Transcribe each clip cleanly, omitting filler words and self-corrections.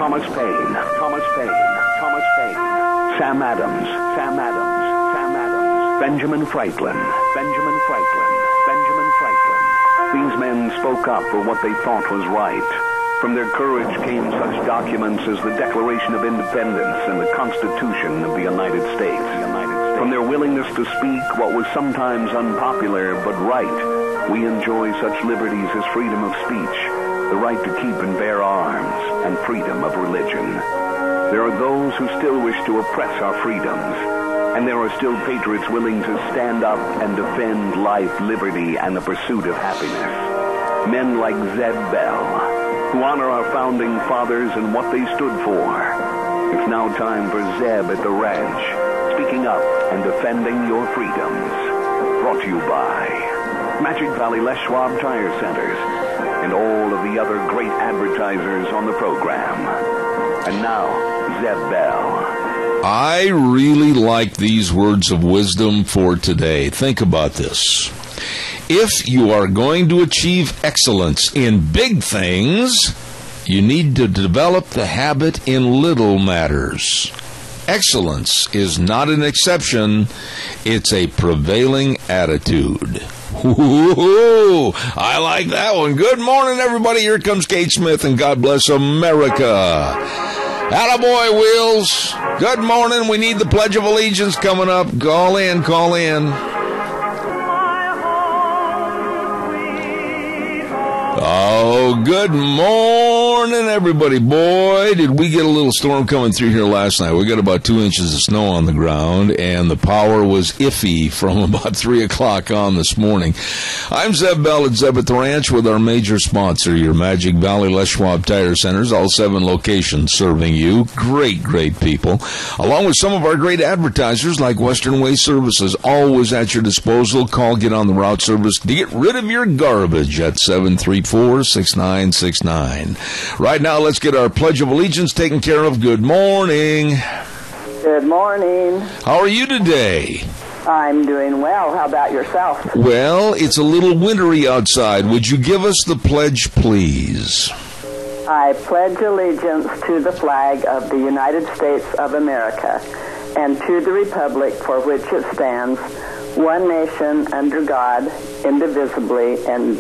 Thomas Paine, Thomas Paine, Thomas Paine, Sam Adams, Sam Adams, Sam Adams, Benjamin Franklin, Benjamin Franklin, Benjamin Franklin. These men spoke up for what they thought was right. From their courage came such documents as the Declaration of Independence and the Constitution of the United States. From their willingness to speak what was sometimes unpopular but right, we enjoy such liberties as freedom of speech, the right to keep and bear arms, and freedom of religion. There are those who still wish to oppress our freedoms, and there are still patriots willing to stand up and defend life, liberty, and the pursuit of happiness. Men like Zeb Bell, who honor our founding fathers and what they stood for. It's now time for Zeb at the Ranch, speaking up and defending your freedoms. Brought to you by Magic Valley Les Schwab Tire Centers and all of the other great advertisers on the program. And now, Zeb Bell. I really like these words of wisdom for today. Think about this. If you are going to achieve excellence in big things, you need to develop the habit in little matters. Excellence is not an exception, it's a prevailing attitude. Ooh, I like that one. Good morning, everybody. Here comes Kate Smith, and God bless America. Attaboy, Wheels. Good morning. We need the Pledge of Allegiance coming up. Call in, call in. Oh, good morning, everybody. Boy, did we get a little storm coming through here last night. We got about 2 inches of snow on the ground, and the power was iffy from about 3 o'clock on this morning. I'm Zeb Bell at Zeb at the Ranch with our major sponsor, your Magic Valley Les Schwab Tire Centers, all 7 locations serving you. Great, great people. Along with some of our great advertisers like Western Way Services, always at your disposal. Call, get on the route service to get rid of your garbage at 734-6969. Right now, let's get our Pledge of Allegiance taken care of. Good morning. Good morning. How are you today? I'm doing well. How about yourself? Well, it's a little wintry outside. Would you give us the pledge, please? I pledge allegiance to the flag of the United States of America and to the republic for which it stands, one nation under God, indivisibly, and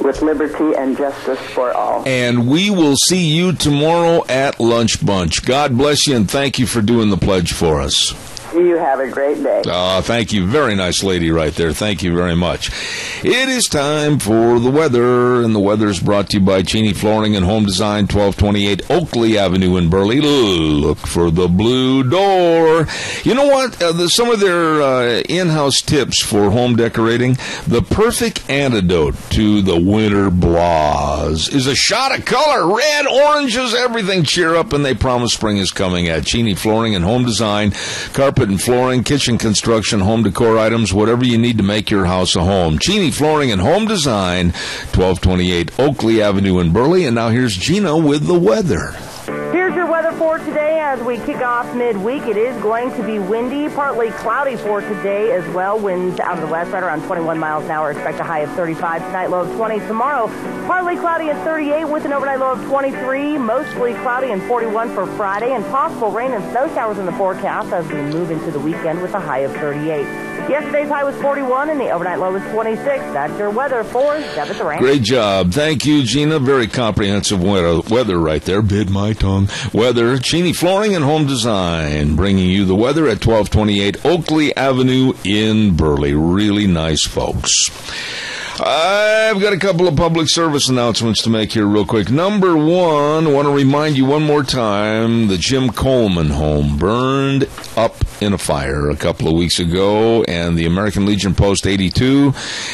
with liberty and justice for all. And we will see you tomorrow at Lunch Bunch. God bless you, and thank you for doing the pledge for us. You have a great day. Thank you. Very nice lady right there. Thank you very much. It is time for the weather, and the weather is brought to you by Cheney Flooring and Home Design, 1228 Oakley Avenue in Burley. Look for the blue door. You know what? Some of their in-house tips for home decorating, the perfect antidote to the winter blahs is a shot of color. Red, oranges, everything cheer up, and they promise spring is coming at Cheney Flooring and Home Design. Carpet and flooring, kitchen construction, home decor items, whatever you need to make your house a home. Cheney Flooring and Home Design, 1228 Oakley Avenue in Burley. And now here's Gina with the weather. Here's your weather for today as we kick off midweek. It is going to be windy, partly cloudy for today as well. Winds out of the west right around 21 miles an hour. Expect a high of 35 tonight, low of 20 tomorrow. Partly cloudy at 38 with an overnight low of 23. Mostly cloudy and 41 for Friday, and possible rain and snow showers in the forecast as we move into the weekend with a high of 38. Yesterday's high was 41 and the overnight low was 26. That's your weather for Zeb at the Ranch. Great job. Thank you, Gina. Very comprehensive weather right there. Bit my tongue. Weather, Cheney Flooring and Home Design, bringing you the weather at 1228 Oakley Avenue in Burley. Really nice folks. I've got a couple of public service announcements to make here real quick. Number one, I want to remind you one more time, the Jim Coleman home burned up in a fire a couple of weeks ago, and the American Legion Post 82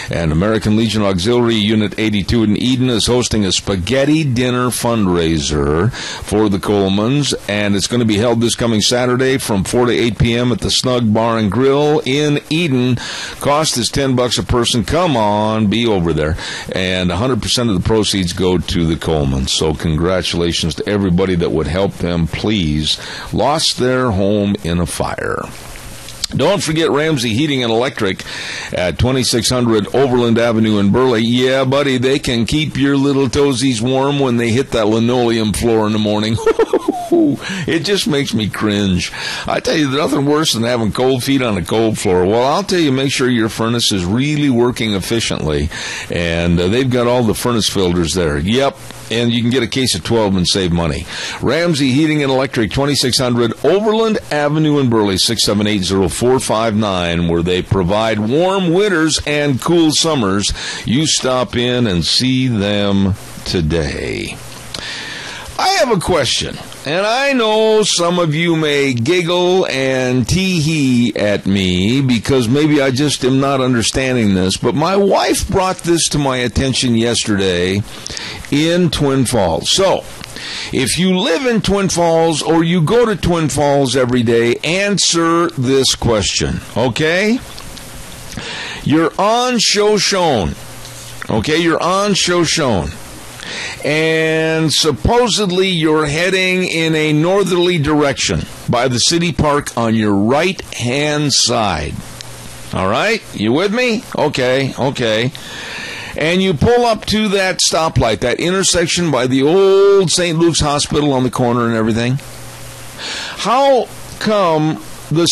and American Legion Auxiliary Unit 82 in Eden is hosting a spaghetti dinner fundraiser for the Colemans, and it's going to be held this coming Saturday from 4 to 8 p.m. at the Snug Bar and Grill in Eden. Cost is $10 a person. Come on, be over there. And 100% of the proceeds go to the Colemans. So congratulations to everybody that would help them, please. Lost their home in a fire. Don't forget Ramsey Heating and Electric at 2600 Overland Avenue in Burley. Yeah, buddy, they can keep your little toesies warm when they hit that linoleum floor in the morning. It just makes me cringe. I tell you, there's nothing worse than having cold feet on a cold floor. Well, I'll tell you, make sure your furnace is really working efficiently. And they've got all the furnace filters there. Yep. And you can get a case of 12 and save money. Ramsey Heating and Electric, 2600 Overland Avenue in Burley, 678-0459, where they provide warm winters and cool summers. You stop in and see them today. I have a question, and I know some of you may giggle and tee-hee at me because maybe I just am not understanding this, but my wife brought this to my attention yesterday in Twin Falls. So, if you live in Twin Falls or you go to Twin Falls every day, answer this question, okay? You're on Shoshone. Okay, you're on Shoshone. And supposedly you're heading in a northerly direction by the city park on your right-hand side. All right? You with me? Okay. And you pull up to that stoplight, that intersection by the old St. Luke's Hospital on the corner and everything. How come the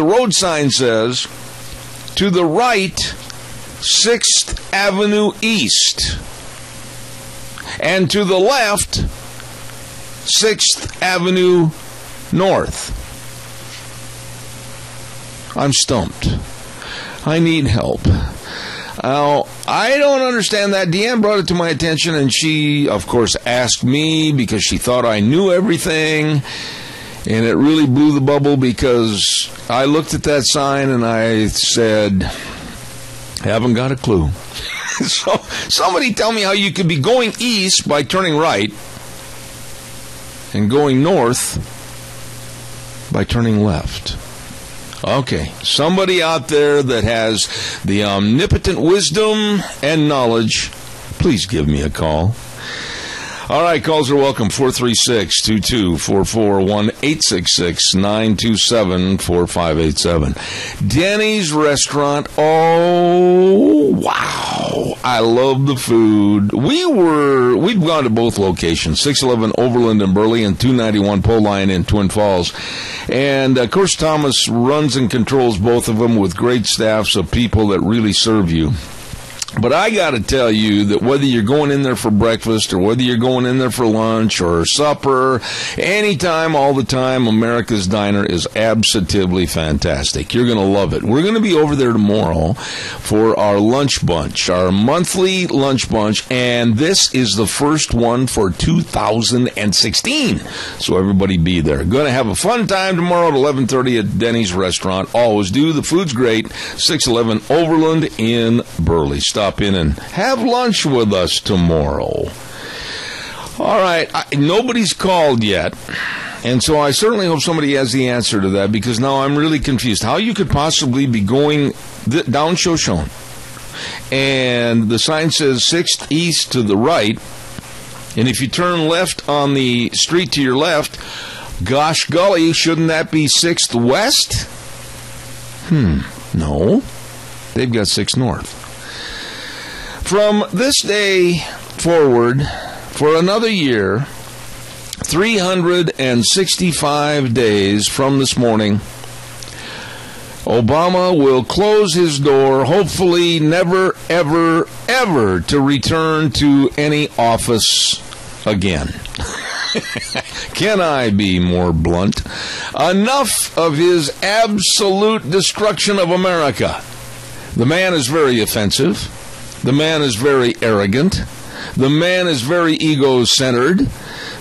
road sign says, to the right, 6th Avenue East, and to the left, 6th Avenue North? I'm stumped. I need help. Now, I don't understand that. Deanne brought it to my attention, and she, of course, asked me because she thought I knew everything, and it really blew the bubble because I looked at that sign and I said, haven't got a clue. So, somebody tell me how you could be going east by turning right and going north by turning left. Okay, somebody out there that has the omnipotent wisdom and knowledge, please give me a call. All right, calls are welcome, 436-2244, 1-866-927-4587. Denny's Restaurant, oh, wow, I love the food. We've gone to both locations, 611 Overland in Burley and 291 Pole Line in Twin Falls. And, of course, Thomas runs and controls both of them with great staffs of people that really serve you. But I got to tell you that whether you're going in there for breakfast or whether you're going in there for lunch or supper, anytime, all the time, America's Diner is absolutely fantastic. You're going to love it. We're going to be over there tomorrow for our lunch bunch, our monthly lunch bunch, and this is the first one for 2016. So everybody be there. Going to have a fun time tomorrow at 11:30 at Denny's Restaurant. Always do. The food's great. 611 Overland in Burley. Stop in and have lunch with us tomorrow. All right, nobody's called yet, and so I certainly hope somebody has the answer to that, because now I'm really confused. How you could possibly be going down Shoshone, and the sign says 6th East to the right, and if you turn left on the street to your left, gosh golly, shouldn't that be 6th West? No, they've got 6th North. From this day forward, for another year, 365 days from this morning, Obama will close his door, hopefully never, ever, ever to return to any office again. Can I be more blunt? Enough of his absolute destruction of America. The man is very offensive. The man is very arrogant. The man is very ego-centered.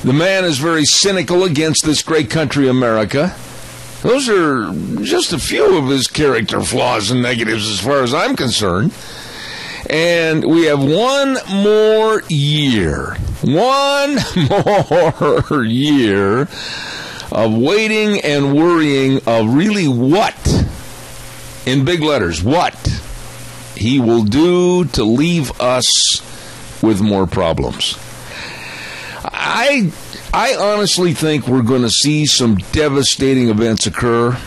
The man is very cynical against this great country, America. Those are just a few of his character flaws and negatives as far as I'm concerned. And we have one more year of waiting and worrying of really what, in big letters, what he will do to leave us with more problems. I honestly think we're going to see some devastating events occur.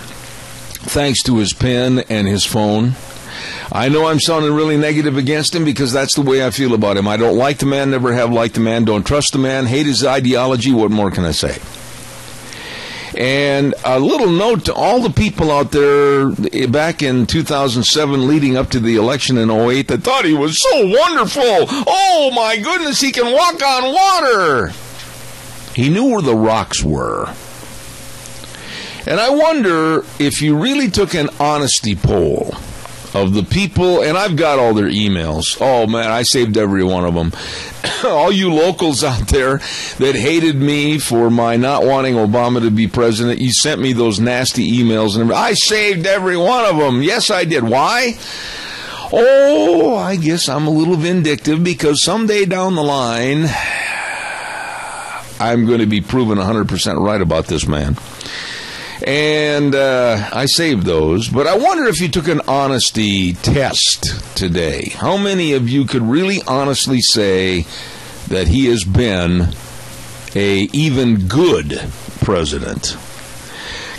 thanks to his pen and his phone. I know I'm sounding really negative against him because that's the way I feel about him. I don't like the man, never have liked the man, don't trust the man, hate his ideology. What more can I say? And a little note to all the people out there back in 2007 leading up to the election in 08 that thought he was so wonderful. Oh, my goodness, he can walk on water. He knew where the rocks were. And I wonder if you really took an honesty poll of the people, and I've got all their emails. Oh, man, I saved every one of them. All you locals out there that hated me for my not wanting Obama to be president, you sent me those nasty emails, and I saved every one of them. Yes, I did. Why? Oh, I guess I'm a little vindictive because someday down the line, I'm going to be proven 100% right about this man. And I saved those. But I wonder if you took an honesty test today. How many of you could really honestly say that he has been a even good president?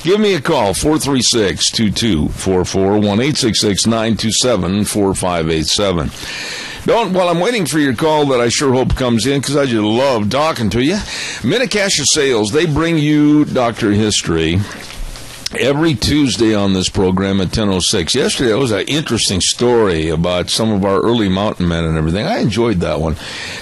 Give me a call, 436-2244, 1-866-927-4587. While I'm waiting for your call that I sure hope comes in, because I just love talking to you, Minnecasia Sales, they bring you Dr. History every Tuesday on this program at 10:06. Yesterday, it was an interesting story about some of our early mountain men and everything. I enjoyed that one.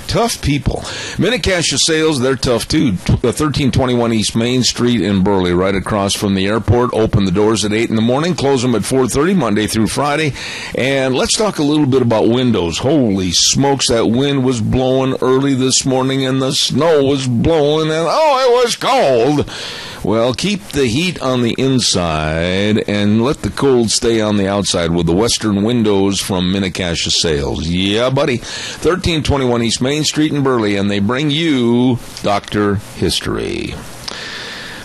Tough people. Minnecasia Sales, they're tough too. 1321 East Main Street in Burley, right across from the airport. Open the doors at 8 in the morning, close them at 4:30, Monday through Friday. And let's talk a little bit about windows. Holy smokes, that wind was blowing early this morning, and the snow was blowing, and oh, it was cold. Well, keep the heat on the inside and let the cold stay on the outside with the Western Windows from Minnecasia Sales. Yeah, buddy. 1321 East Main Street in Burley, and they bring you Dr. History.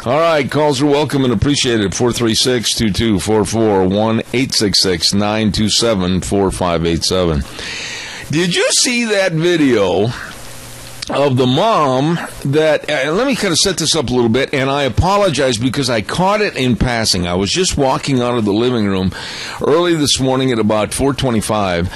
All right, calls are welcome and appreciated. 436-2244, 1-866-927-4587. Did you see that video of the mom that, let me kind of set this up a little bit, and I apologize because I caught it in passing. I was just walking out of the living room early this morning at about 4:25,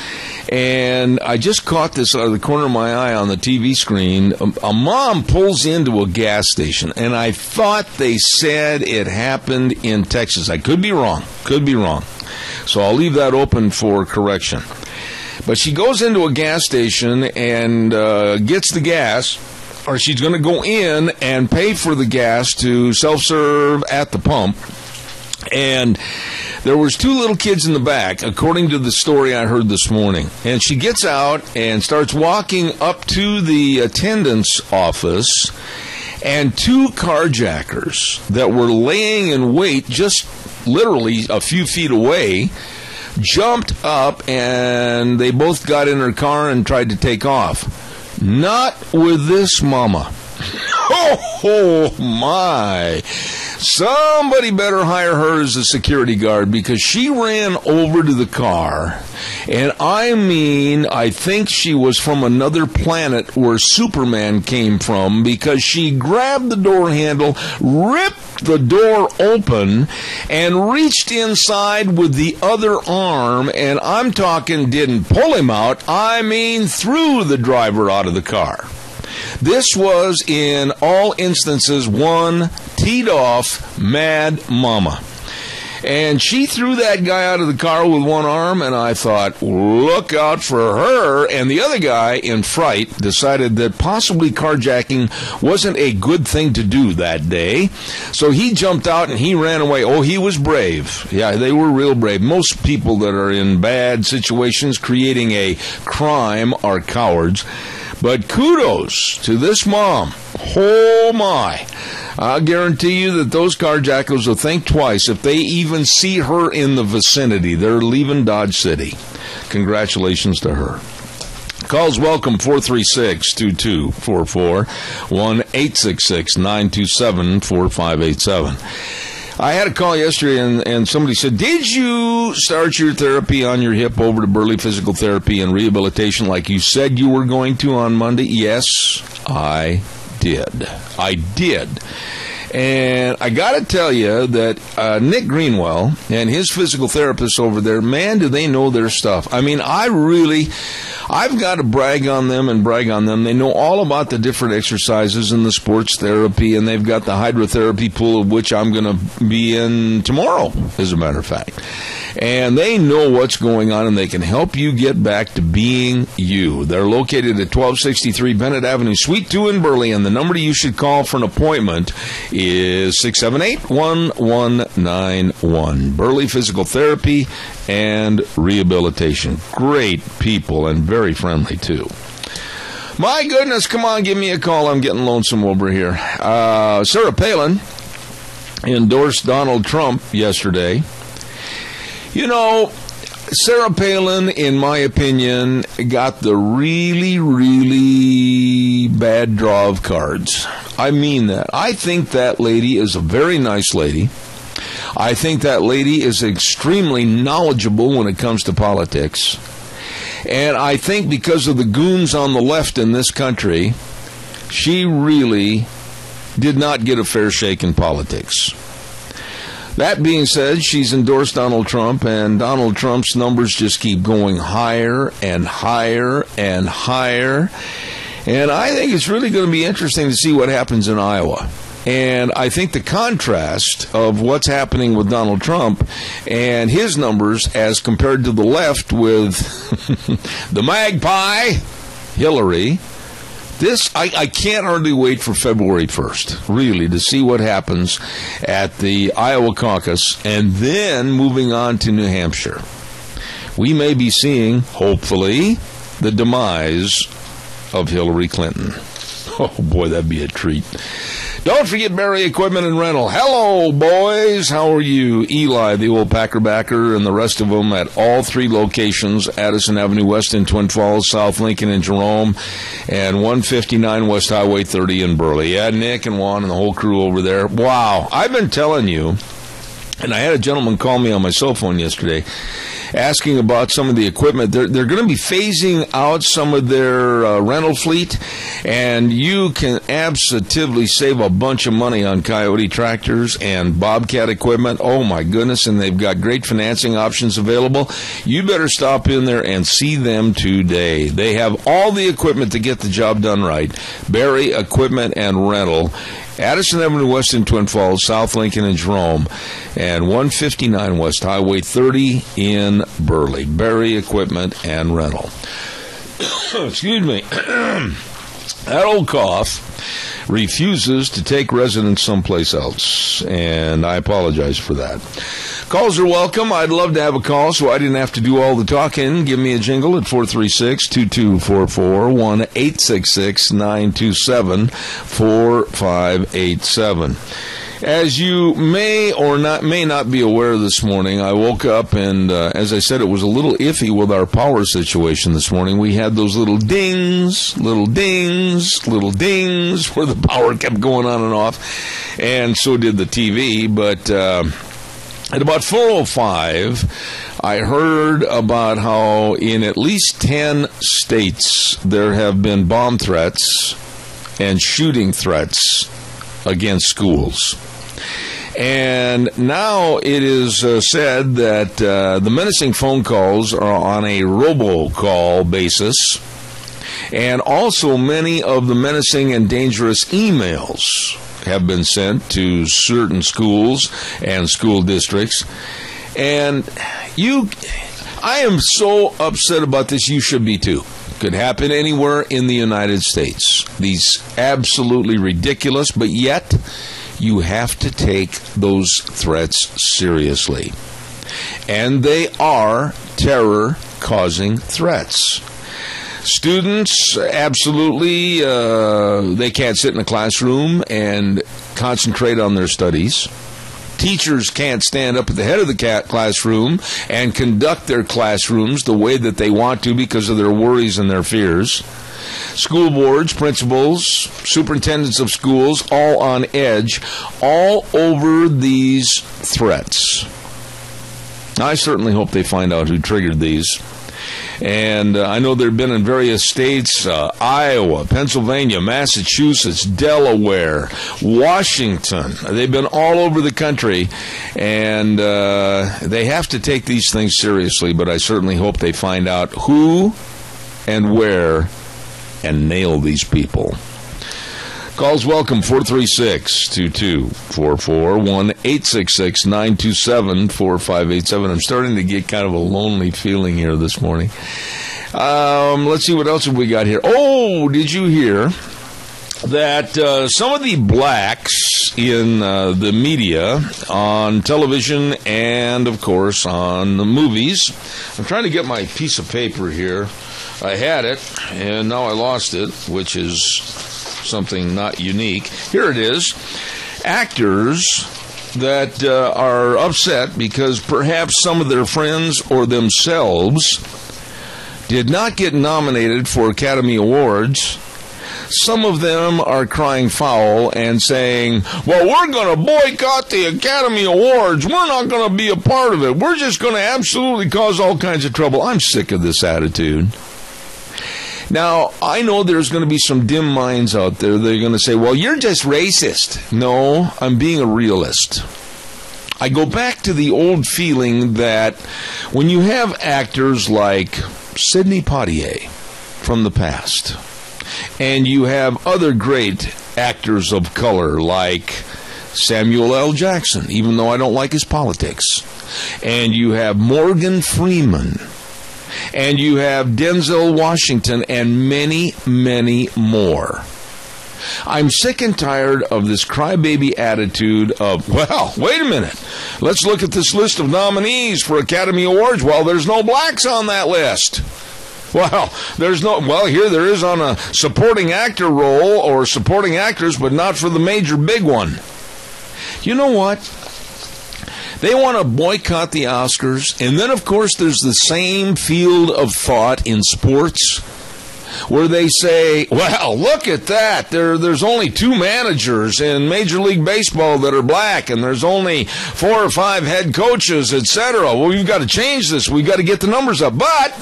and I just caught this out of the corner of my eye on the TV screen. A mom pulls into a gas station, and I thought they said it happened in Texas. I could be wrong. So I'll leave that open for correction. But she goes into a gas station and gets the gas, or she's going to go in and pay for the gas to self-serve at the pump. And there was two little kids in the back, according to the story I heard this morning. And she gets out and starts walking up to the attendant's office, and two carjackers that were laying in wait just literally a few feet away jumped up, and they both got in her car and tried to take off. Not with this mama. Oh, my. Somebody better hire her as a security guard, because she ran over to the car, and I think she was from another planet where Superman came from, because she grabbed the door handle, ripped the door open, and reached inside with the other arm, and I'm talking didn't pull him out, threw the driver out of the car. This was, in all instances, one teed-off mad mama. And she threw that guy out of the car with one arm, and I thought, look out for her. And the other guy, in fright, decided that possibly carjacking wasn't a good thing to do that day. So he jumped out and he ran away. Oh, he was brave. Yeah, they were real brave. Most people that are in bad situations creating a crime are cowards. But kudos to this mom. Oh, my. I'll guarantee you that those carjackers will think twice if they even see her in the vicinity. They're leaving Dodge City. Congratulations to her. Calls welcome, 436-2244, 1-866-927-4587. I had a call yesterday, and somebody said, did you start your therapy on your hip over to Burley Physical Therapy and Rehabilitation like you said you were going to on Monday? Yes, I did. And I got to tell you that Nick Greenwell and his physical therapist over there, man, do they know their stuff. I mean, I've got to brag on them. They know all about the different exercises and the sports therapy, and they've got the hydrotherapy pool, of which I'm going to be in tomorrow, as a matter of fact. And they know what's going on, and they can help you get back to being you. They're located at 1263 Bennett Avenue, Suite 2 in Burley, and the number you should call for an appointment is 678-1191. Burley Physical Therapy and Rehabilitation. Great people and very friendly, too. My goodness, come on, give me a call. I'm getting lonesome over here. Sarah Palin endorsed Donald Trump yesterday. You know, Sarah Palin, in my opinion, got the really, really bad draw of cards. I mean that. I think that lady is a very nice lady. I think that lady is extremely knowledgeable when it comes to politics. And I think because of the goons on the left in this country, she really did not get a fair shake in politics. That being said, she's endorsed Donald Trump, and Donald Trump's numbers just keep going higher and higher and higher. And I think it's really going to be interesting to see what happens in Iowa. And I think the contrast of what's happening with Donald Trump and his numbers as compared to the left with the magpie, Hillary, I can't hardly wait for February 1st, really, to see what happens at the Iowa caucus, and then moving on to New Hampshire. We may be seeing, hopefully, the demise of Hillary Clinton. Oh, boy, that'd be a treat. Don't forget Barry Equipment and Rental. Hello, boys. How are you? Eli, the old Packer backer, and the rest of them at all three locations, Addison Avenue West in Twin Falls, South Lincoln in Jerome, and 159 West Highway 30 in Burley. Yeah, Nick and Juan and the whole crew over there. Wow. I've been telling you, and I had a gentleman call me on my cell phone yesterday asking about some of the equipment. They're going to be phasing out some of their rental fleet, and you can absolutely save a bunch of money on Coyote tractors and Bobcat equipment. Oh, my goodness, and they've got great financing options available. You better stop in there and see them today. They have all the equipment to get the job done right. Barry Equipment and Rental. Addison Avenue West in Twin Falls, South Lincoln and Jerome, and 159 West Highway 30 in Burley. Barry Equipment and Rental. Excuse me. That old cough refuses to take residence someplace else, and I apologize for that. Calls are welcome. I'd love to have a call so I didn't have to do all the talking. Give me a jingle at 436-2244, 1-866-927-4587. As you may not be aware this morning, I woke up and, as I said, it was a little iffy with our power situation this morning. We had those little dings, where the power kept going on and off, and so did the TV, but at about 4:05, I heard about how in at least 10 states there have been bomb threats and shooting threats against schools. And now it is said that the menacing phone calls are on a robocall basis, and also many of the menacing and dangerous emails have been sent to certain schools and school districts. And I am so upset about this. You should be too. Could happen anywhere in the United States. These absolutely ridiculous, but yet you have to take those threats seriously. And they are terror-causing threats. Students, absolutely, they can't sit in a classroom and concentrate on their studies. Teachers can't stand up at the head of the classroom and conduct their classrooms the way that they want to because of their worries and their fears. School boards, principals, superintendents of schools, all on edge, all over these threats. I certainly hope they find out who triggered these. And I know they've been in various states, Iowa, Pennsylvania, Massachusetts, Delaware, Washington. They've been all over the country, and they have to take these things seriously, but I certainly hope they find out who and where and nail these people. Calls welcome, 436-2244, 1-866-927-4587. I'm starting to get kind of a lonely feeling here this morning. Let's see, what else have we got here? Oh, did you hear that some of the blacks in the media, on television and, of course, on the movies. I'm trying to get my piece of paper here. I had it, and now I lost it, which is something not unique. Here it is. Actors that are upset because perhaps some of their friends or themselves did not get nominated for Academy Awards. Some of them are crying foul and saying, well, we're going to boycott the Academy Awards. We're not going to be a part of it. We're just going to absolutely cause all kinds of trouble. I'm sick of this attitude. Now, I know there's going to be some dim minds out there that are going to say, well, you're just racist. No, I'm being a realist. I go back to the old feeling that when you have actors like Sidney Poitier from the past, and you have other great actors of color like Samuel L. Jackson, even though I don't like his politics, and you have Morgan Freeman, and you have Denzel Washington, and many, many more. I'm sick and tired of this crybaby attitude of, well, wait a minute. Let's look at this list of nominees for Academy Awards. Well, there's no blacks on that list. Well, here there is on a supporting actor role or supporting actors, but not for the major big one. You know what? They want to boycott the Oscars, and then, of course, there's the same field of thought in sports where they say, well, look at that. There's only 2 managers in Major League Baseball that are black, and there's only 4 or 5 head coaches, etc. Well, we've got to change this. We've got to get the numbers up. But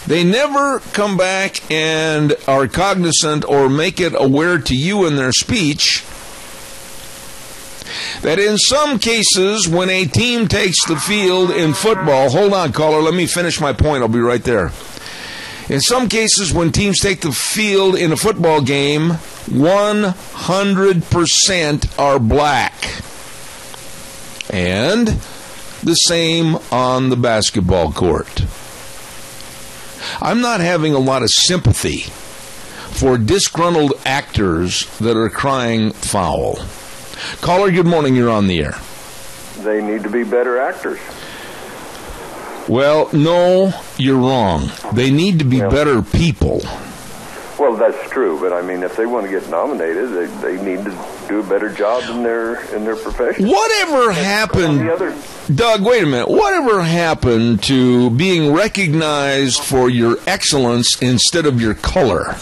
they never come back and are cognizant or make it aware to you in their speech that in some cases, when a team takes the field in football, hold on, caller, let me finish my point, I'll be right there. In some cases, when teams take the field in a football game, 100% are black. And the same on the basketball court. I'm not having a lot of sympathy for disgruntled actors that are crying foul. Caller, good morning. You're on the air. They need to be better actors. Well, no, you're wrong. They need to be better people. Well, that's true, but I mean, if they want to get nominated, they need to do a better job in their profession. Whatever happened, Doug, wait a minute. Whatever happened to being recognized for your excellence instead of your color?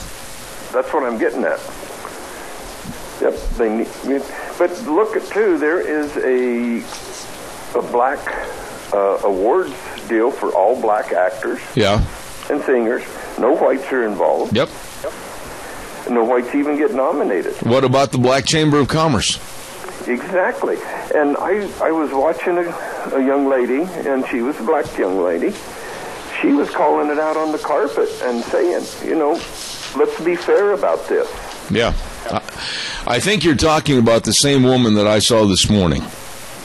That's what I'm getting at. Yep, but look at, too, there is a black awards deal for all black actors. Yeah. And singers. No whites are involved. Yep. No whites even get nominated. What about the Black Chamber of Commerce? Exactly. And I was watching a young lady, and she was a black young lady. She was calling it out on the carpet and saying, let's be fair about this. Yeah. I think you're talking about the same woman that I saw this morning.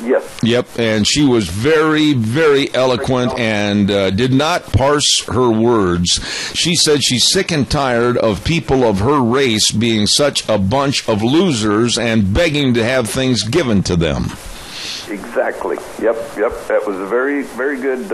Yes. Yep, and she was very, very eloquent and did not parse her words. She said she's sick and tired of people of her race being such a bunch of losers and begging to have things given to them. Exactly. Yep. That was a very, very good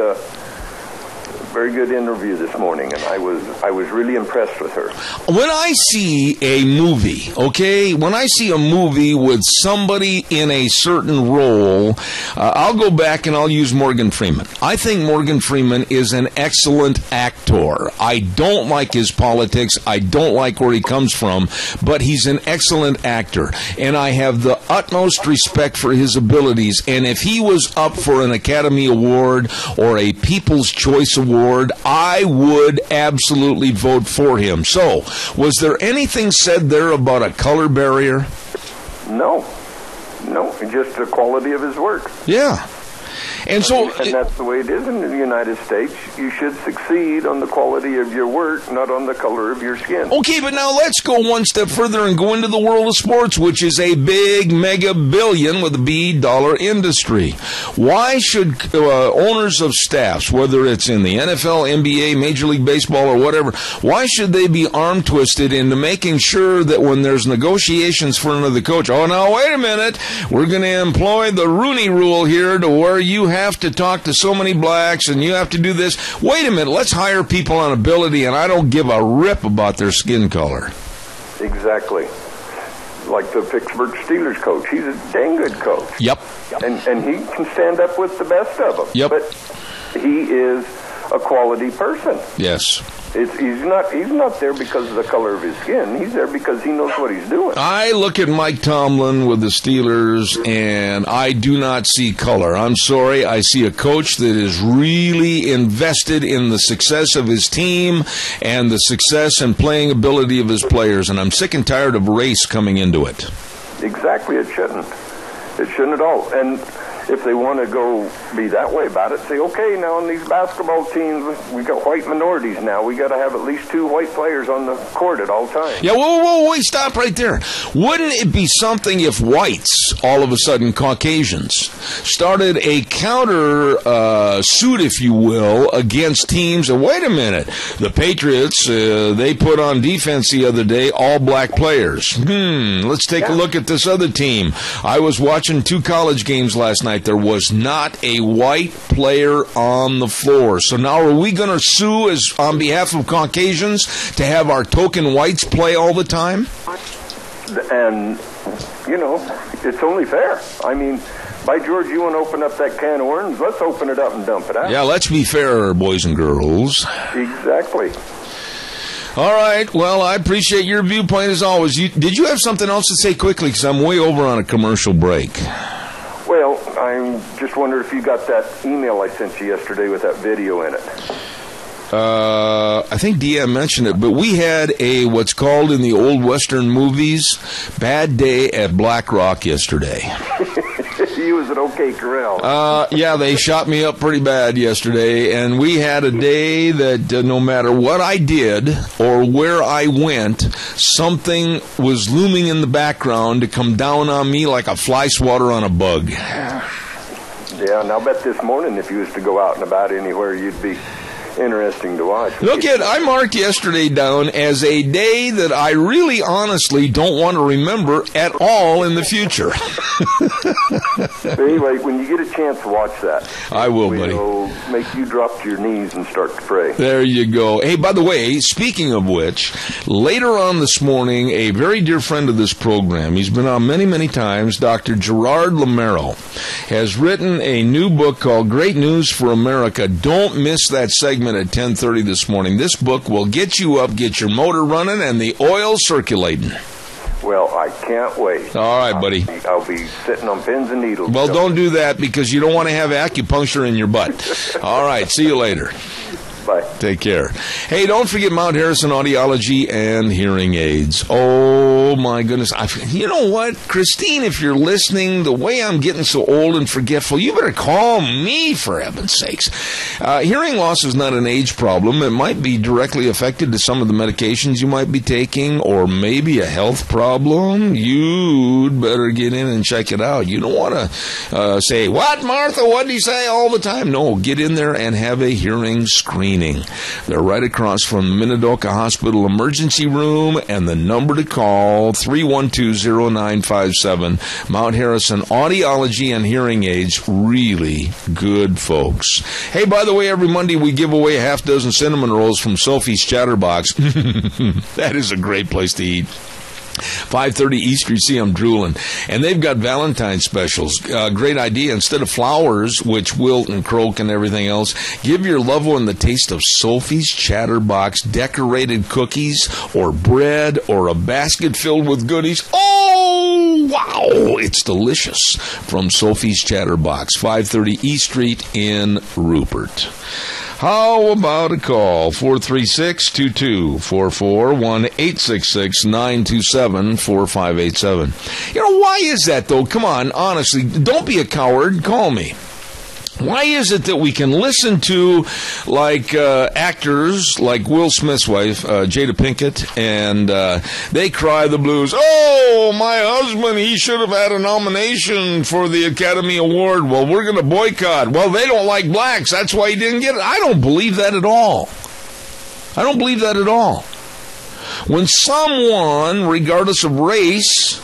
very good interview this morning, and I was really impressed with her. When I see a movie, when I see a movie with somebody in a certain role, I'll go back and I'll use Morgan Freeman. I think Morgan Freeman is an excellent actor. I don't like his politics. I don't like where he comes from, but he's an excellent actor, and I have the utmost respect for his abilities. And if he was up for an Academy Award or a People's Choice Award, I would absolutely vote for him. So, was there anything said there about a color barrier? No, just the quality of his work. Yeah. And that's the way it is in the United States. You should succeed on the quality of your work, not on the color of your skin. Okay, but now let's go one step further and go into the world of sports, which is a big mega billion with a B dollar industry. Why should owners of staffs, whether it's in the NFL, NBA, Major League Baseball, or whatever, why should they be arm twisted into making sure that when there's negotiations for another coach, oh, now, wait a minute, we're going to employ the Rooney Rule here to where you have to talk to so many blacks and you have to do this. Wait a minute, let's hire people on ability, and I don't give a rip about their skin color. Exactly. Like the Pittsburgh Steelers coach. He's a dang good coach. Yep. And he can stand up with the best of them. Yep. But he is a quality person. Yes. He's not there because of the color of his skin. He's there because he knows what he's doing. I look at Mike Tomlin with the Steelers, and I do not see color. I'm sorry. I see a coach that is really invested in the success of his team and the success and playing ability of his players, and I'm sick and tired of race coming into it. Exactly. It shouldn't. It shouldn't at all. And if they want to go be that way about it, say, okay, now in these basketball teams, we got white minorities now. We got to have at least 2 white players on the court at all times. Yeah, wait, stop right there. Wouldn't it be something if whites, all of a sudden Caucasians, started a counter suit, if you will, against teams? And wait a minute, the Patriots, they put on defense the other day, all black players. Let's take a look at this other team. I was watching 2 college games last night. There was not a white player on the floor. So now are we going to sue as on behalf of Caucasians to have our token whites play all the time? And, it's only fair. I mean, by George, you want to open up that can of worms? Let's open it up and dump it out. Yeah, let's be fair, boys and girls. Exactly. All right. Well, I appreciate your viewpoint as always. Did you have something else to say quickly? Because I'm way over on a commercial break. Well, I just wondered if you got that email I sent you yesterday with that video in it. I think DM mentioned it, but we had what's called in the old Western movies, bad day at Black Rock yesterday. You was at OK Corral. Yeah, they shot me up pretty bad yesterday, and we had a day that no matter what I did or where I went, something was looming in the background to come down on me like a fly swatter on a bug. Yeah, and I'll bet this morning if you was to go out and about anywhere, you'd be interesting to watch. Look I marked yesterday down as a day that I really honestly don't want to remember at all in the future. Anyway, when you get a chance to watch that, I will, buddy. It'll make you drop to your knees and start to pray. There you go. Hey, by the way, speaking of which, later on this morning, a very dear friend of this program, he's been on many, many times, Dr. Gerard Lamero, has written a new book called Great News for America. Don't miss that segment at 10:30 this morning. This book will get you up, get your motor running, and the oil circulating. Well, I can't wait. All right, buddy. I'll be sitting on pins and needles. Well, don't do that because you don't want to have acupuncture in your butt. All right, see you later. Bye. Take care. Hey, don't forget Mount Harrison Audiology and Hearing Aids. Oh, my goodness. You know what, Christine, if you're listening, the way I'm getting so old and forgetful, you better call me, for heaven's sakes. Hearing loss is not an age problem. It might be directly affected to some of the medications you might be taking, or maybe a health problem. You'd better get in and check it out. You don't want to say, what, Martha, what did he say all the time? No, get in there and have a hearing screen Cleaning. They're right across from the Minidoka Hospital Emergency Room, and the number to call, 312-0957. Mount Harrison Audiology and Hearing Aids, really good folks. Hey, by the way, every Monday we give away a half dozen cinnamon rolls from Sophie's Chatterbox. That is a great place to eat. 530 East Street. See, I'm drooling. And they've got Valentine's specials. Great idea. Instead of flowers, which wilt and croak and everything else, give your loved one the taste of Sophie's Chatterbox decorated cookies or bread or a basket filled with goodies. Oh, wow. It's delicious. From Sophie's Chatterbox, 530 East Street in Rupert. How about a call? 436-2244, 1-866-927-4587. You know, why is that, though? Come on, honestly, don't be a coward. Call me. Why is it that we can listen to, like, actors like Will Smith's wife, Jada Pinkett, and they cry the blues, oh, my husband, he should have had a nomination for the Academy Award. Well, we're going to boycott. Well, they don't like blacks. That's why he didn't get it. I don't believe that at all. I don't believe that at all. When someone, regardless of race,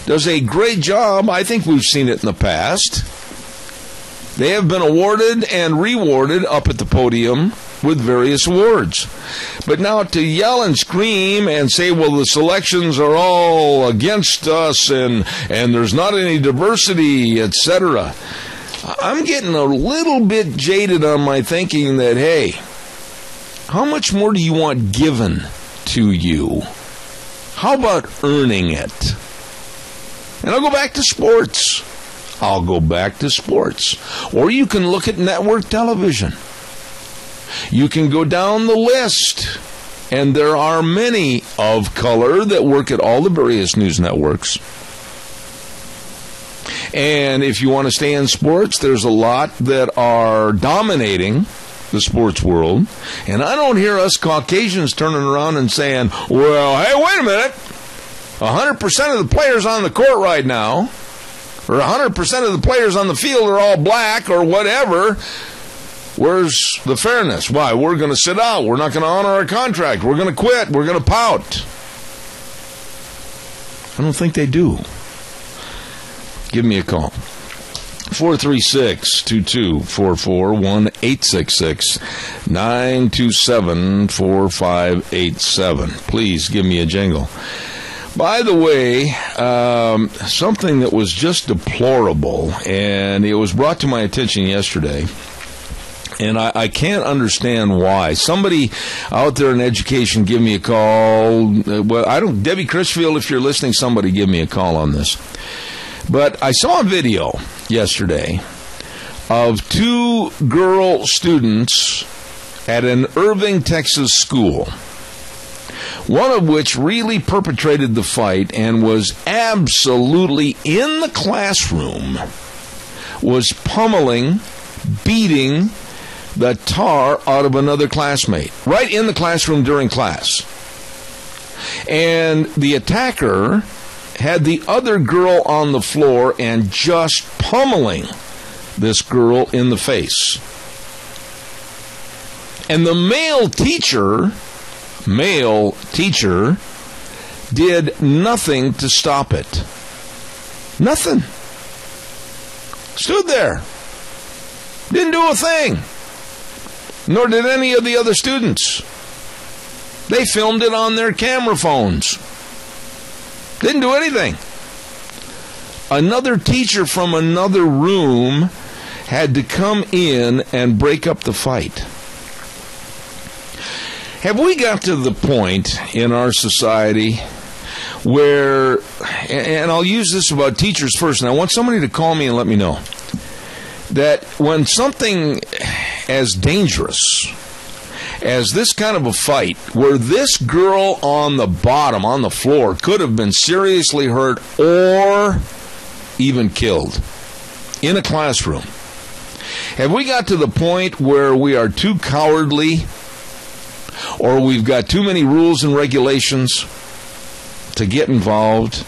does a great job, I think we've seen it in the past, they have been awarded and rewarded up at the podium with various awards. But now to yell and scream and say, well, the selections are all against us and there's not any diversity, etc. I'm getting a little bit jaded on my thinking that, hey, how much more do you want given to you? How about earning it? And I'll go back to sports. Or you can look at network television. You can go down the list. And there are many of color that work at all the various news networks. And if you want to stay in sports, there's a lot that are dominating the sports world. And I don't hear us Caucasians turning around and saying, well, hey, wait a minute. 100% of the players on the court right now, or 100% of the players on the field are all black or whatever. Where's the fairness? Why? We're going to sit out. We're not going to honor our contract. We're going to quit. We're going to pout. I don't think they do. Give me a call. 436-2244, 1-866-927-4587. Please give me a jingle. By the way, something that was just deplorable, and it was brought to my attention yesterday, and I can't understand why. Somebody out there in education, give me a call. Well, Debbie Crisfield, if you're listening, somebody give me a call on this. But I saw a video yesterday of two girl students at an Irving, Texas school, one of which really perpetrated the fight and was absolutely in the classroom, was pummeling, beating the tar out of another classmate, right in the classroom during class. And the attacker had the other girl on the floor and just pummeling this girl in the face. And the male teacher did nothing to stop it. Nothing. Stood there. Didn't do a thing. Nor did any of the other students. They filmed it on their camera phones. Didn't do anything. Another teacher from another room had to come in and break up the fight. Have we got to the point in our society where, and I'll use this about teachers first, and I want somebody to call me and let me know, that when something as dangerous as this kind of a fight, where this girl on the bottom, on the floor, could have been seriously hurt or even killed in a classroom, have we got to the point where we are too cowardly, or we've got too many rules and regulations to get involved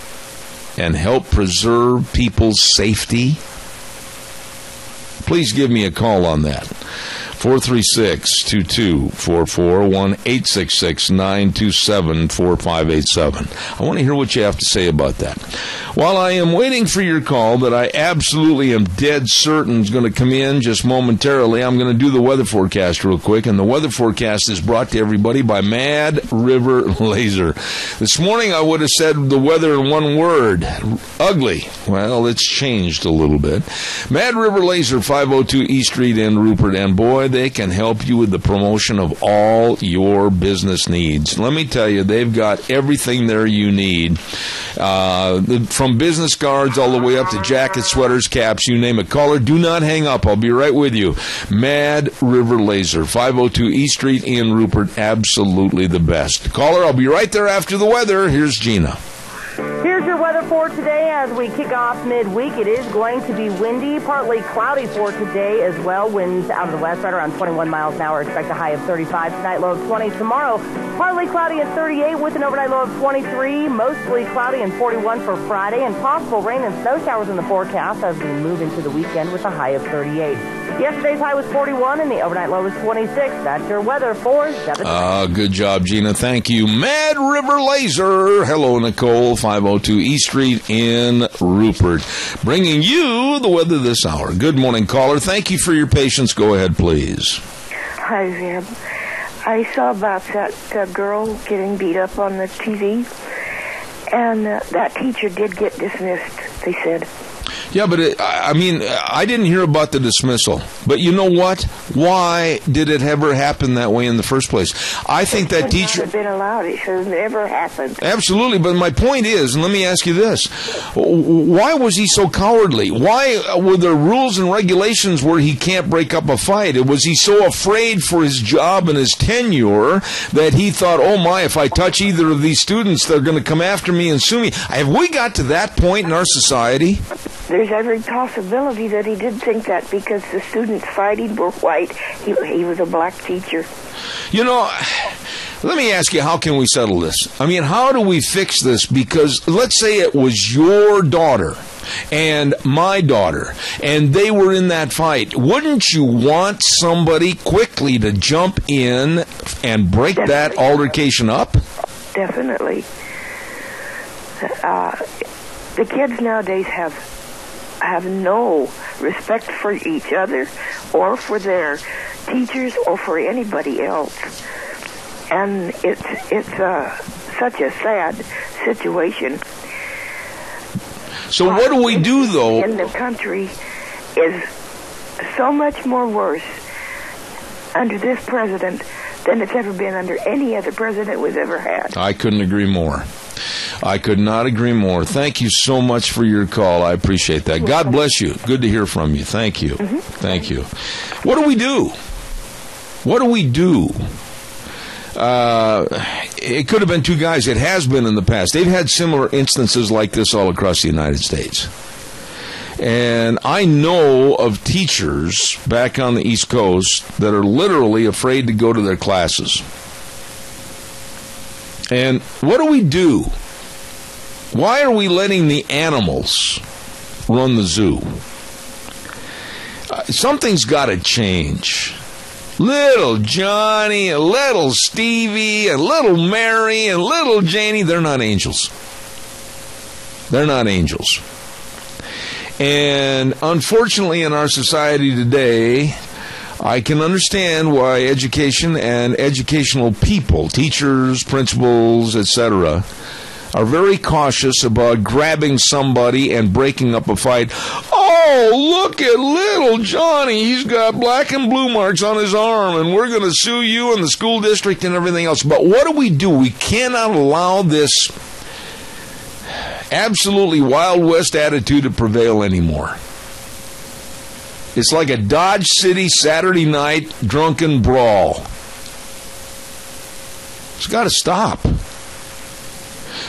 and help preserve people's safety? Please give me a call on that. 436-2244, 1-866-927-4587. I want to hear what you have to say about that. While I am waiting for your call that I absolutely am dead certain is going to come in just momentarily, I'm going to do the weather forecast real quick, and the weather forecast is brought to everybody by Mad River Laser. This morning I would have said the weather in one word, ugly. Well, it's changed a little bit. Mad River Laser, 502 East Street in Rupert, and boy, they can help you with the promotion of all your business needs. Let me tell you, they've got everything there you need. From business cards all the way up to jackets, sweaters, caps, you name it. Caller, do not hang up. I'll be right with you. Mad River Laser, 502 East Street in Rupert. Absolutely the best. Caller, I'll be right there after the weather. Here's Gina. Here's your weather for today as we kick off midweek. It is going to be windy, partly cloudy for today as well. Winds out of the west right around 21 miles an hour. Expect a high of 35 tonight, low of 20 tomorrow. Partly cloudy at 38 with an overnight low of 23. Mostly cloudy and 41 for Friday, and possible rain and snow showers in the forecast as we move into the weekend with a high of 38. Yesterday's high was 41 and the overnight low was 26. That's your weather for 7. Good job, Gina. Thank you. Mad River Laser. Hello, Nicole. 502 East Street in Rupert. Bringing you the weather this hour. Good morning, caller. Thank you for your patience. Go ahead, please. Hi, Zeb. I saw about that girl getting beat up on the TV, and that teacher did get dismissed, they said. Yeah, but I didn't hear about the dismissal. But you know what? Why did it ever happen that way in the first place? I think that teacher should have been allowed. It should have never happened. Absolutely, but my point is, and let me ask you this: why was he so cowardly? Why were there rules and regulations where he can't break up a fight? Was he so afraid for his job and his tenure that he thought, "Oh my, if I touch either of these students, they're going to come after me and sue me"? Have we got to that point in our society? There's every possibility that he did think that because the students fighting were white. He was a black teacher. You know, let me ask you, how can we settle this? I mean, how do we fix this? Because let's say it was your daughter and my daughter, and they were in that fight. Wouldn't you want somebody quickly to jump in and break that altercation up? Definitely. The kids nowadays have no respect for each other or for their teachers or for anybody else, and it's such a sad situation. So what do we do, though? In the country is so much more worse under this president than it's ever been under any other president we've ever had. I couldn't agree more. I could not agree more. Thank you so much for your call. I appreciate that. God bless you. Good to hear from you. Thank you. Mm-hmm. Thank you. What do we do? What do we do? It could have been two guys. It has been in the past. They've had similar instances like this all across the United States. And I know of teachers back on the East Coast that are literally afraid to go to their classes. And what do we do? Why are we letting the animals run the zoo? Something's got to change. Little Johnny and little Stevie and little Mary and little Janie, they're not angels. They're not angels. And unfortunately in our society today, I can understand why education and educational people, teachers, principals, etc., are very cautious about grabbing somebody and breaking up a fight. Oh, look at little Johnny. He's got black and blue marks on his arm, and we're going to sue you and the school district and everything else. But what do? We cannot allow this absolutely Wild West attitude to prevail anymore. It's like a Dodge City Saturday night drunken brawl. It's got to stop.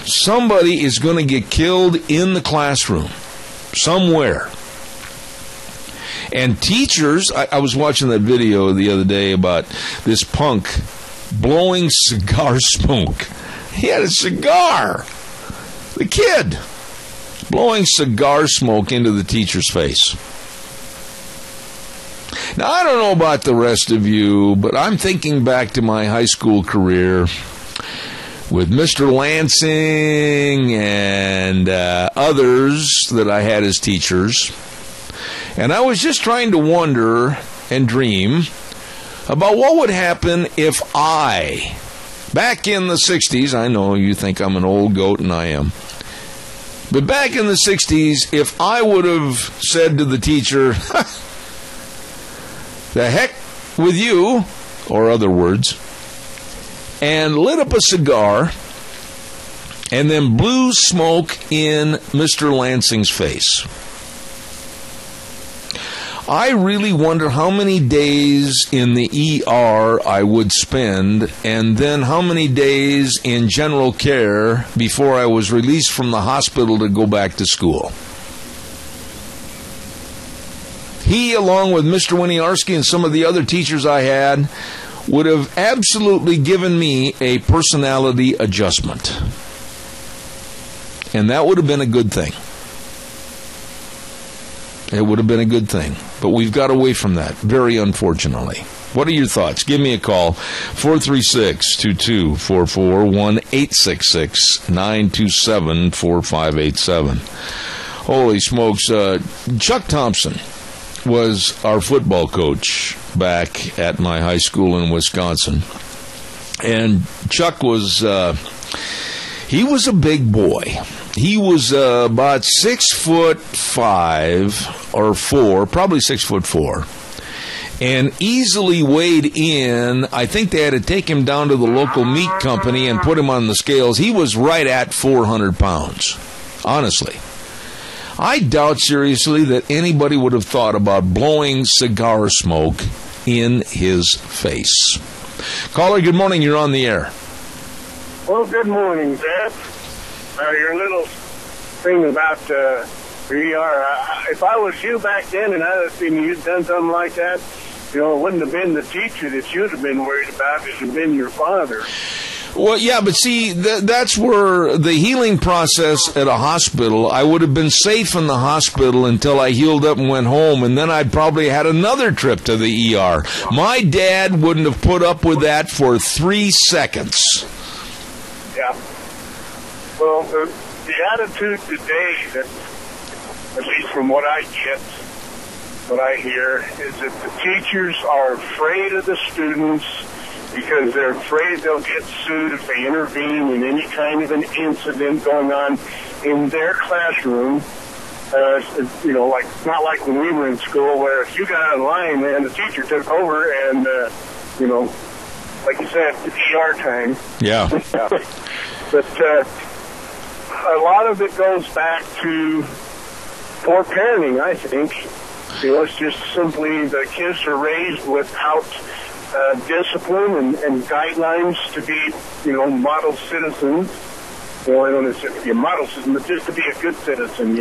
Somebody is going to get killed in the classroom somewhere. And teachers, I was watching that video the other day about this punk blowing cigar smoke. He had a cigar. The kid blowing cigar smoke into the teacher's face. Now, I don't know about the rest of you, but I'm thinking back to my high school career with Mr. Lansing and others that I had as teachers. And I was just trying to wonder and dream about what would happen if I, back in the 60s, I know you think I'm an old goat, and I am. But back in the 60s, if I would have said to the teacher, the heck with you, or other words, and lit up a cigar and then blew smoke in Mr. Lansing's face. I really wonder how many days in the ER I would spend, and then how many days in general care before I was released from the hospital to go back to school. He, along with Mr. Winiarski and some of the other teachers I had, would have absolutely given me a personality adjustment. And that would have been a good thing. It would have been a good thing. But we've got away from that, very unfortunately. What are your thoughts? Give me a call, 436-2244, 1-866-927-4587. Holy smokes, Chuck Thompson was our football coach back at my high school in Wisconsin. And Chuck was, he was a big boy. He was about 6'5" or 4, probably 6'4", and easily weighed in. I think they had to take him down to the local meat company and put him on the scales. He was right at 400 pounds, honestly. I doubt seriously that anybody would have thought about blowing cigar smoke in his face. Caller, good morning. You're on the air. Well, good morning, Jeff. Your little thing about ER, if I was you back then and I'd have seen you'd done something like that, it wouldn't have been the teacher that you'd have been worried about. It would have been your father. Well, yeah, but see, that's where the healing process at a hospital, I would have been safe in the hospital until I healed up and went home, and then I'd probably had another trip to the ER. My dad wouldn't have put up with that for 3 seconds. Yeah. Well, the attitude today, that, at least from what I get, what I hear, is that the teachers are afraid of the students because they're afraid they'll get sued if they intervene in any kind of an incident going on in their classroom. Like not like when we were in school, where if you got out of line, man, the teacher took over and, like you said, it's ER time. Yeah. But a lot of it goes back to poor parenting, I think. It's just simply the kids are raised without discipline and guidelines to be, model citizens. I don't want to be a model citizen, but just to be a good citizen,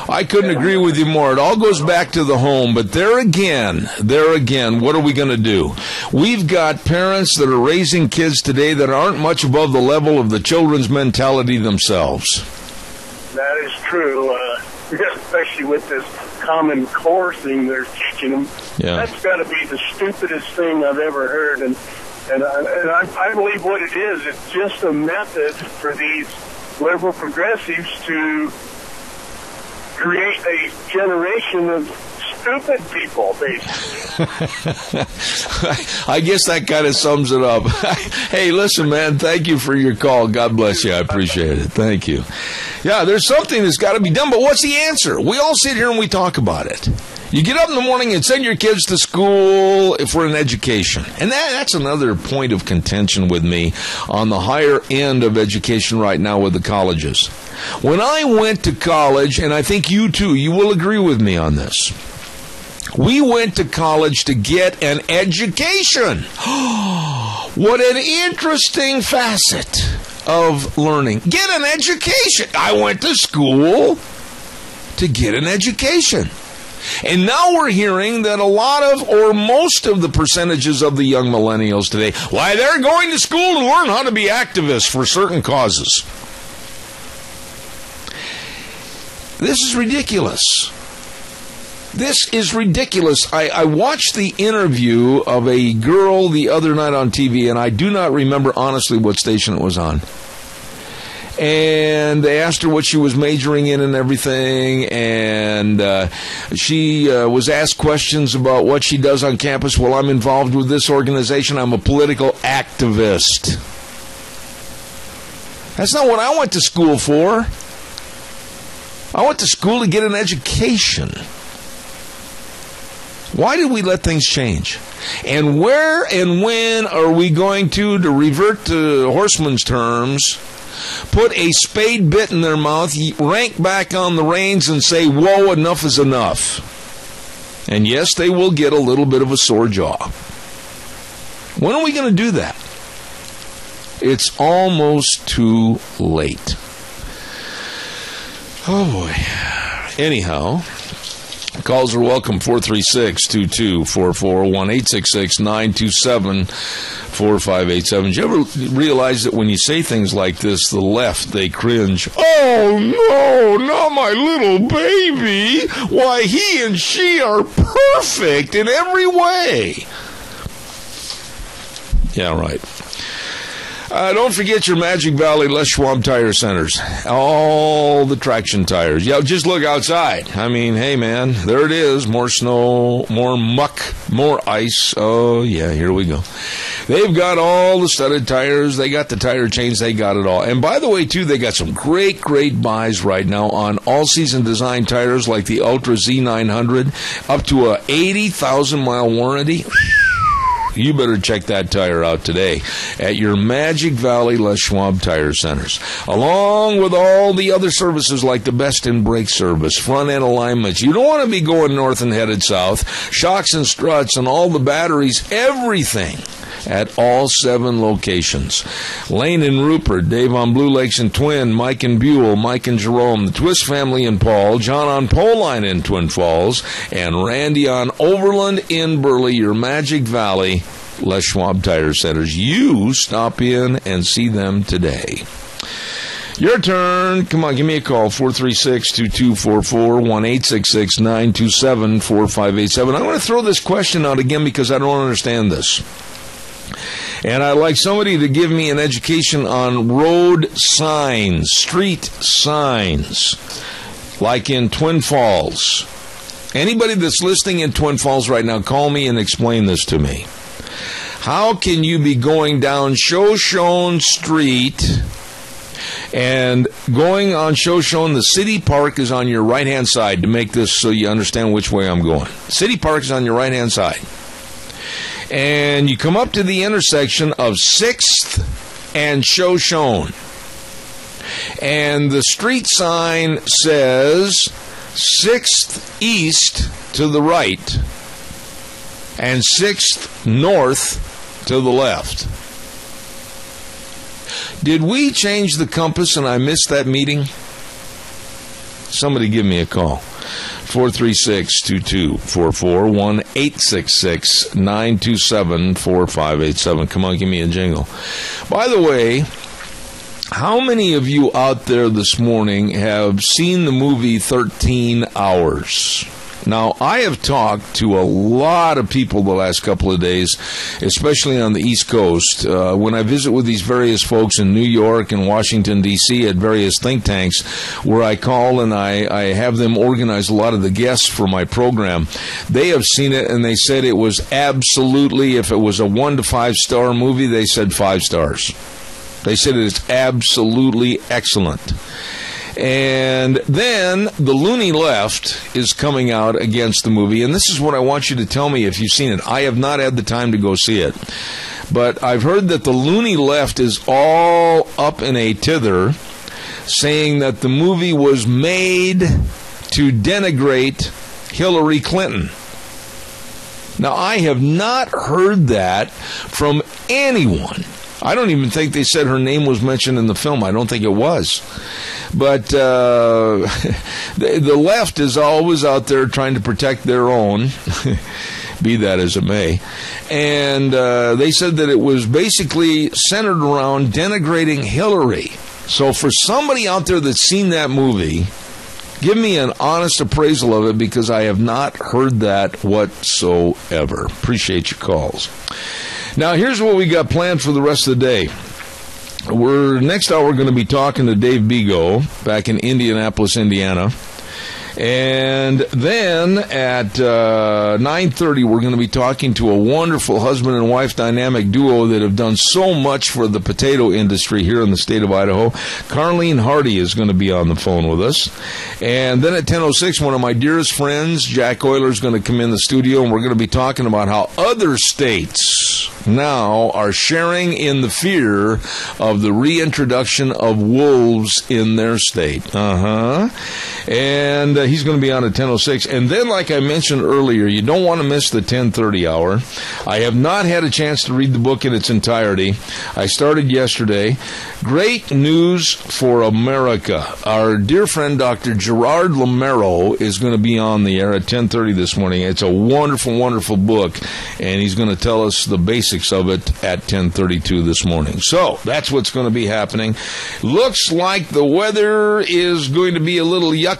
I couldn't agree with you more. It all goes back to the home, but there again, what are we going to do? We've got parents that are raising kids today that aren't much above the level of the children's mentality themselves. That is true, especially with this Common Core thing they're teaching them. Yeah. That's got to be the stupidest thing I've ever heard, and I believe what it is, it's just a method for these liberal progressives to create a generation of stupid people, basically. I guess that kind of sums it up. Hey, listen, man, thank you for your call. God bless you. I appreciate it. Thank you. Yeah, there's something that's got to be done, but what's the answer? We all sit here and we talk about it. You get up in the morning and send your kids to school for an education. And that's another point of contention with me on the higher end of education right now with the colleges. When I went to college, and I think you too, you will agree with me on this. We went to college to get an education. What an interesting facet of learning. Get an education. I went to school to get an education. And now we're hearing that a lot of, or most of the percentages of the young millennials today, why, they're going to school to learn how to be activists for certain causes. This is ridiculous. This is ridiculous. I watched the interview of a girl the other night on TV, and I do not remember honestly what station it was on. And they asked her what she was majoring in and everything, and she was asked questions about what she does on campus. Well, I'm involved with this organization. I'm a political activist. That's not what I went to school for. I went to school to get an education. Why did we let things change? And where and when are we going to revert to horseman's terms, put a spade bit in their mouth, rank back on the reins, and say, whoa, enough is enough? And yes, they will get a little bit of a sore jaw. When are we going to do that? It's almost too late. Oh, boy. Anyhow, calls are welcome, 436-2244, 1-866-927-4587. Do you ever realize that when you say things like this, the left, they cringe? Oh, no, not my little baby. Why, he and she are perfect in every way. Yeah, right. Don't forget your Magic Valley Les Schwab Tire Centers. All the traction tires. Yeah, just look outside. I mean, hey, man, there it is. More snow, more muck, more ice. Oh, yeah, here we go. They've got all the studded tires. They got the tire chains. They got it all. And by the way, too, they got some great buys right now on all-season design tires like the Ultra Z900, up to a 80,000-mile warranty. You better check that tire out today at your Magic Valley Les Schwab Tire Centers. Along with all the other services like the best in brake service, front end alignments. You don't want to be going north and headed south. Shocks and struts and all the batteries, everything at all 7 locations. Lane and Rupert, Dave on Blue Lakes and Twin, Mike and Buell, Mike and Jerome, the Twist family in Paul, John on Poline in Twin Falls, and Randy on Overland in Burley, your Magic Valley Les Schwab Tire Centers. You stop in and see them today. Your turn. Come on, give me a call, 436-2244, 1-866-927-4587. I'm going to throw this question out again because I don't understand this. And I'd like somebody to give me an education on road signs, street signs, like in Twin Falls. Anybody that's listening in Twin Falls right now, call me and explain this to me. How can you be going down Shoshone Street and going on Shoshone? The City Park is on your right-hand side, to make this so you understand which way I'm going. City Park is on your right-hand side. And you come up to the intersection of 6th and Shoshone. And the street sign says 6th East to the right and 6th North to the left. Did we change the compass and I missed that meeting? Somebody give me a call. 436-2244, 1-866-927-4587. Come on, give me a jingle. By the way, how many of you out there this morning have seen the movie 13 Hours? Now, I have talked to a lot of people the last couple of days, especially on the East Coast. When I visit with these various folks in New York and Washington, D.C. at various think tanks, where I call and I have them organize a lot of the guests for my program, they have seen it and they said it was absolutely, if it was a 1 to 5 star movie, they said 5 stars. They said it is absolutely excellent. And then the loony left is coming out against the movie, and this is what I want you to tell me if you've seen it. I have not had the time to go see it, but I've heard that the loony left is all up in a tither, saying that the movie was made to denigrate Hillary Clinton. Now, I have not heard that from anyone. I don't even think they said her name was mentioned in the film. I don't think it was. But the left is always out there trying to protect their own, be that as it may. And they said that it was basically centered around denigrating Hillary. So for somebody out there that's seen that movie, Give me an honest appraisal of it, because I have not heard that whatsoever. Appreciate your calls. Now, here's what we got planned for the rest of the day. Next hour, we're going to be talking to Dave Bigo back in Indianapolis, Indiana. And then at 9:30, we're going to be talking to a wonderful husband and wife dynamic duo that have done so much for the potato industry here in the state of Idaho. Carlene Hardy is going to be on the phone with us. And then at 10:06, one of my dearest friends, Jack Euler, is going to come in the studio, and we're going to be talking about how other states now are sharing in the fear of the reintroduction of wolves in their state. And he's going to be on at 10:06. And then, like I mentioned earlier, you don't want to miss the 10:30 hour. I have not had a chance to read the book in its entirety. I started yesterday. Great news for America. Our dear friend, Dr. Gerard Lamero, is going to be on the air at 10:30 this morning. It's a wonderful, wonderful book, and he's going to tell us the basics of it at 10:32 this morning. So, that's what's going to be happening. Looks like the weather is going to be a little yucky.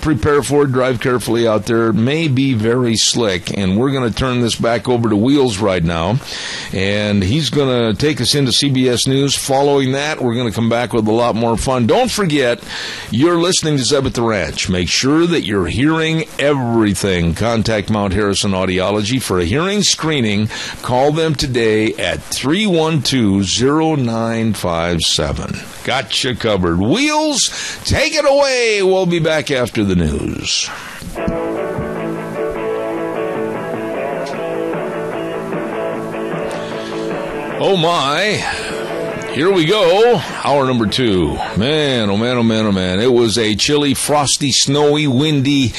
Prepare for it. Drive carefully out there. It may be very slick, and we're going to turn this back over to Wheels right now, and he's going to take us into CBS News. Following that, we're going to come back with a lot more fun. Don't forget, you're listening to Zeb at the Ranch. Make sure that you're hearing everything. Contact Mount Harrison Audiology for a hearing screening. Call them today at 312-0957. Got you covered. Wheels, take it away. We'll be back after the news. Oh my. Here we go. Hour number 2. Man, oh man, oh man, oh man. It was a chilly, frosty, snowy, windy,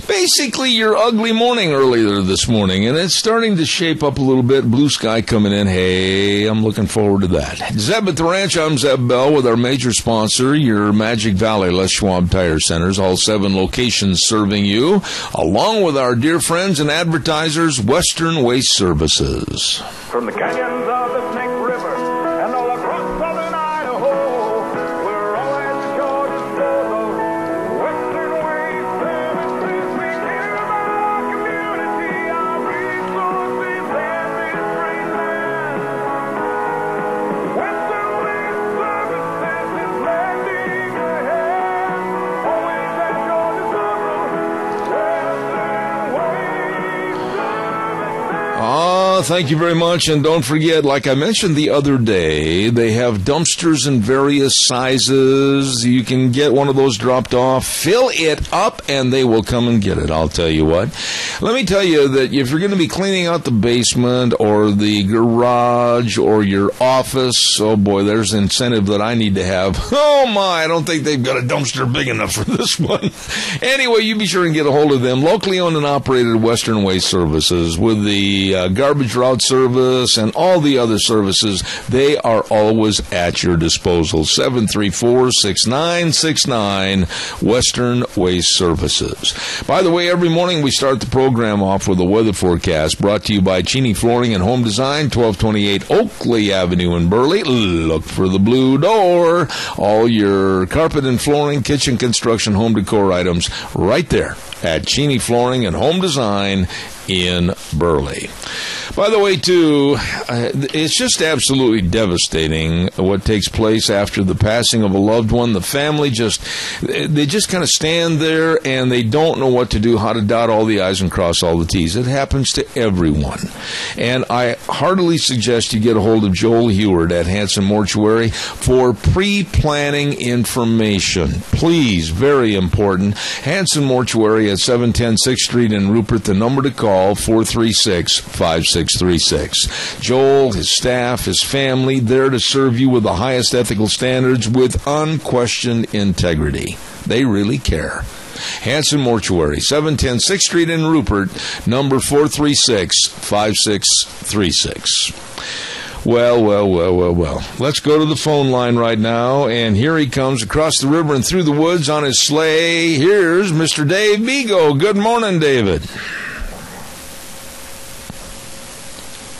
basically your ugly morning earlier this morning, and it's starting to shape up a little bit. Blue sky coming in. Hey, I'm looking forward to that. Zeb at the Ranch, I'm Zeb Bell with our major sponsor, your Magic Valley Les Schwab Tire Centers, all 7 locations serving you, along with our dear friends and advertisers, Western Waste Services. From the canyons of the Snake River and all across southern Idaho, we're always your disposal. Western Waste Services, we care about our community, our resources, and this great land. Western Waste Services is lending a hand, always at your disposal. Western Waste Services. Thank you very much, and don't forget, like I mentioned the other day, they have dumpsters in various sizes. You can get one of those dropped off, fill it up, and they will come and get it. I'll tell you what. Let me tell you that if you're going to be cleaning out the basement or the garage or your office, oh boy, there's an incentive that I need to have. Oh my, I don't think they've got a dumpster big enough for this one. Anyway, you be sure and get a hold of them. Locally owned and operated Western Waste Services with the garbage route service and all the other services. They are always at your disposal. 734-6969 Western Waste Services. By the way, every morning we start the program off with a weather forecast brought to you by Cheney Flooring and Home Design, 1228 Oakley Avenue in Burley. Look for the blue door. All your carpet and flooring, kitchen construction, home decor items right there at Cheney Flooring and Home Design in Burley. By the way, too, it's just absolutely devastating what takes place after the passing of a loved one. The family they just kind of stand there and they don't know what to do, how to dot all the I's and cross all the T's. It happens to everyone. And I heartily suggest you get a hold of Joel Heward at Hanson Mortuary for pre-planning information. Please, very important. Hanson Mortuary at 710 6th Street in Rupert. The number to call, 436-5636. Joel, his staff, his family, there to serve you with the highest ethical standards with unquestioned integrity. They really care. Hanson Mortuary, 710 6th Street in Rupert, number 436-5636. Well. Let's go to the phone line right now, and here he comes across the river and through the woods on his sleigh. Here's Mr. Dave Bigo. Good morning, David.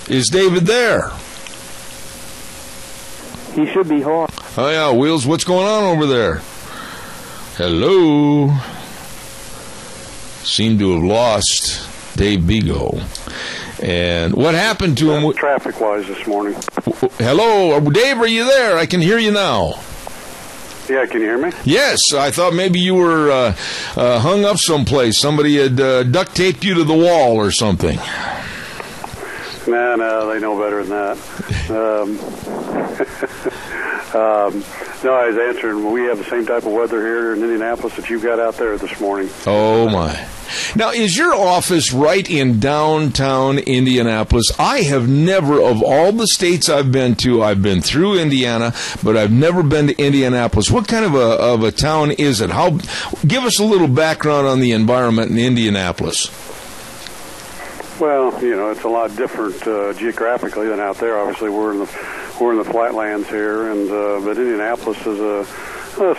Is David there? He should be home. Oh, yeah, Wheels, what's going on over there? Hello. Seem to have lost Dave Bigo. And what happened to him? Traffic-wise this morning. Hello, Dave, are you there? I can hear you now. Yeah, can you hear me? Yes, I thought maybe you were hung up someplace. Somebody had duct taped you to the wall or something. No, they know better than that. No, I was answering, we have the same type of weather here in Indianapolis that you got out there this morning. Oh, my. Now, is your office right in downtown Indianapolis? I have never, of all the states I've been to, I've been through Indiana, but I've never been to Indianapolis. What kind of a town is it? Give us a little background on the environment in Indianapolis. Well, it's a lot different geographically than out there. Obviously, we're in the flatlands here, and but Indianapolis is a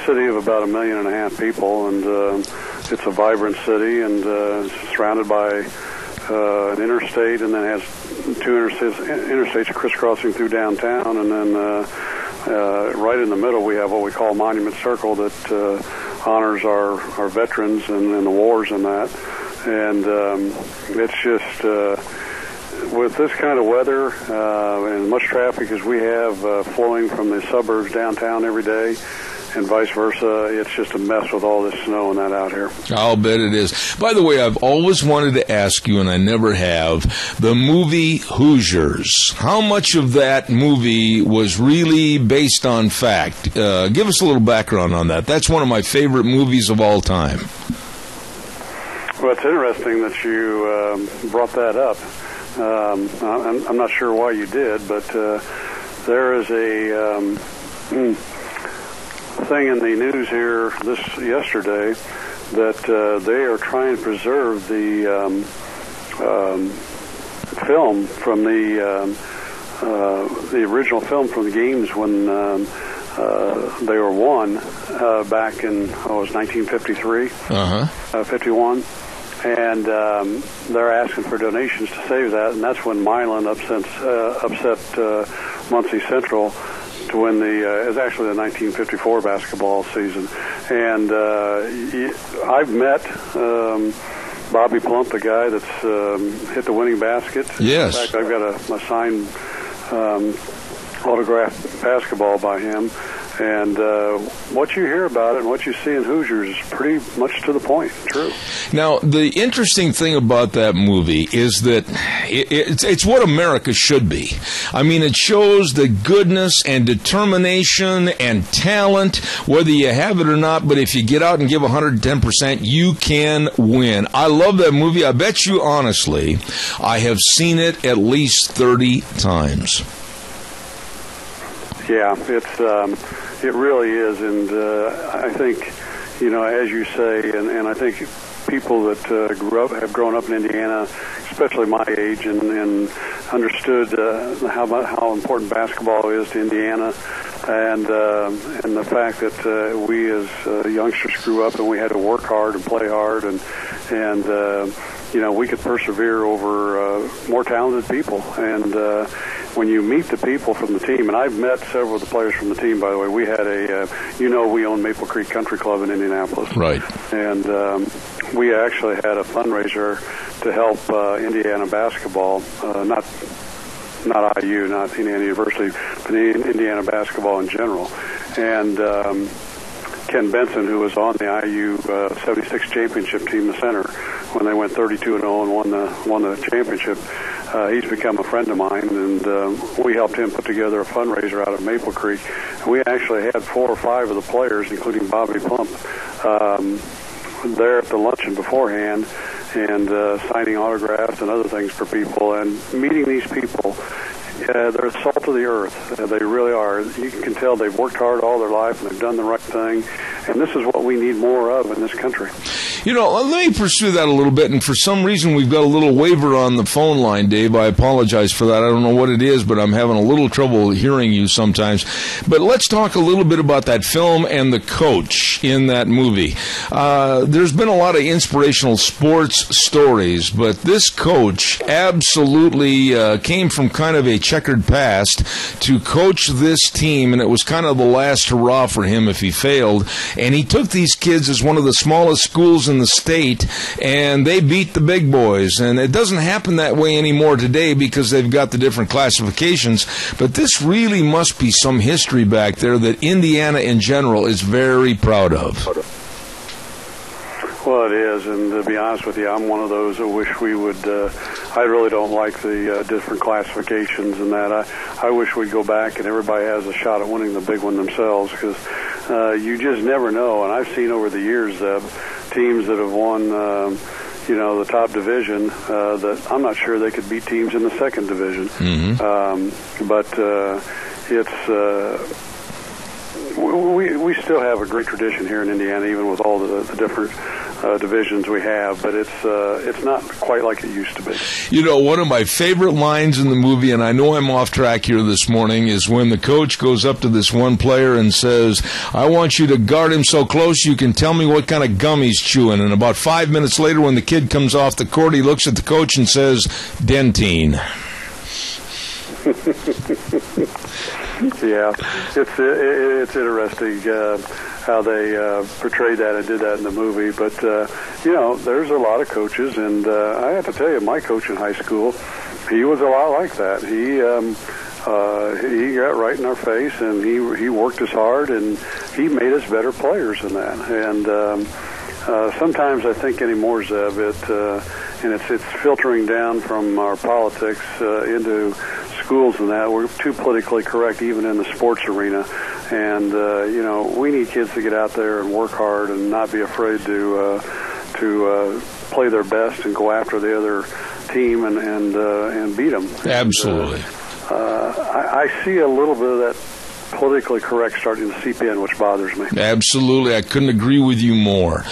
city of about 1.5 million people, and it's a vibrant city, and it's surrounded by an interstate, and then has two interstates crisscrossing through downtown, and then right in the middle we have what we call Monument Circle that honors our veterans and the wars and that. And it's just, with this kind of weather and much traffic as we have flowing from the suburbs downtown every day, and vice versa, it's just a mess with all this snow and that out here. I'll bet it is. By the way, I've always wanted to ask you, and I never have, the movie Hoosiers. How much of that movie was really based on fact? Give us a little background on that. That's one of my favorite movies of all time. Well, it's interesting that you brought that up. I'm not sure why you did, but there is a thing in the news here yesterday that they are trying to preserve the film from the original film from the games when they were won back in 1953, 51. And they're asking for donations to save that, and that's when Milan upset Muncie Central to win it was actually the 1954 basketball season. And I've met Bobby Plump, the guy that's hit the winning basket. Yes. In fact, I've got a signed autographed basketball by him. And what you hear about it and what you see in Hoosiers is pretty much to the point. True. Now, the interesting thing about that movie is that it's what America should be. I mean, it shows the goodness and determination and talent, whether you have it or not, but if you get out and give 110%, you can win. I love that movie. I bet you, honestly, I have seen it at least 30 times. Yeah, it really is, and I think, as you say, and I think people that have grown up in Indiana, especially my age, and understood how important basketball is to Indiana, and the fact that we as youngsters grew up and we had to work hard and play hard, and we could persevere over more talented people. And when you meet the people from the team, and I've met several of the players from the team, by the way, we had we own Maple Creek Country Club in Indianapolis. Right. And we actually had a fundraiser to help Indiana basketball, not IU, not Indiana University, but Indiana basketball in general. And Ken Benson, who was on the IU 76 championship team, the center, when they went 32-0 and won the championship, he's become a friend of mine, and we helped him put together a fundraiser out of Maple Creek. And we actually had 4 or 5 of the players, including Bobby Plump, there at the luncheon beforehand, and signing autographs and other things for people, and meeting these people. They're the salt of the earth. They really are. You can tell they've worked hard all their life and they've done the right thing. And this is what we need more of in this country. You know, let me pursue that a little bit, and for some reason we've got a little waiver on the phone line, Dave. I apologize for that. I don't know what it is, but I'm having a little trouble hearing you sometimes. But let's talk a little bit about that film and the coach in that movie. There's been a lot of inspirational sports stories, but this coach absolutely came from kind of a checkered past to coach this team, and it was kind of the last hurrah for him if he failed. And he took these kids as one of the smallest schools in the state, and they beat the big boys. And it doesn't happen that way anymore today because they've got the different classifications. But this really must be some history back there that Indiana in general is very proud of. Well, it is, and to be honest with you, I'm one of those that wish we would, I really don't like the different classifications and that. I wish we'd go back and everybody has a shot at winning the big one themselves, because you just never know. And I've seen over the years teams that have won, the top division, that I'm not sure they could beat teams in the second division. Mm-hmm. But it's... We still have a great tradition here in Indiana, even with all the different divisions we have, but it's not quite like it used to be. You know, one of my favorite lines in the movie, and I know I'm off track here this morning, is when the coach goes up to this one player and says, I want you to guard him so close you can tell me what kind of gum he's chewing. And about 5 minutes later, when the kid comes off the court, he looks at the coach and says, Dentine. Yeah, it's interesting how they portrayed that and did that in the movie. But, there's a lot of coaches, and I have to tell you, my coach in high school, he was a lot like that. He got right in our face, and he worked us hard, and he made us better players than that. And sometimes I think anymore, Zeb, and it's filtering down from our politics into schools and that. We're too politically correct even in the sports arena. And, we need kids to get out there and work hard and not be afraid to play their best and go after the other team and beat them. Absolutely. I see a little bit of that politically correct starting to seep in, which bothers me. Absolutely. I couldn't agree with you more.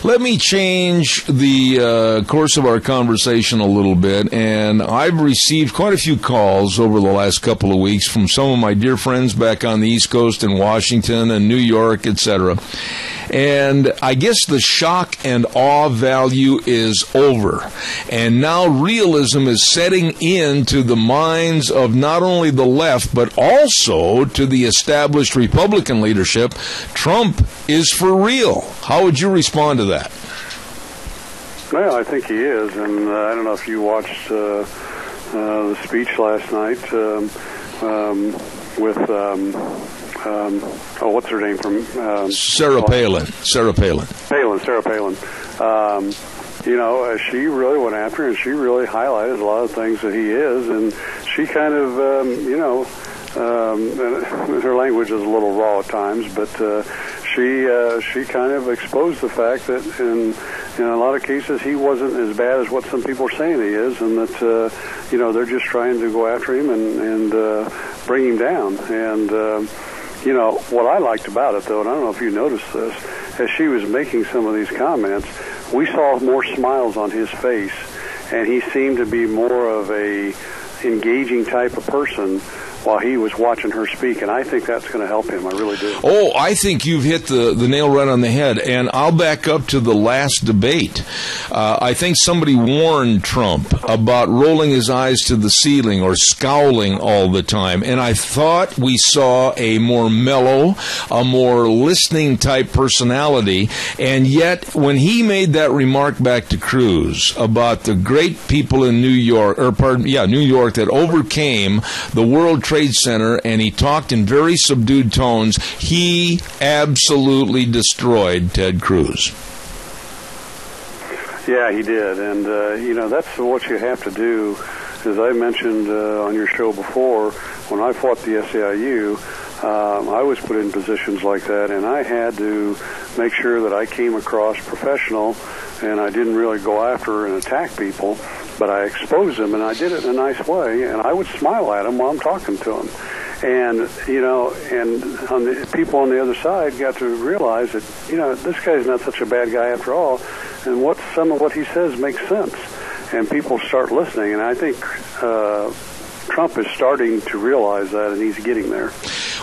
Let me change the course of our conversation a little bit, and I've received quite a few calls over the last couple of weeks from some of my dear friends back on the East Coast in Washington and New York, etc. And I guess the shock and awe value is over. And now realism is setting into the minds of not only the left, but also to the established Republican leadership. Trump is for real. How would you respond to that? Well, I think he is. And I don't know if you watched the speech last night with... what's her name from? Sarah Palin. Sarah Palin. She really went after him, and she really highlighted a lot of things that he is, and she kind of, her language is a little raw at times, but she kind of exposed the fact that in a lot of cases he wasn't as bad as what some people are saying he is, and that they're just trying to go after him and bring him down. And what I liked about it, though, and I don't know if you noticed this, as she was making some of these comments, we saw more smiles on his face, and he seemed to be more of a engaging type of person while he was watching her speak, and I think that's going to help him. I really do. Oh, I think you've hit the nail right on the head, and I'll back up to the last debate. I think somebody warned Trump about rolling his eyes to the ceiling or scowling all the time, and I thought we saw a more mellow, a more listening type personality, and yet when he made that remark back to Cruz about the great people in New York that overcame the World Trade Center, and he talked in very subdued tones, he absolutely destroyed Ted Cruz. Yeah, he did, and that's what you have to do. As I mentioned on your show before, when I fought the SEIU, I was put in positions like that, and I had to make sure that I came across professional, and I didn't really go after and attack people, but I exposed them, and I did it in a nice way, and I would smile at them while I'm talking to them. And, and on the people on the other side got to realize that, this guy's not such a bad guy after all. what some of what he says makes sense, and people start listening. And I think Trump is starting to realize that, and he's getting there.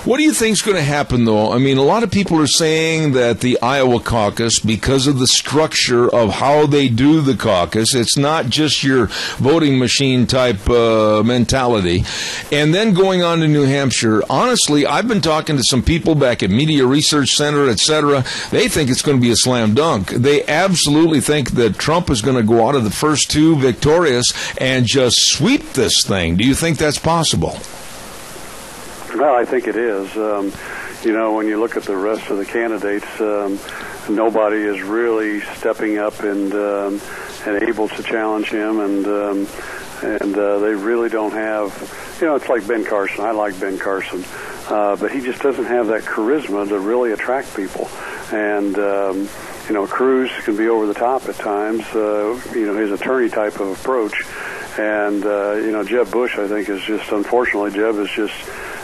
What do you think is going to happen, though? I mean, a lot of people are saying that the Iowa caucus, because of the structure of how they do the caucus, it's not just your voting machine type mentality. And then going on to New Hampshire, honestly, I've been talking to some people back at Media Research Center, etc. They think it's going to be a slam dunk. They absolutely think that Trump is going to go out of the first two victorious and just sweep this thing. Do you think that's possible? Well, I think it is. When you look at the rest of the candidates, nobody is really stepping up and able to challenge him, and they really don't have. It's like Ben Carson. I like Ben Carson, but he just doesn't have that charisma to really attract people. And Cruz can be over the top at times. His attorney type of approach, and Jeb Bush, I think, is just unfortunately Jeb is just.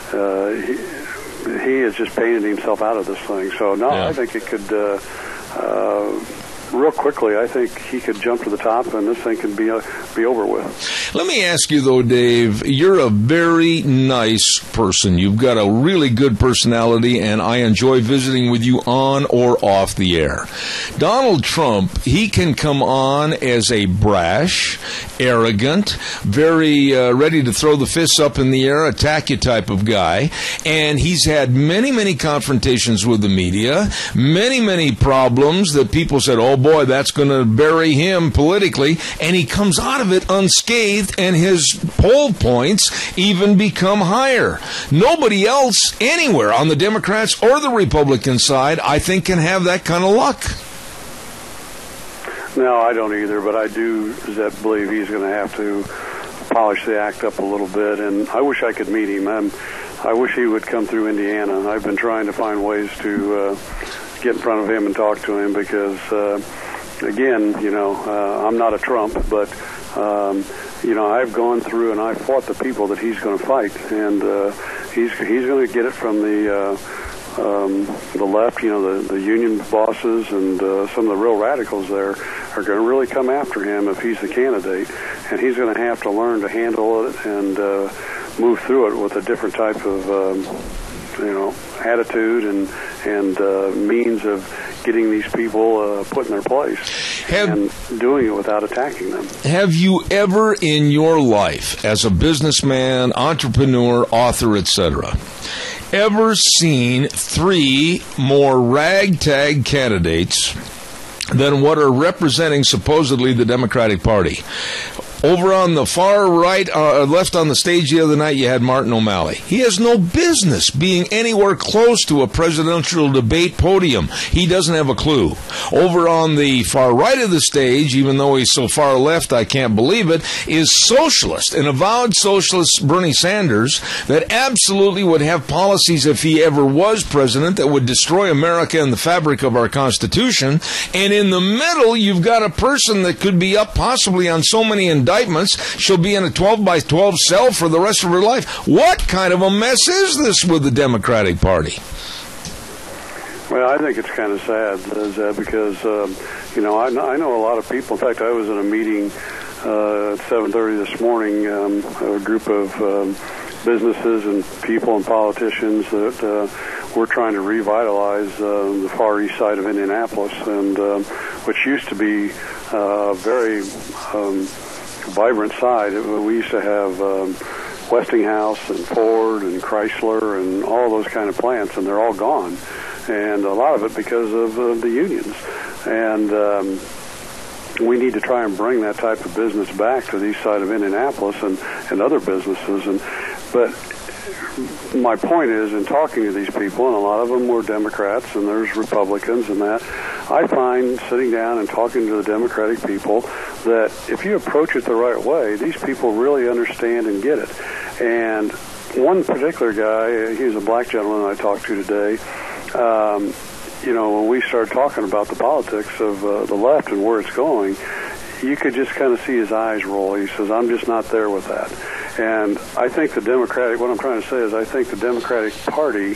He has just painted himself out of this thing. So, no, yeah. I think it could, real quickly, I think he could jump to the top and this thing could be over with. Let me ask you, though, Dave, you're a very nice person. You've got a really good personality, and I enjoy visiting with you on or off the air. Donald Trump, he can come on as a brash, arrogant, very ready to throw the fists up in the air, attack you type of guy. And he's had many, many confrontations with the media, many, many problems that people said, oh boy, that's going to bury him politically. And he comes out of it unscathed, and his poll points even become higher. Nobody else anywhere on the Democrats or the Republican side, I think, can have that kind of luck. No, I don't either, but I do believe he's going to have to polish the act up a little bit, and I wish I could meet him. I wish he would come through Indiana. I've been trying to find ways to get in front of him and talk to him because, again, I'm not a Trump, but, I've gone through and I've fought the people that he's going to fight, and he's going to get it from the left, the union bosses and some of the real radicals there are going to really come after him if he's the candidate, and he's going to have to learn to handle it and move through it with a different type of, attitude and means of getting these people put in their place and doing it without attacking them. Have you ever in your life, as a businessman, entrepreneur, author, etc., ever seen three more ragtag candidates than what are representing supposedly the Democratic Party? Over on the far right, left on the stage the other night, you had Martin O'Malley. He has no business being anywhere close to a presidential debate podium. He doesn't have a clue. Over on the far right of the stage, even though he's so far left, I can't believe it, is socialist, an avowed socialist Bernie Sanders that absolutely would have policies if he ever was president that would destroy America and the fabric of our Constitution. And in the middle, you've got a person that could be up possibly on so many indictments, she'll be in a 12-by-12 cell for the rest of her life. What kind of a mess is this with the Democratic Party? Well, I think it's kind of sad, Zeb, because, I know a lot of people. In fact, I was in a meeting at 7:30 this morning, a group of businesses and people and politicians that we're trying to revitalize the far east side of Indianapolis, and which used to be very vibrant side. We used to have Westinghouse and Ford and Chrysler and all those kind of plants, and they're all gone. And a lot of it because of the unions. And we need to try and bring that type of business back to the east side of Indianapolis and other businesses. But my point is, in talking to these people, and a lot of them were Democrats and there's Republicans and that, I find sitting down and talking to the Democratic people that if you approach it the right way, these people really understand and get it. And one particular guy, he's a black gentleman I talked to today, when we started talking about the politics of the left and where it's going, you could just kind of see his eyes roll. He says, I'm just not there with that. And I think what I'm trying to say is I think the Democratic Party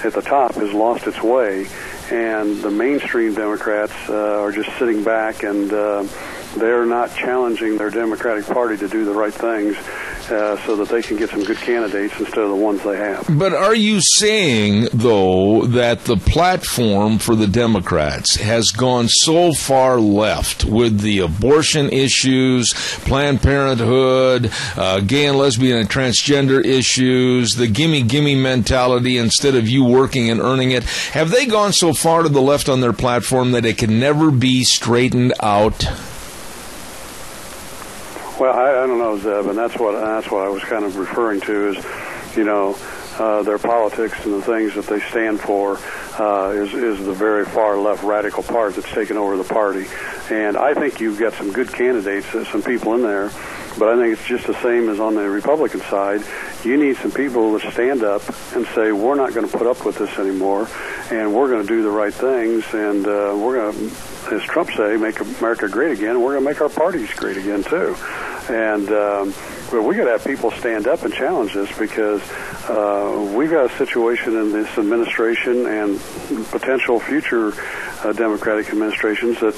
at the top has lost its way, and the mainstream Democrats are just sitting back, and they're not challenging their Democratic Party to do the right things so that they can get some good candidates instead of the ones they have. But are you saying, though, that the platform for the Democrats has gone so far left with the abortion issues, Planned Parenthood, gay and lesbian and transgender issues, the gimme mentality instead of you working and earning it? Have they gone so far to the left on their platform that it can never be straightened out? Well, I don't know, Zeb, and that's what I was kind of referring to is, their politics and the things that they stand for is the very far left radical part that's taken over the party. And I think you've got some good candidates, some people in there, but I think it's just the same as on the Republican side. You need some people that stand up and say, we're not going to put up with this anymore, and we're going to do the right things, and we're going to, as Trump say, make America great again, and we're going to make our parties great again, too. And but we got to have people stand up and challenge this, because we've got a situation in this administration and potential future Democratic administrations that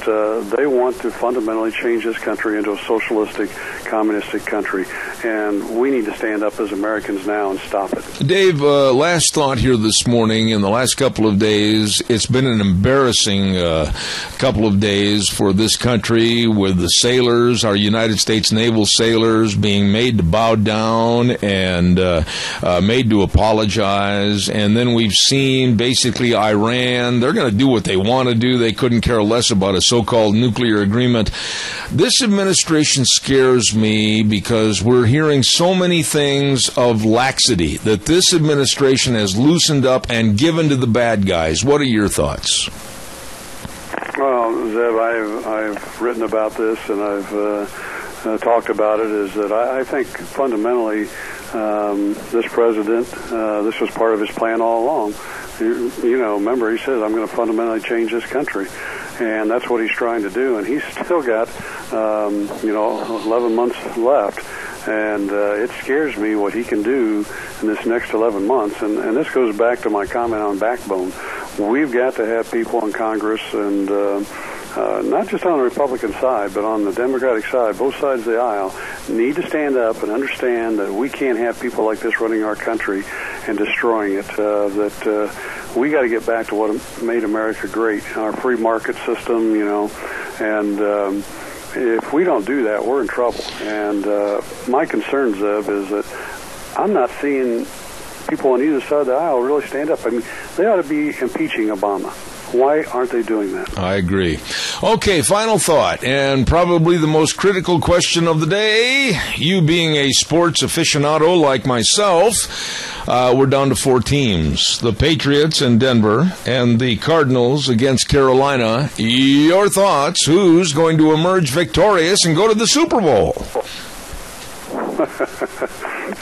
they want to fundamentally change this country into a socialistic, communistic country. And we need to stand up as Americans now and stop it. Dave, last thought here this morning. In the last couple of days, it's been an embarrassing couple of days for this country, with the sailors, our United States naval sailors, being made to bow down and made to apologize. And then we've seen basically Iran, they're going to do what they want to do. They couldn't care less about a so-called nuclear agreement. This administration scares me because we're hearing so many things of laxity, that this administration has loosened up and given to the bad guys. What are your thoughts? Well, Zeb, I've written about this, and I've talked about it, is that I think fundamentally this president, this was part of his plan all along. Remember, he says, I'm going to fundamentally change this country. And that's what he's trying to do. And he's still got, 11 months left. And it scares me what he can do in this next 11 months. And this goes back to my comment on backbone. We've got to have people in Congress, and not just on the Republican side, but on the Democratic side, both sides of the aisle, need to stand up and understand that we can't have people like this running our country and destroying it, that we got to get back to what made America great, our free market system, and if we don't do that, we're in trouble. And my concern, Zeb, is that I'm not seeing people on either side of the aisle really stand up. I mean, they ought to be impeaching Obama. Why aren't they doing that? I agree. Okay, final thought, and probably the most critical question of the day. You being a sports aficionado like myself, we're down to 4 teams. The Patriots in Denver and the Cardinals against Carolina. Your thoughts? Who's going to emerge victorious and go to the Super Bowl?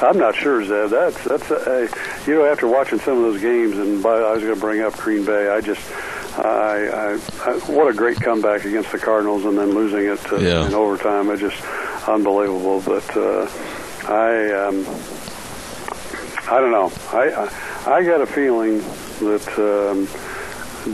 I'm not sure, Zeb. That's after watching some of those games, and I was going to bring up Green Bay. What a great comeback against the Cardinals, and then losing it in overtime. It's just unbelievable. But I don't know. I got a feeling that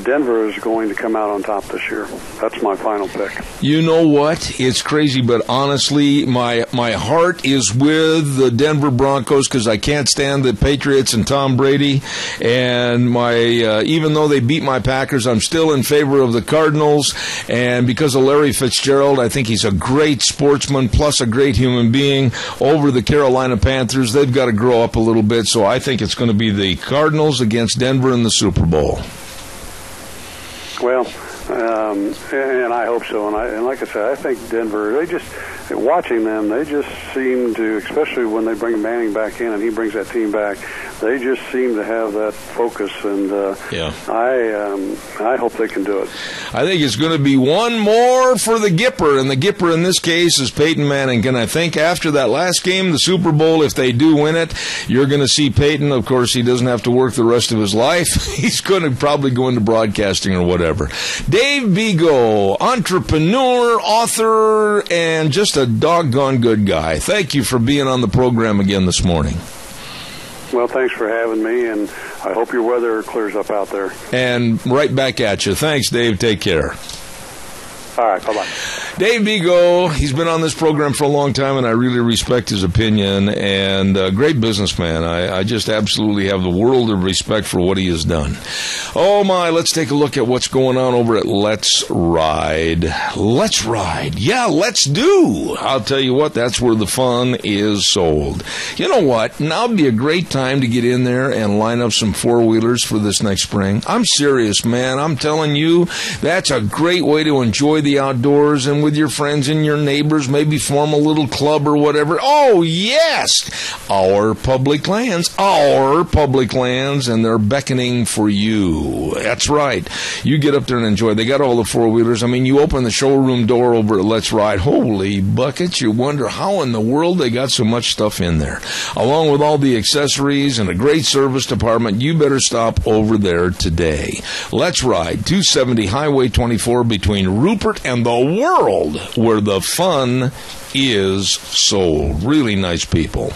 Denver is going to come out on top this year. That's my final pick. You know what? It's crazy, but honestly, my heart is with the Denver Broncos because I can't stand the Patriots and Tom Brady. And even though they beat my Packers, I'm still in favor of the Cardinals. And because of Larry Fitzgerald, I think he's a great sportsman plus a great human being. Over the Carolina Panthers, they've got to grow up a little bit. So I think it's going to be the Cardinals against Denver in the Super Bowl. Well, and I hope so. And like I said, I think Denver, watching them, they just seem to, especially when they bring Manning back in and he brings that team back, they just seem to have that focus. And I hope they can do it. I think it's going to be one more for the Gipper, and the Gipper in this case is Peyton Manning. And I think after that last game, the Super Bowl, if they do win it, you're going to see Peyton. Of course, he doesn't have to work the rest of his life. He's going to probably go into broadcasting or whatever. Dave Vigo, entrepreneur, author, and just a doggone good guy. Thank you for being on the program again this morning. Well, thanks for having me, and I hope your weather clears up out there. And right back at you. Thanks, Dave. Take care. All right, bye-bye. Dave Vigo, he's been on this program for a long time, and I really respect his opinion, and a great businessman. I just absolutely have the world of respect for what he has done. Oh, my, let's take a look at what's going on over at Let's Ride. Let's Ride. Yeah, let's do. I'll tell you what, that's where the fun is sold. You know what? Now would be a great time to get in there and line up some four-wheelers for this next spring. I'm serious, man. I'm telling you, that's a great way to enjoy the outdoors, and with your friends and your neighbors, maybe form a little club or whatever. Oh, yes! Our public lands, and they're beckoning for you. That's right. You get up there and enjoy. They got all the four-wheelers. I mean, you open the showroom door over at Let's Ride. Holy buckets, you wonder how in the world they got so much stuff in there. Along with all the accessories and a great service department, you better stop over there today. Let's Ride, 270 Highway 24 between Rupert and the World, where the fun is sold. Really nice people.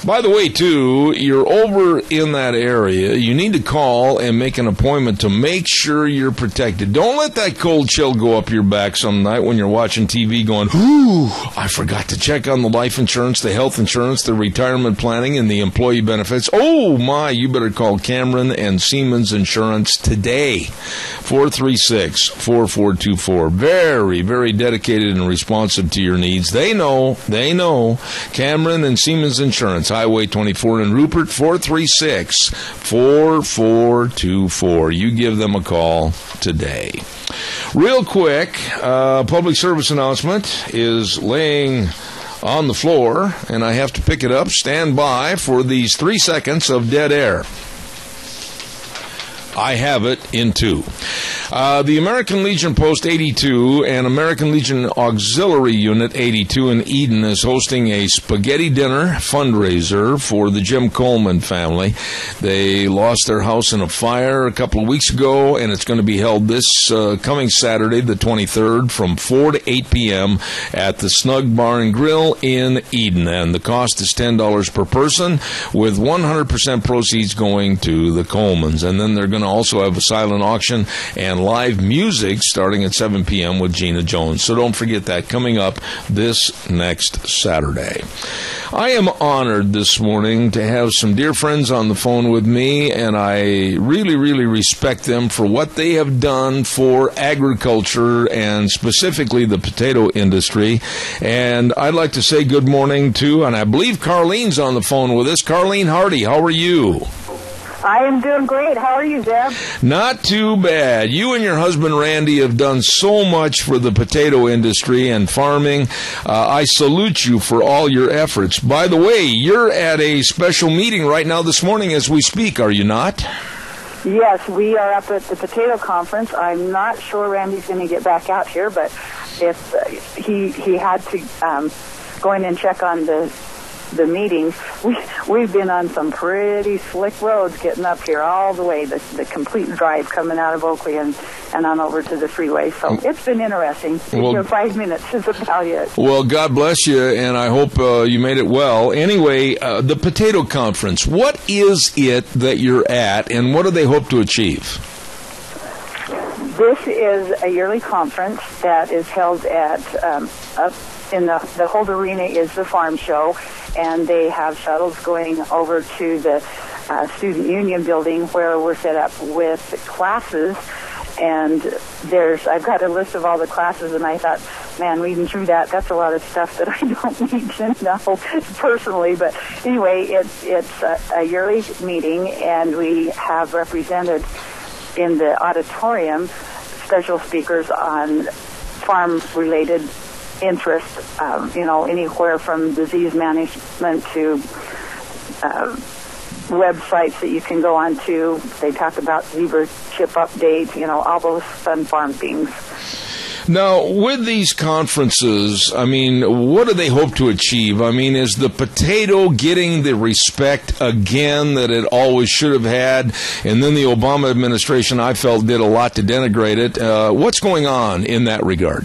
By the way, too, you're over in that area, you need to call and make an appointment to make sure you're protected. Don't let that cold chill go up your back some night when you're watching TV going, ooh, I forgot to check on the life insurance, the health insurance, the retirement planning, and the employee benefits. Oh, my, you better call Cameron and Siemens Insurance today. 436-4424. Very, very dedicated and responsive to your needs. They know. Cameron and Siemens Insurance, Highway 24 in Rupert, 436-4424. You give them a call today. Real quick, public service announcement is laying on the floor, and I have to pick it up. Stand by for these 3 seconds of dead air. I have it in 2. The American Legion Post 82 and American Legion Auxiliary Unit 82 in Eden is hosting a spaghetti dinner fundraiser for the Jim Coleman family. They lost their house in a fire a couple of weeks ago, and it's going to be held this coming Saturday, the 23rd, from 4 to 8 p.m. at the Snug Bar and Grill in Eden. And the cost is $10 per person, with 100% proceeds going to the Colemans. And then they're going to also have a silent auction and live music starting at 7 p.m. with Gina Jones. So don't forget that coming up this next Saturday. I am honored this morning to have some dear friends on the phone with me, and I really, really respect them for what they have done for agriculture and specifically the potato industry. And I'd like to say good morning to, and I believe Carlene's on the phone with us. Carlene Hardy, how are you? I am doing great. How are you, Deb? Not too bad. You and your husband, Randy, have done so much for the potato industry and farming. I salute you for all your efforts. By the way, you're at a special meeting right now this morning as we speak, are you not? Yes, we are up at the potato conference. I'm not sure Randy's going to get back out here, but if he had to go in and check on the meetings, we've been on some pretty slick roads getting up here all the way, the complete drive coming out of Oakley and on over to the freeway. So it's been interesting. Well, 5 minutes is about it. Well, God bless you, and I hope you made it well. Anyway, the potato conference, what is it that you're at, and what do they hope to achieve? This is a yearly conference that is held at up in the Holt Arena is the farm show, and they have shuttles going over to the Student Union building where we're set up with classes. And I've got a list of all the classes, and I thought, man, reading through that's a lot of stuff that I don't need to know personally. But anyway, it's a yearly meeting, and we have represented in the auditorium special speakers on farm-related interests, anywhere from disease management to websites that you can go on to. They talk about zebra chip updates, all those fun farm things. Now, with these conferences, I mean, what do they hope to achieve? I mean, is the potato getting the respect again that it always should have had? And then the Obama administration, I felt, did a lot to denigrate it. What's going on in that regard?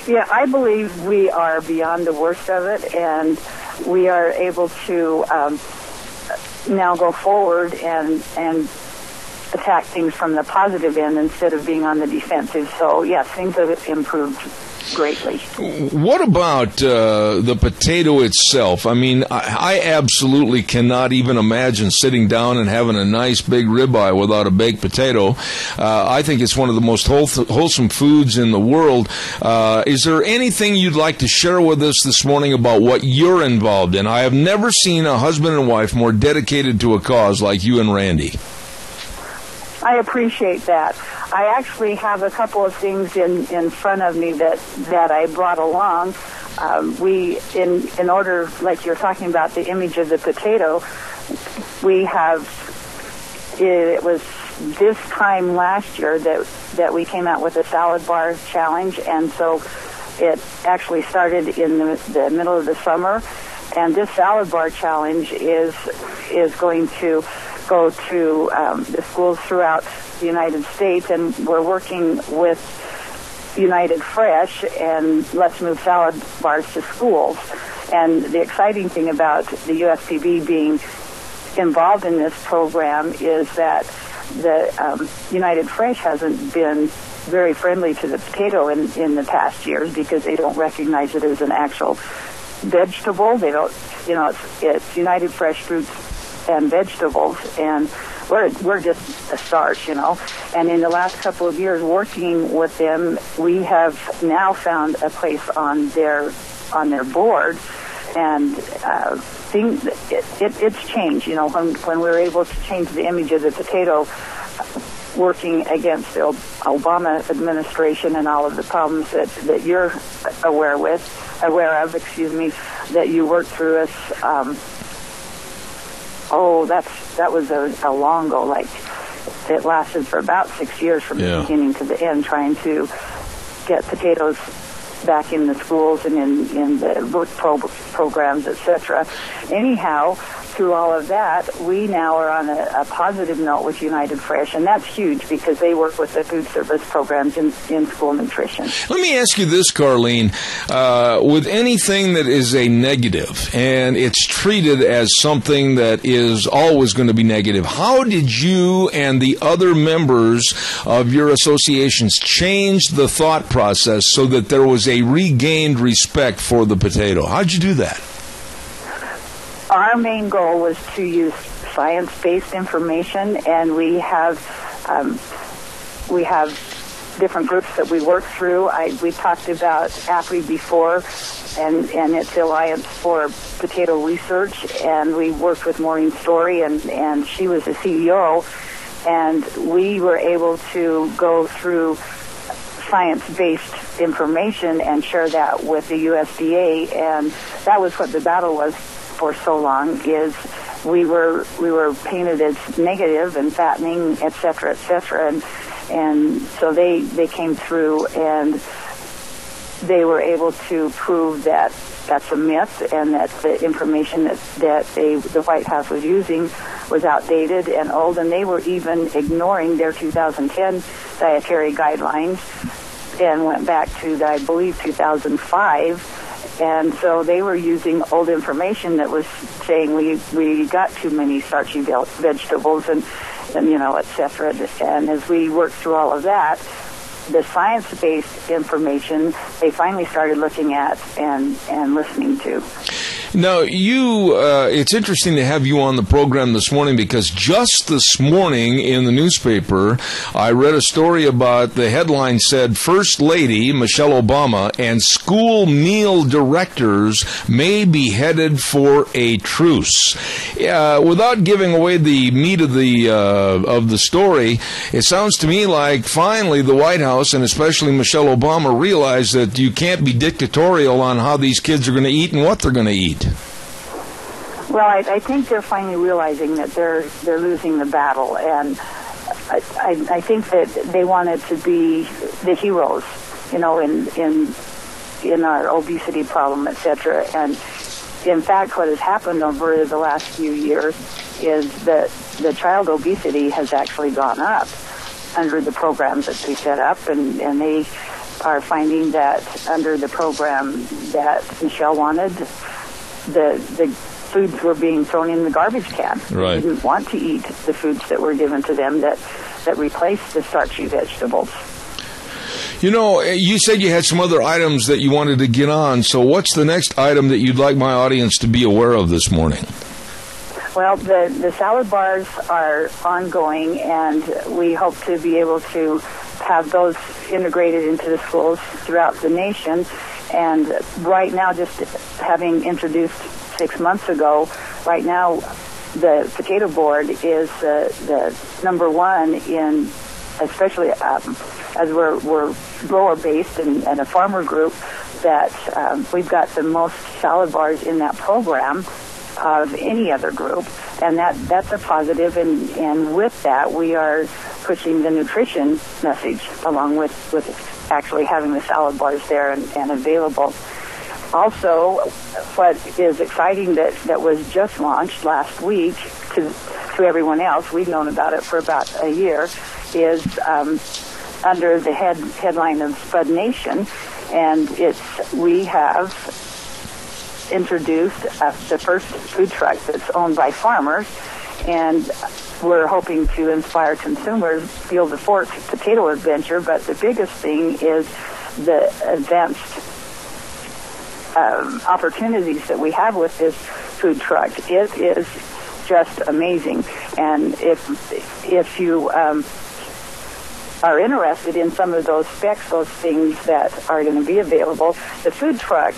Yeah, I believe we are beyond the worst of it, and we are able to now go forward and attack things from the positive end instead of being on the defensive. So, yes, things have improved greatly. What about the potato itself? I mean, I absolutely cannot even imagine sitting down and having a nice big ribeye without a baked potato. I think it's one of the most wholesome foods in the world. Is there anything you'd like to share with us this morning about what you're involved in? I have never seen a husband and wife more dedicated to a cause like you and Randy. I appreciate that. I actually have a couple of things in front of me that I brought along. We, in order, like you're talking about the image of the potato, we have, it was this time last year that we came out with a salad bar challenge, and so it actually started in the middle of the summer, and this salad bar challenge is going to go to the schools throughout the United States, and we're working with United Fresh and Let's Move Salad Bars to schools. And the exciting thing about the USPB being involved in this program is that the United Fresh hasn't been very friendly to the potato in the past years because they don't recognize it as an actual vegetable. They don't, it's United Fresh Fruits and Vegetables, and we're just a start, And in the last couple of years working with them, we have now found a place on their board, and it's changed. When we were able to change the image of the potato, working against the Obama administration and all of the problems that you're aware of, that you worked through us. That was a long go. Like, it lasted for about 6 years from the beginning to the end, trying to get potatoes back in the schools and in the work programs, etc. Anyhow, through all of that, we now are on a positive note with United Fresh, and that's huge because they work with the food service programs in school nutrition. Let me ask you this, Carlene. With anything that is a negative and it's treated as something that is always going to be negative, how did you and the other members of your associations change the thought process so that there was a regained respect for the potato? How'd you do that? Our main goal was to use science-based information, and we have different groups that we work through. We talked about APRI before, and its Alliance for Potato Research, and we worked with Maureen Story, and she was the CEO, and we were able to go through science-based information and share that with the USDA, and that was what the battle was for so long. Is we were painted as negative and fattening, et cetera, and so they came through and they were able to prove that that's a myth and that the information that the White House was using was outdated and old, and they were even ignoring their 2010 dietary guidelines and went back to, I believe, 2005. And so they were using old information that was saying we got too many starchy vegetables and et cetera. And as we worked through all of that, the science-based information they finally started looking at and listening to. Now, it's interesting to have you on the program this morning because just this morning in the newspaper, I read a story about, the headline said, First Lady Michelle Obama and school meal directors may be headed for a truce. Without giving away the meat of the story, it sounds to me like finally the White House and especially Michelle Obama realized that you can't be dictatorial on how these kids are going to eat and what they're going to eat. Well, I think they're finally realizing that they're losing the battle, and I think that they wanted to be the heroes, in our obesity problem, etc. And in fact, what has happened over the last few years is that the child obesity has actually gone up under the programs that they set up, and they are finding that under the program that Michelle wanted, the foods were being thrown in the garbage can. Right. They didn't want to eat the foods that were given to them that replaced the starchy vegetables. You know, you said you had some other items that you wanted to get on, so what's the next item that you'd like my audience to be aware of this morning? Well, the salad bars are ongoing, and we hope to be able to have those integrated into the schools throughout the nation. And right now, just having introduced 6 months ago, right now the potato board is the number one in, especially as we're grower-based and a farmer group, that we've got the most salad bars in that program of any other group, and that's a positive. And with that, we are pushing the nutrition message along with actually having the salad bars there and available. Also, what is exciting that was just launched last week to everyone else, we've known about it for about a year, is under the headline of Spud Nation, and we have introduced the first food truck that's owned by farmers, and we're hoping to inspire consumers Field to Fork potato adventure. But the biggest thing is the advanced opportunities that we have with this food truck. It is just amazing, and if you are interested in some of those specs, those things that are going to be available, the food truck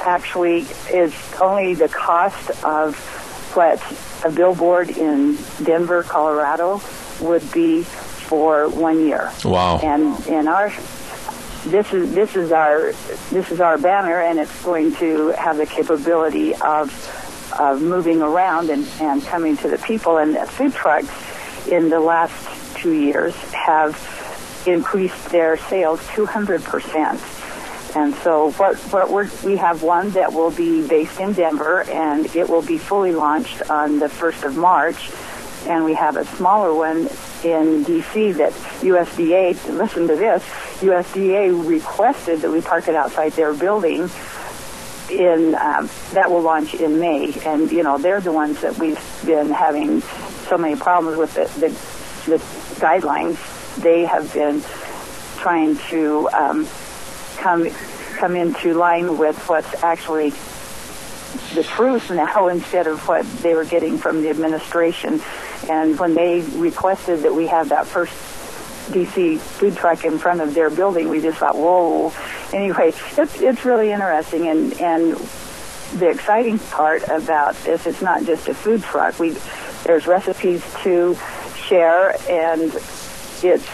actually is only the cost of what a billboard in Denver, Colorado would be for 1 year. Wow. And this is our banner, and it's going to have the capability of moving around and coming to the people. And the food trucks in the last 2 years have increased their sales 200%. And so we have one that will be based in Denver, and it will be fully launched on the 1st of March. And we have a smaller one in D.C. that USDA, listen to this, USDA requested that we park it outside their building. That will launch in May. And, you know, they're the ones that we've been having so many problems with the guidelines. They have been trying to come into line with what's actually the truth now instead of what they were getting from the administration. And when they requested that we have that first DC food truck in front of their building, we just thought, whoa. Anyway, it's really interesting, and the exciting part about this, it's not just a food truck. There's recipes to share, and it's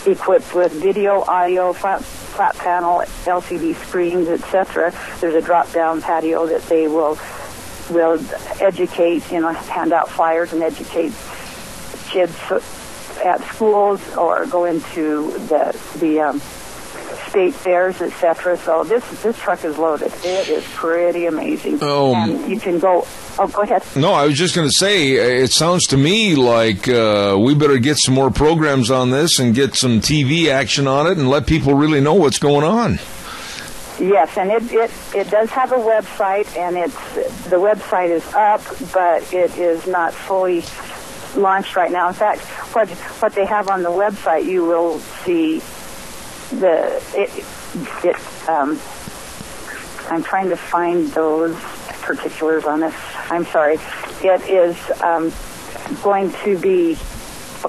equipped with video, audio, flat panel, LCD screens, etc. There's a drop-down patio that they will educate, hand out flyers and educate kids at schools or go into the state fairs, etc. So this truck is loaded. It is pretty amazing. And you can go. Oh, go ahead. No, I was just going to say, it sounds to me like we better get some more programs on this and get some TV action on it and let people really know what's going on. Yes, and it does have a website, and the website is up, but it is not fully launched right now. In fact, what they have on the website, you will see I'm trying to find those particulars on this. I'm sorry. It is going to be,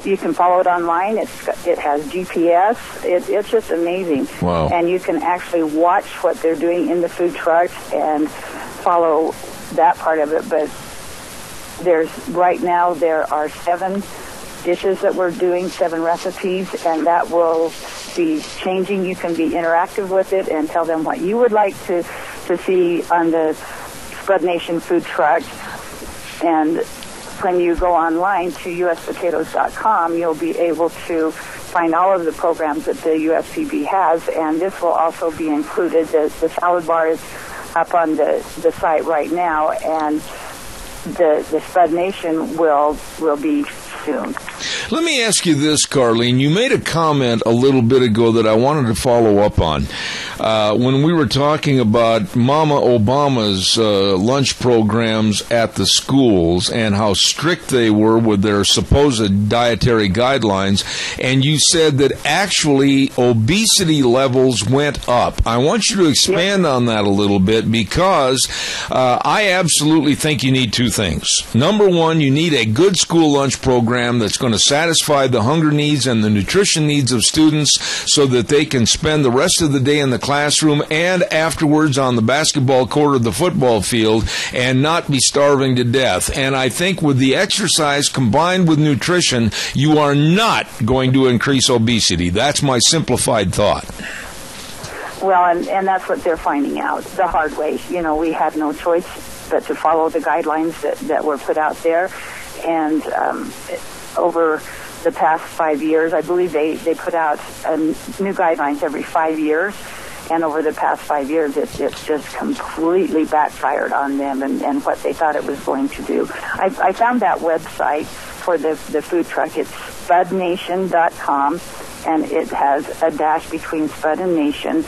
you can follow it online. It has GPS. It's just amazing. Wow. And you can actually watch what they're doing in the food truck and follow that part of it. But right now there are 7 dishes that we're doing, 7 recipes, and that will be changing. You can be interactive with it and tell them what you would like to see on the Spud Nation food truck. And when you go online to uspotatoes.com, you'll be able to find all of the programs that the USPB has, and this will also be included. The salad bar is up on the site right now, and the Spud Nation will be soon. Let me ask you this, Carlene. You made a comment a little bit ago that I wanted to follow up on. when we were talking about Mama Obama's lunch programs at the schools and how strict they were with their supposed dietary guidelines, and you said that actually obesity levels went up. I want you to expand on that a little bit, because I absolutely think you need two things. Number one, you need a good school lunch program that's going to satisfy the hunger needs and the nutrition needs of students so that they can spend the rest of the day in the classroom and afterwards on the basketball court or the football field and not be starving to death. And I think with the exercise combined with nutrition, you are not going to increase obesity. That's my simplified thought. Well, and that's what they're finding out the hard way. You know, we had no choice but to follow the guidelines that were put out there. And over the past 5 years, I believe they put out new guidelines every 5 years. And over the past 5 years, it's just completely backfired on them and what they thought it was going to do. I found that website for the food truck. It's spudnation.com, and it has a dash between Spud and Nation.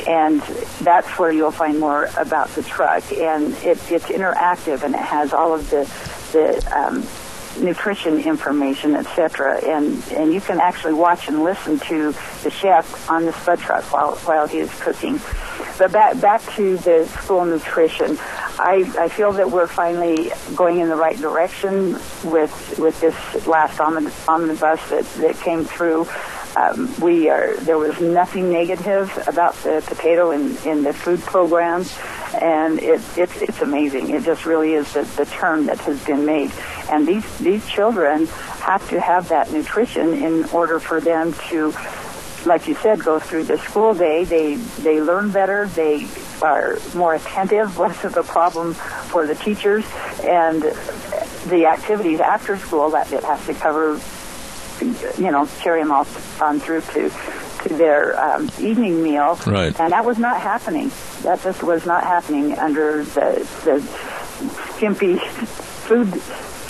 And that's where you'll find more about the truck. And it's interactive, and it has all of the nutrition information, etc. And you can actually watch and listen to the chef on the Spud truck while he is cooking. But back to the school nutrition, I feel that we're finally going in the right direction with this last omnibus that came through. There was nothing negative about the potato in the food programs, and it's amazing. It just really is the turn that has been made. And these children have to have that nutrition in order for them to, like you said, go through the school day. They learn better. They are more attentive, less of a problem for the teachers, and the activities after school that it has to cover, you know, carry them on through to their evening meal. Right. And that was not happening. That just was not happening under the skimpy food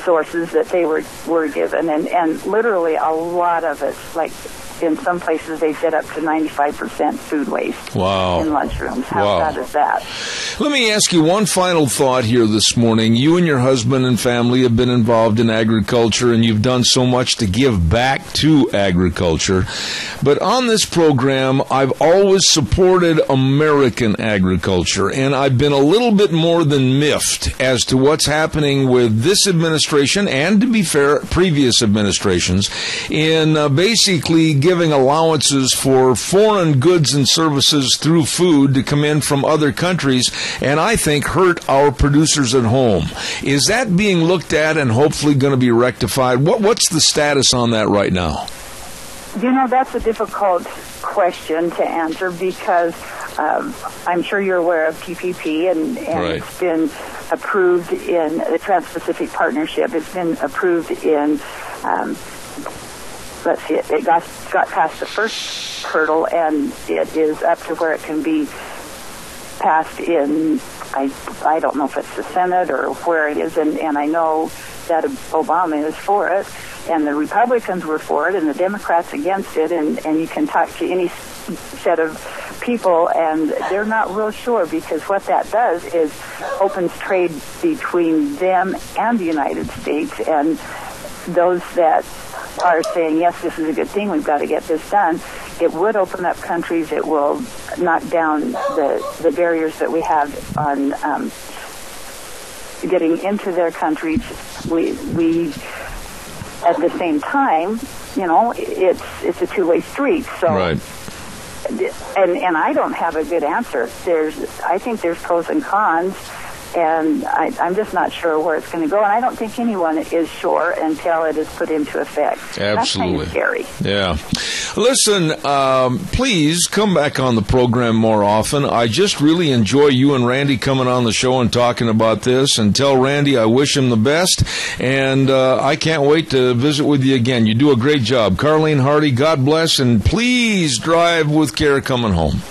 sources that they were given. And literally a lot of it, like in some places they said up to 95% food waste. Wow. In lunchrooms. How sad is that? Let me ask you one final thought here this morning. You and your husband and family have been involved in agriculture, and you've done so much to give back to agriculture. But on this program, I've always supported American agriculture, and I've been a little bit more than miffed as to what's happening with this administration and, to be fair, previous administrations in basically giving allowances for foreign goods and services through food to come in from other countries, and I think hurt our producers at home. Is that being looked at and hopefully going to be rectified? What's the status on that right now? You know, that's a difficult question to answer because I'm sure you're aware of TPP, and right. It's been approved in the Trans-Pacific Partnership. It's been approved in let's see, it got past the first hurdle, and it is up to where it can be passed in, I don't know if it's the Senate or where it is, and I know that Obama is for it, and the Republicans were for it, and the Democrats against it, and you can talk to any set of people, and they're not real sure, because what that does is opens trade between them and the United States, and those that are saying, yes, this is a good thing, we've got to get this done, it would open up countries, it will knock down the barriers that we have on getting into their countries. We at the same time, you know, it's a two-way street. So, right. And I don't have a good answer. I think there's pros and cons, and I'm just not sure where it's going to go. And I don't think anyone is sure until it is put into effect. Absolutely. That's kind of scary. Yeah. Listen, please come back on the program more often. I just really enjoy you and Randy coming on the show and talking about this. And tell Randy I wish him the best. And I can't wait to visit with you again. You do a great job. Carlene Hardy, God bless. And please drive with care coming home.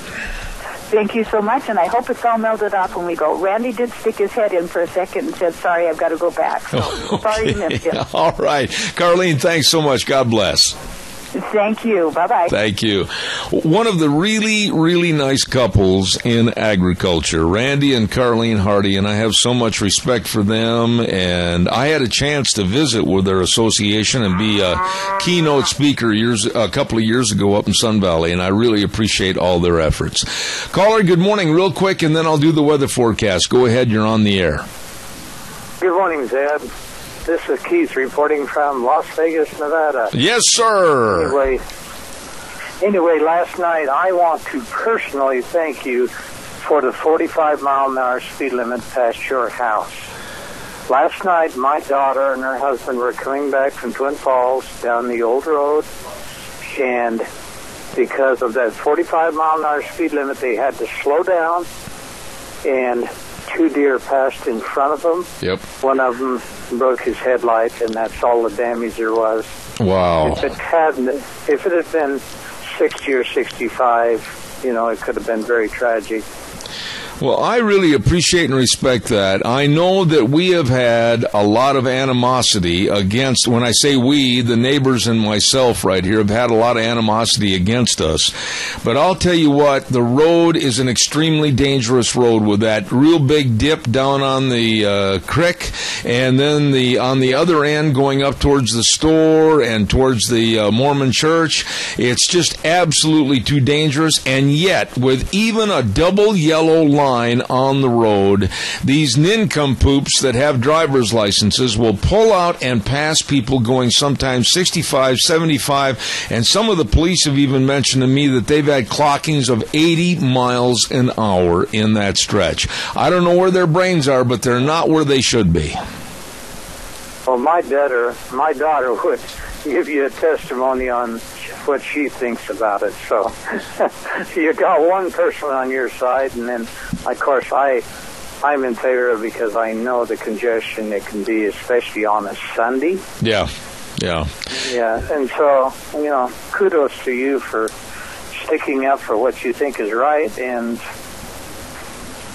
Thank you so much, and I hope it's all melted off when we go. Randy did stick his head in for a second and said, sorry, I've got to go back. So, okay. Sorry you missed him. All right. Carlene, thanks so much. God bless. Thank you. Bye-bye. Thank you. One of the really, really nice couples in agriculture, Randy and Carlene Hardy, and I have so much respect for them, and I had a chance to visit with their association and be a keynote speaker a couple of years ago up in Sun Valley, and I really appreciate all their efforts. Caller, good morning, real quick, and then I'll do the weather forecast. Go ahead, you're on the air. Good morning, Zed. This is Keith reporting from Las Vegas, Nevada. Yes, sir. Anyway, last night I want to personally thank you for the 45-mile-an-hour speed limit past your house. Last night, my daughter and her husband were coming back from Twin Falls down the old road, and because of that 45-mile-an-hour speed limit, they had to slow down, and 2 deer passed in front of them. Yep. One of them broke his headlight, and that's all the damage there was. Wow. If it had been 60 or 65, it could have been very tragic. Well, I really appreciate and respect that. I know that we have had a lot of animosity against, when I say we, the neighbors and myself right here have had a lot of animosity against us. But I'll tell you what, the road is an extremely dangerous road with that real big dip down on the creek, and then on the other end going up towards the store and towards the Mormon church. It's just absolutely too dangerous, and yet with even a double yellow line on the road, these nincompoops that have driver's licenses will pull out and pass people going sometimes 65, 75, and some of the police have even mentioned to me that they've had clockings of 80 miles an hour in that stretch. I don't know where their brains are, but they're not where they should be. Well, my daughter would give you a testimony on what she thinks about it. So you got one person on your side, and then, of course, I'm in favor of it because I know the congestion it can be, especially on a Sunday. Yeah. Yeah, and so, kudos to you for sticking up for what you think is right, and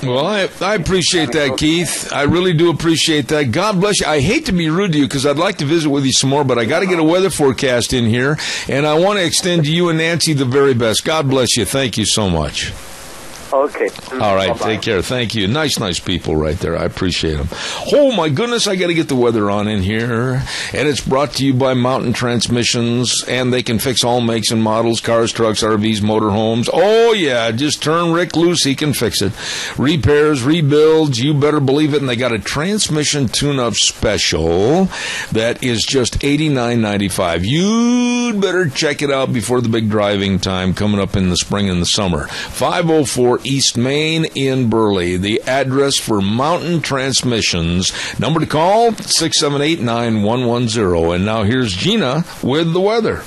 well, I appreciate that, Keith. I really do appreciate that. God bless you. I hate to be rude to you because I'd like to visit with you some more, but I got to get a weather forecast in here, and I want to extend to you and Nancy the very best. God bless you. Thank you so much. Okay. All right. Bye-bye. Take care. Thank you. Nice people right there. I appreciate them. Oh, my goodness. I got to get the weather on in here. And it's brought to you by Mountain Transmissions. And they can fix all makes and models, cars, trucks, RVs, motorhomes. Oh, yeah. Just turn Rick loose. He can fix it. Repairs, rebuilds. You better believe it. And they got a transmission tune-up special that is just $89.95. You'd better check it out before the big driving time coming up in the spring and the summer. 504 East Main in Burley. The address for Mountain Transmissions. Number to call, 678-9110. And now here's Gina with the weather.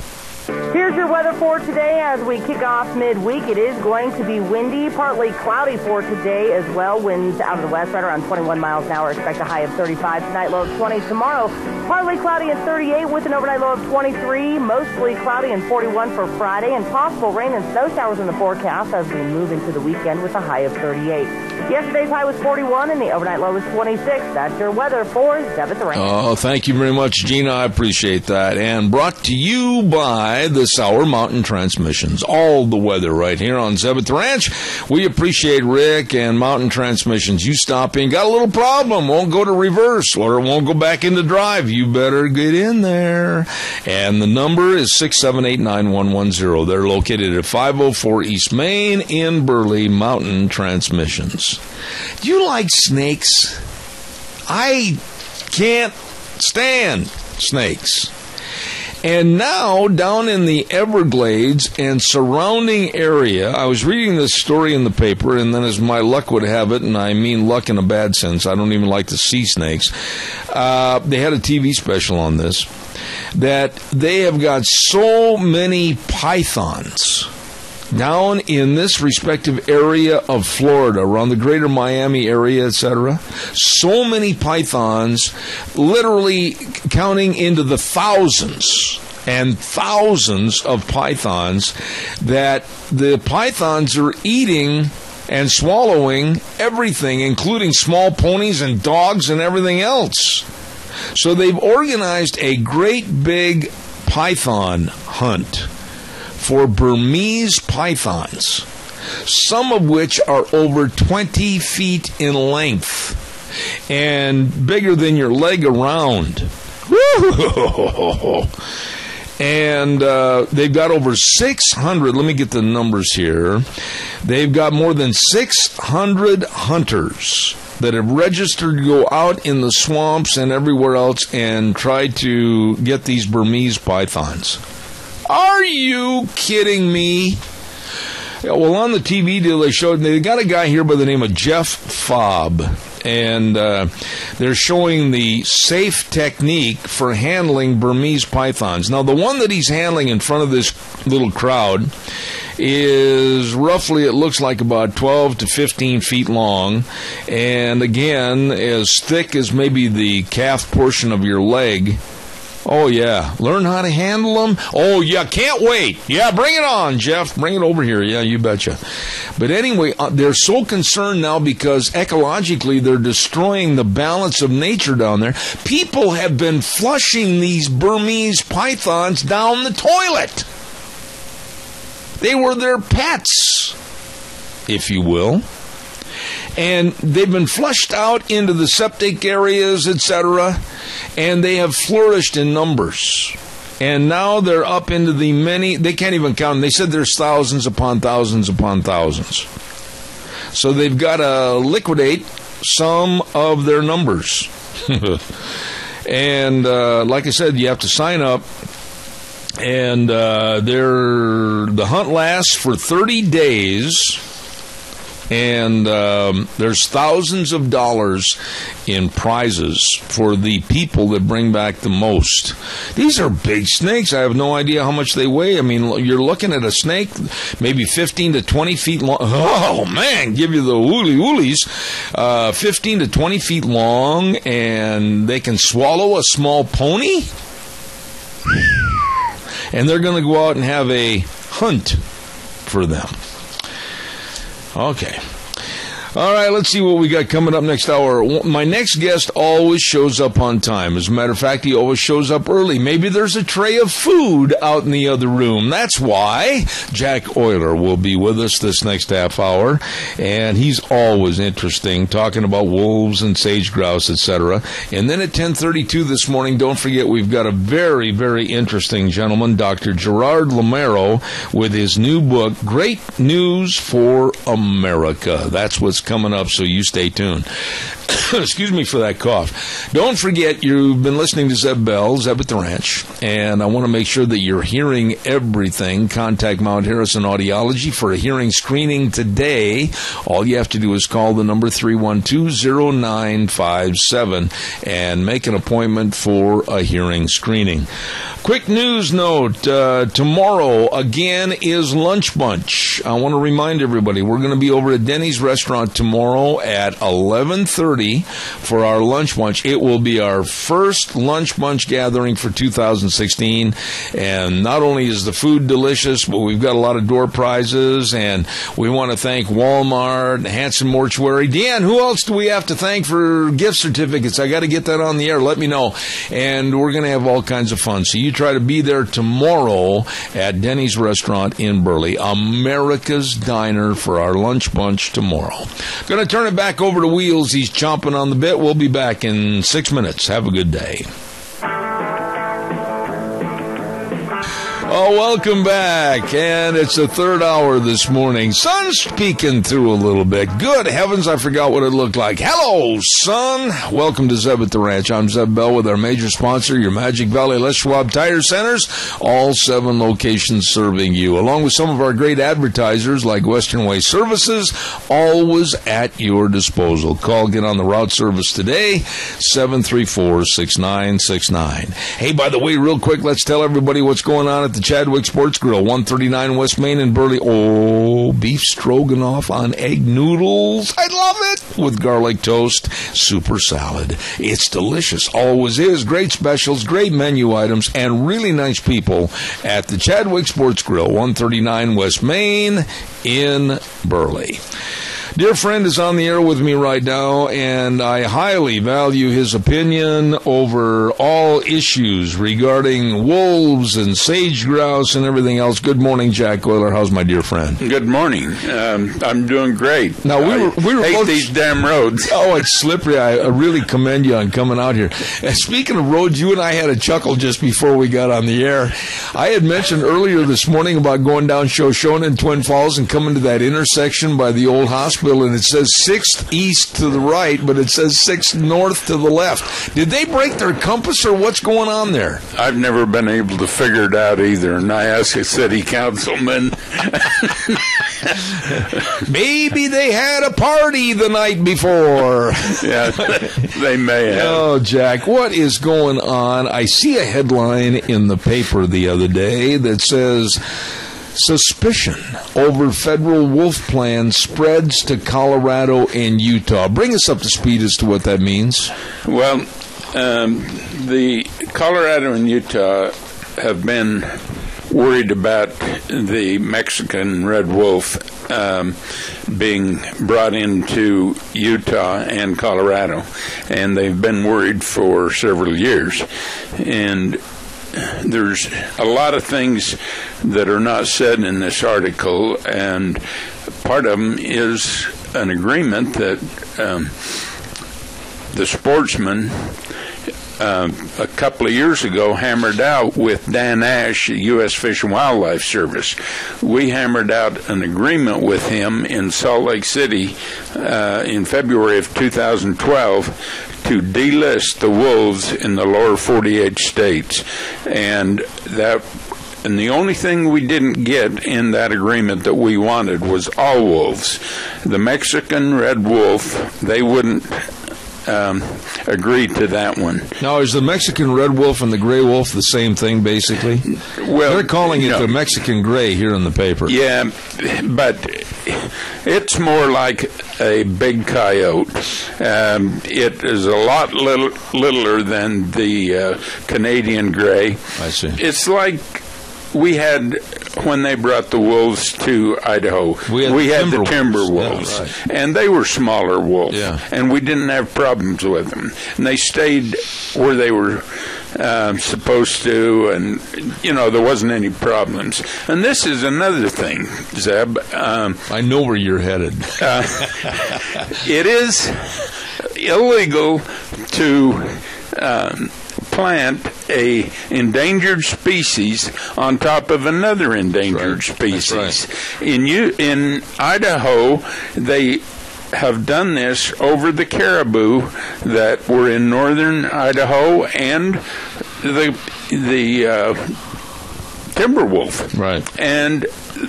Here's your weather for today as we kick off midweek. It is going to be windy, partly cloudy for today as well. Winds out of the west right around 21 miles an hour. Expect a high of 35 tonight, low of 20 tomorrow. Partly cloudy at 38 with an overnight low of 23. Mostly cloudy and 41 for Friday, and possible rain and snow showers in the forecast as we move into the weekend with a high of 38. Yesterday's high was 41 and the overnight low was 26. That's your weather for 7th Ranch. Oh, thank you very much, Gina. I appreciate that. And brought to you by this hour, Mountain Transmissions. All the weather right here on 7th Ranch. We appreciate Rick and Mountain Transmissions. You stop in, got a little problem, won't go to reverse, or it won't go back into drive. You better get in there. And the number is 678-9110. They're located at 504 East Main in Burley, Mountain Transmissions. Do you like snakes? I can't stand snakes. And now, down in the Everglades and surrounding area, I was reading this story in the paper, and then as my luck would have it, and I mean luck in a bad sense, I don't even like to see snakes, they had a TV special on this, that they have got so many pythons down in this respective area of Florida, around the greater Miami area, etc. So many pythons, literally counting into the thousands and thousands of pythons, that the pythons are eating and swallowing everything, including small ponies and dogs and everything else. So they've organized a great big python hunt for Burmese pythons, some of which are over 20 feet in length and bigger than your leg around. Woo! And they've got over 600, let me get the numbers here. They've got more than 600 hunters that have registered to go out in the swamps and everywhere else and try to get these Burmese pythons. Are you kidding me? Well, on the TV deal they got a guy here by the name of Jeff Fobb, and they're showing the safe technique for handling Burmese pythons. Now, the one that he's handling in front of this little crowd is roughly, it looks like about 12 to 15 feet long, and again, as thick as maybe the calf portion of your leg. Oh, yeah. Learn how to handle them? Oh, yeah. Can't wait. Yeah, bring it on, Jeff. Bring it over here. Yeah, you betcha. But anyway, they're so concerned now because ecologically they're destroying the balance of nature down there. People have been flushing these Burmese pythons down the toilet. They were their pets, if you will. And they've been flushed out into the septic areas, etc., and they have flourished in numbers. And now they're up into the many, they can't even count them. They said there's thousands upon thousands upon thousands. So they've got to liquidate some of their numbers. And like I said, you have to sign up. And the hunt lasts for 30 days. And there's thousands of dollars in prizes for the people that bring back the most. These are big snakes. I have no idea how much they weigh. I mean, you're looking at a snake maybe 15 to 20 feet long. Oh, man, give you the woolies. 15 to 20 feet long, and they can swallow a small pony. And they're going to go out and have a hunt for them. Okay. All right, let's see what we got coming up next hour. My next guest always shows up on time. As a matter of fact, he always shows up early. Maybe there's a tray of food out in the other room. That's why Jack Euler will be with us this next half hour. And he's always interesting, talking about wolves and sage grouse, etc. And then at 10:32 this morning, don't forget, we've got a very, very interesting gentleman, Dr. Gerard Lamero, with his new book, Great News for America. That's what's coming up, so you stay tuned. Excuse me for that cough. Don't forget, you've been listening to Zeb Bell, Zeb at the Ranch, and I want to make sure that you're hearing everything. Contact Mount Harrison Audiology for a hearing screening today. All you have to do is call the number 312-0957 and make an appointment for a hearing screening. Quick news note, tomorrow again is Lunch Bunch. I want to remind everybody, we're going to be over at Denny's Restaurant tomorrow at 11:30 for our Lunch Bunch. It will be our first Lunch Bunch gathering for 2016, and not only is the food delicious, but we've got a lot of door prizes, and we want to thank Walmart, Hanson Mortuary. Dan, who else do we have to thank for gift certificates? I got to get that on the air. Let me know. And we're going to have all kinds of fun. So you try to be there tomorrow at Denny's Restaurant in Burley, America's Diner, for our Lunch Bunch tomorrow. Going to turn it back over to Wheels. He's chomping on the bit. We'll be back in 6 minutes. Have a good day. Oh, welcome back, and it's the third hour this morning. Sun's peeking through a little bit. Good heavens, I forgot what it looked like. Hello, sun. Welcome to Zeb at the Ranch. I'm Zeb Bell with our major sponsor, your Magic Valley Les Schwab Tire Centers, all 7 locations serving you, along with some of our great advertisers like Western Way Services, always at your disposal. Call, get on the route service today, 734-6969. Hey, by the way, real quick, let's tell everybody what's going on at the Chadwick Sports Grill, 139 West Main in Burley. Oh, beef stroganoff on egg noodles. I love it. With garlic toast, super salad. It's delicious. Always is. Great specials, great menu items, and really nice people at the Chadwick Sports Grill, 139 West Main in Burley. Dear friend is on the air with me right now, and I highly value his opinion over all issues regarding wolves and sage grouse and everything else. Good morning, Jack Oyler. How's my dear friend? Good morning. I'm doing great. Now we were hate both, these damn roads. Oh, it's slippery. I really commend you on coming out here. And speaking of roads, you and I had a chuckle just before we got on the air. I had mentioned earlier this morning about going down Shoshone in Twin Falls and coming to that intersection by the old hospital, and it says 6th east to the right, but it says 6th north to the left. Did they break their compass, or what's going on there? I've never been able to figure it out either, and I asked a city councilman. Maybe they had a party the night before. Yeah, they may have. Oh, Jack, what is going on? I see a headline in the paper the other day that says, suspicion over federal wolf plan spreads to Colorado and Utah. Bring us up to speed as to what that means. Well, the Colorado and Utah have been worried about the Mexican red wolf being brought into Utah and Colorado, and they've been worried for several years. And there's a lot of things that are not said in this article, and part of them is an agreement that the sportsmen a couple of years ago hammered out with Dan Ash, U.S. Fish and Wildlife Service. We hammered out an agreement with him in Salt Lake City in February of 2012 to delist the wolves in the lower 48 states. And the only thing we didn't get in that agreement that we wanted was all wolves. The Mexican red wolf, they wouldn't agree to that one. Now, is the Mexican red wolf and the gray wolf the same thing, basically? Well, they're calling it the Mexican gray here in the paper. Yeah, but it's more like a big coyote. It is a lot littler than the Canadian gray. I see. It's like we had when they brought the wolves to Idaho. We had the timber wolves, yeah, right. And they were smaller wolves, yeah. And we didn't have problems with them. And they stayed where they were supposed to, and there wasn't any problems. And this is another thing, Zeb. I know where you're headed. It is illegal to plant a endangered species on top of another endangered species. That's right. In Idaho, they have done this over the caribou that were in northern Idaho and the timber wolf. Right. And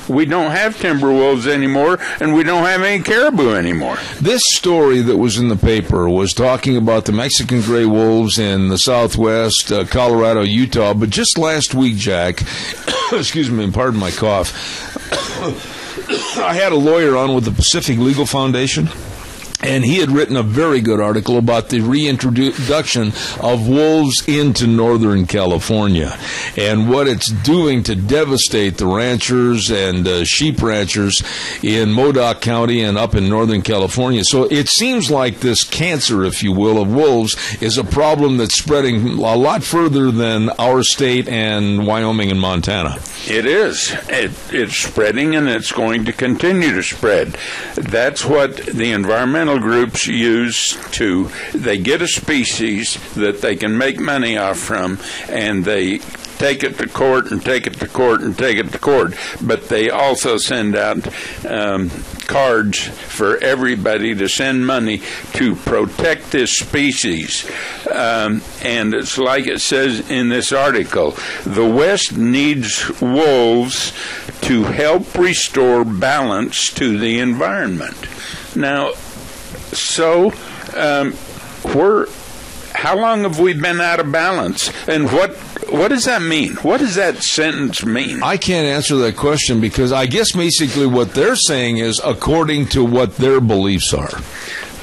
we don't have timber wolves anymore, and we don't have any caribou anymore. This story that was in the paper was talking about the Mexican gray wolves in the Southwest, Colorado, Utah. But just last week, Jack, excuse me, pardon my cough, I had a lawyer on with the Pacific Legal Foundation. And he had written a very good article about the reintroduction of wolves into Northern California and what it's doing to devastate the ranchers and sheep ranchers in Modoc County and up in Northern California. So it seems like this cancer, if you will, of wolves is a problem that's spreading a lot further than our state and Wyoming and Montana. It is. It's spreading, and it's going to continue to spread. That's what the environmental groups use they get a species that they can make money off from, and they take it to court and take it to court and take it to court. But they also send out cards for everybody to send money to protect this species. And it's like it says in this article, the West needs wolves to help restore balance to the environment. Now, so how long have we been out of balance? And what does that mean? What does that sentence mean? I can't answer that question because I guess basically what they're saying is according to what their beliefs are.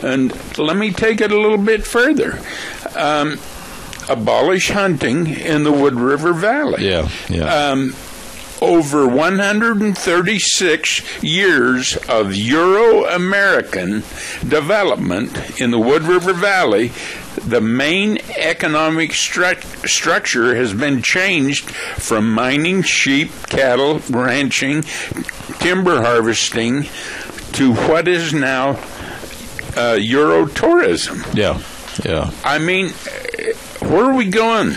And let me take it a little bit further. Abolish hunting in the Wood River Valley. Yeah. over 136 years of Euro-American development in the Wood River Valley, the main economic structure has been changed from mining, sheep, cattle, ranching, timber harvesting to what is now Euro-tourism. Yeah. I mean, where are we going?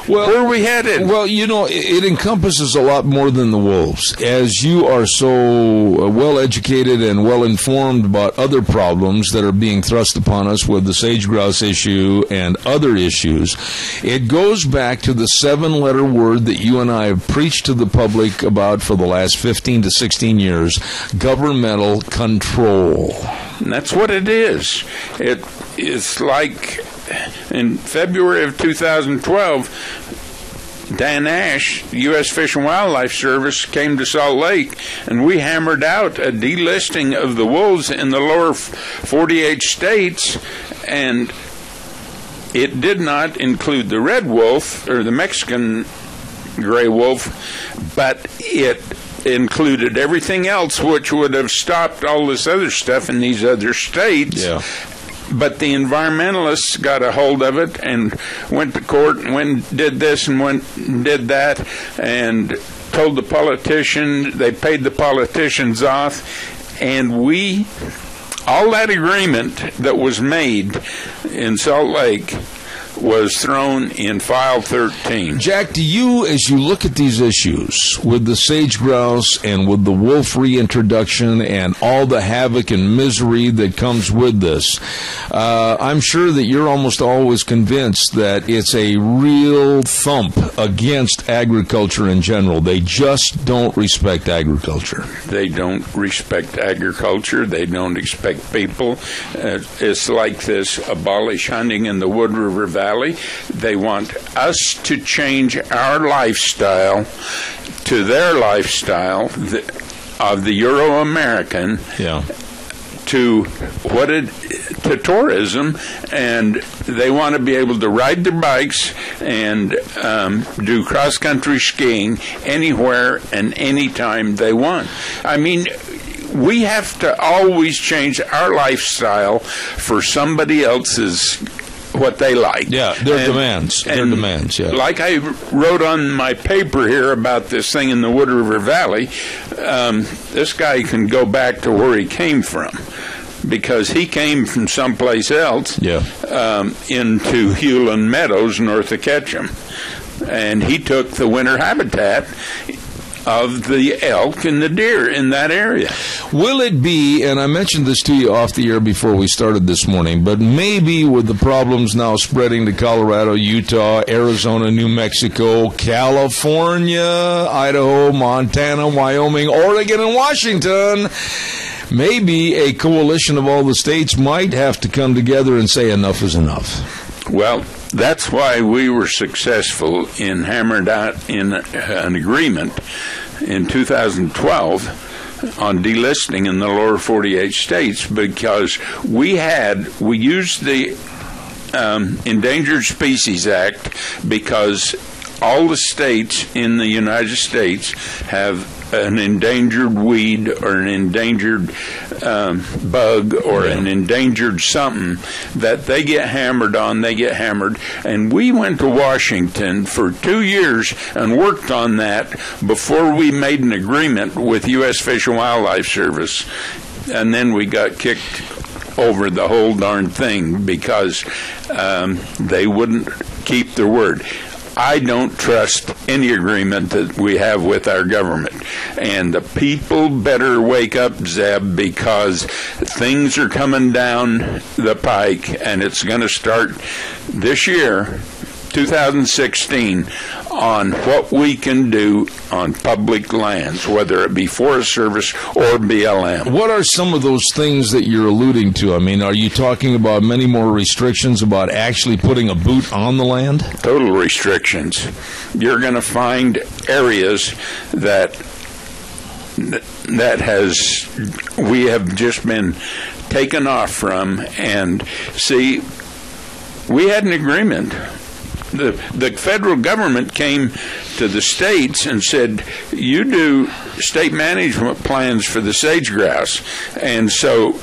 Well, where are we headed? Well, it encompasses a lot more than the wolves. As you are so well-educated and well-informed about other problems that are being thrust upon us with the sage-grouse issue and other issues, it goes back to the 7-letter word that you and I have preached to the public about for the last 15 to 16 years, governmental control. And that's what it is. It's like in February of 2012, Dan Ash, the U.S. Fish and Wildlife Service, came to Salt Lake, and we hammered out a delisting of the wolves in the lower 48 states, and it did not include the red wolf, or the Mexican gray wolf, but it included everything else, which would have stopped all this other stuff in these other states. Yeah. But the environmentalists got a hold of it and went to court and did this and did that, and told the politician, they paid the politicians off, and all that agreement that was made in Salt Lake was thrown in file 13. Jack, do you, as you look at these issues with the sage-grouse and with the wolf reintroduction and all the havoc and misery that comes with this, I'm sure that you're almost always convinced that it's a real thump against agriculture in general. They just don't respect agriculture. They don't respect agriculture. They don't respect people. It's like this abolish hunting in the Wood River Valley. They want us to change our lifestyle to their lifestyle of the Euro-American to tourism, and they want to be able to ride their bikes and do cross-country skiing anywhere and anytime they want. I mean, we have to always change our lifestyle for somebody else's what they like. Yeah, their demands. Their demands, yeah. Like I wrote on my paper here about this thing in the Wood River Valley, this guy can go back to where he came from, because he came from someplace else into Hewlin Meadows north of Ketchum. And he took the winter habitat of the elk and the deer in that area. Will it be, and I mentioned this to you off the air before we started this morning, but maybe with the problems now spreading to Colorado, Utah, Arizona, New Mexico, California, Idaho, Montana, Wyoming, Oregon, and Washington, maybe a coalition of all the states might have to come together and say enough is enough. Well, that's why we were successful in hammered out in an agreement in 2012 on delisting in the lower 48 states, because we used the Endangered Species Act, because all the states in the United States have an endangered weed or an endangered bug or an endangered something that they get hammered on, and we went to Washington for 2 years and worked on that before we made an agreement with U.S. Fish and Wildlife Service, and then we got kicked over the whole darn thing because they wouldn't keep their word. I don't trust any agreement that we have with our government. And the people better wake up, Zeb, because things are coming down the pike, and it's going to start this year, 2016, on what we can do on public lands, whether it be Forest Service or BLM. What are some of those things that you're alluding to? I mean, are you talking about many more restrictions about actually putting a boot on the land? Total restrictions. You're going to find areas that we have just been taken off from, and see, we had an agreement the federal government came to the states and said, you do state management plans for the sage grouse. And so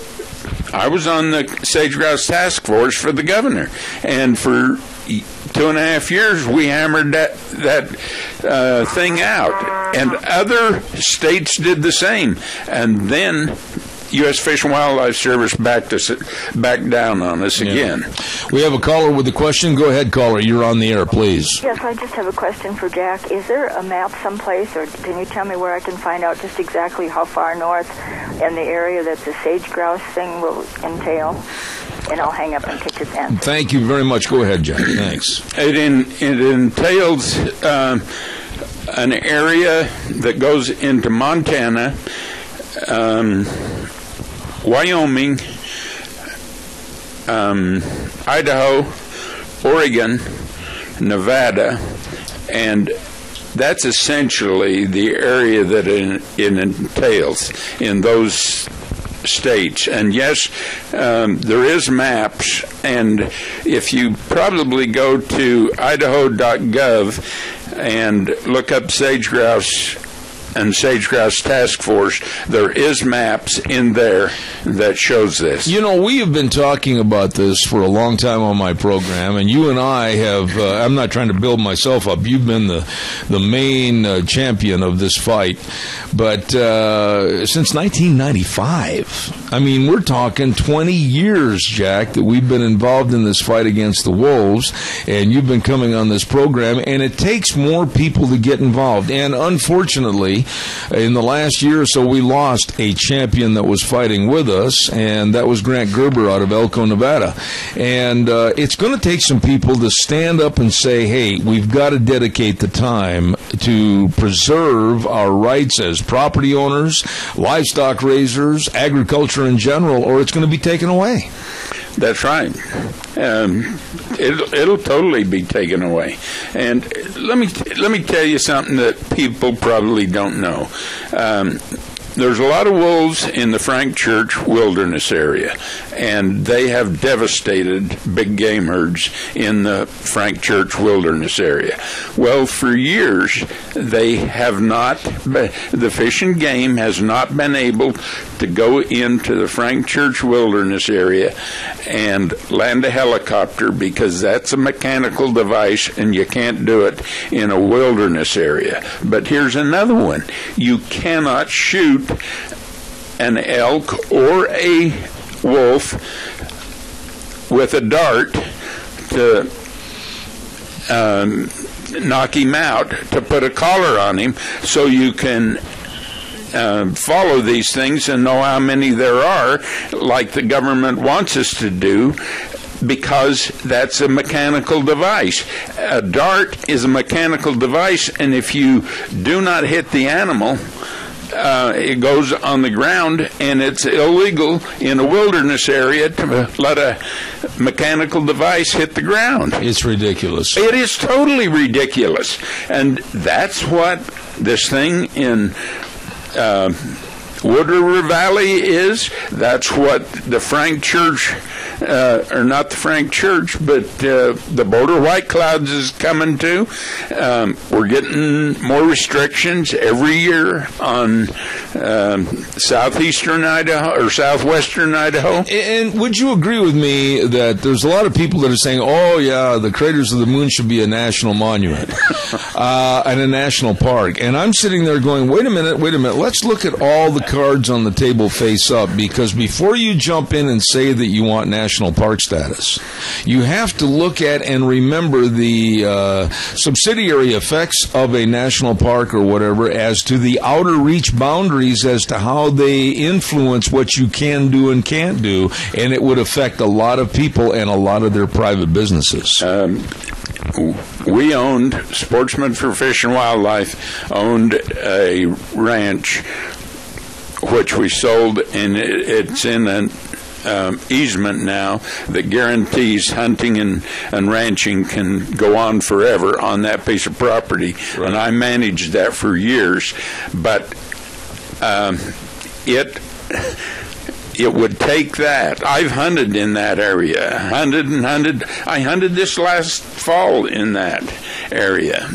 I was on the sage grouse task force for the governor. And for 2.5 years, we hammered that thing out. And other states did the same. And then U.S. Fish and Wildlife Service backed down on us again. We have a caller with a question. Go ahead, caller. You're on the air, please. Yes, I just have a question for Jack. Is there a map someplace, or can you tell me where I can find out just exactly how far north in the area that the sage grouse thing will entail? And I'll hang up and take his answer. Thank you very much. Go ahead, Jack. Thanks. It entails an area that goes into Montana, Wyoming, Idaho, Oregon, Nevada, and that's essentially the area that it entails in those states. And yes, there is maps, and if you probably go to idaho.gov and look up sage grouse and Sage Grouse Task Force, there is maps in there that shows this. You know, we have been talking about this for a long time on my program, and you and I have, I'm not trying to build myself up, you've been the main champion of this fight, but since 1995, I mean, we're talking 20 years, Jack, that we've been involved in this fight against the wolves, and you've been coming on this program, and it takes more people to get involved, and unfortunately, in the last year or so, we lost a champion that was fighting with us, and that was Grant Gerber out of Elko, Nevada. And it's going to take some people to stand up and say, hey, we've got to dedicate the time to preserve our rights as property owners, livestock raisers, agriculture in general, or it's going to be taken away. That's right. It'll totally be taken away. And let me tell you something that people probably don't know. There's a lot of wolves in the Frank Church wilderness area, and they have devastated big game herds in the Frank Church wilderness area. Well, for years, they have not, the Fish and Game has not been able to go into the Frank Church wilderness area and land a helicopter, because that's a mechanical device and you can't do it in a wilderness area. But here's another one. You cannot shoot an elk or a wolf with a dart to knock him out, to put a collar on him so you can follow these things and know how many there are, like the government wants us to do, because that's a mechanical device. A dart is a mechanical device, and if you do not hit the animal, it goes on the ground, and it's illegal in a wilderness area to let a mechanical device hit the ground. It's ridiculous. It is totally ridiculous. And that's what this thing in Wood River Valley is. That's what the Frank Church, or not the Frank Church, but the Border White Clouds is coming to. We're getting more restrictions every year on southeastern Idaho or southwestern Idaho. And would you agree with me that there's a lot of people that are saying, oh, yeah, the Craters of the Moon should be a national monument and a national park? And I'm sitting there going, wait a minute, let's look at all the cards on the table face up, because before you jump in and say that you want national park status, you have to look at and remember the subsidiary effects of a national park or whatever as to the outer reach boundaries as to how they influence what you can do and can't do, and it would affect a lot of people and a lot of their private businesses. We owned, Sportsmen for Fish and Wildlife owned a ranch which we sold, and it's in an easement now that guarantees hunting and ranching can go on forever on that piece of property. Right. And I managed that for years, but it would take that. I've hunted in that area. I hunted this last fall in that area.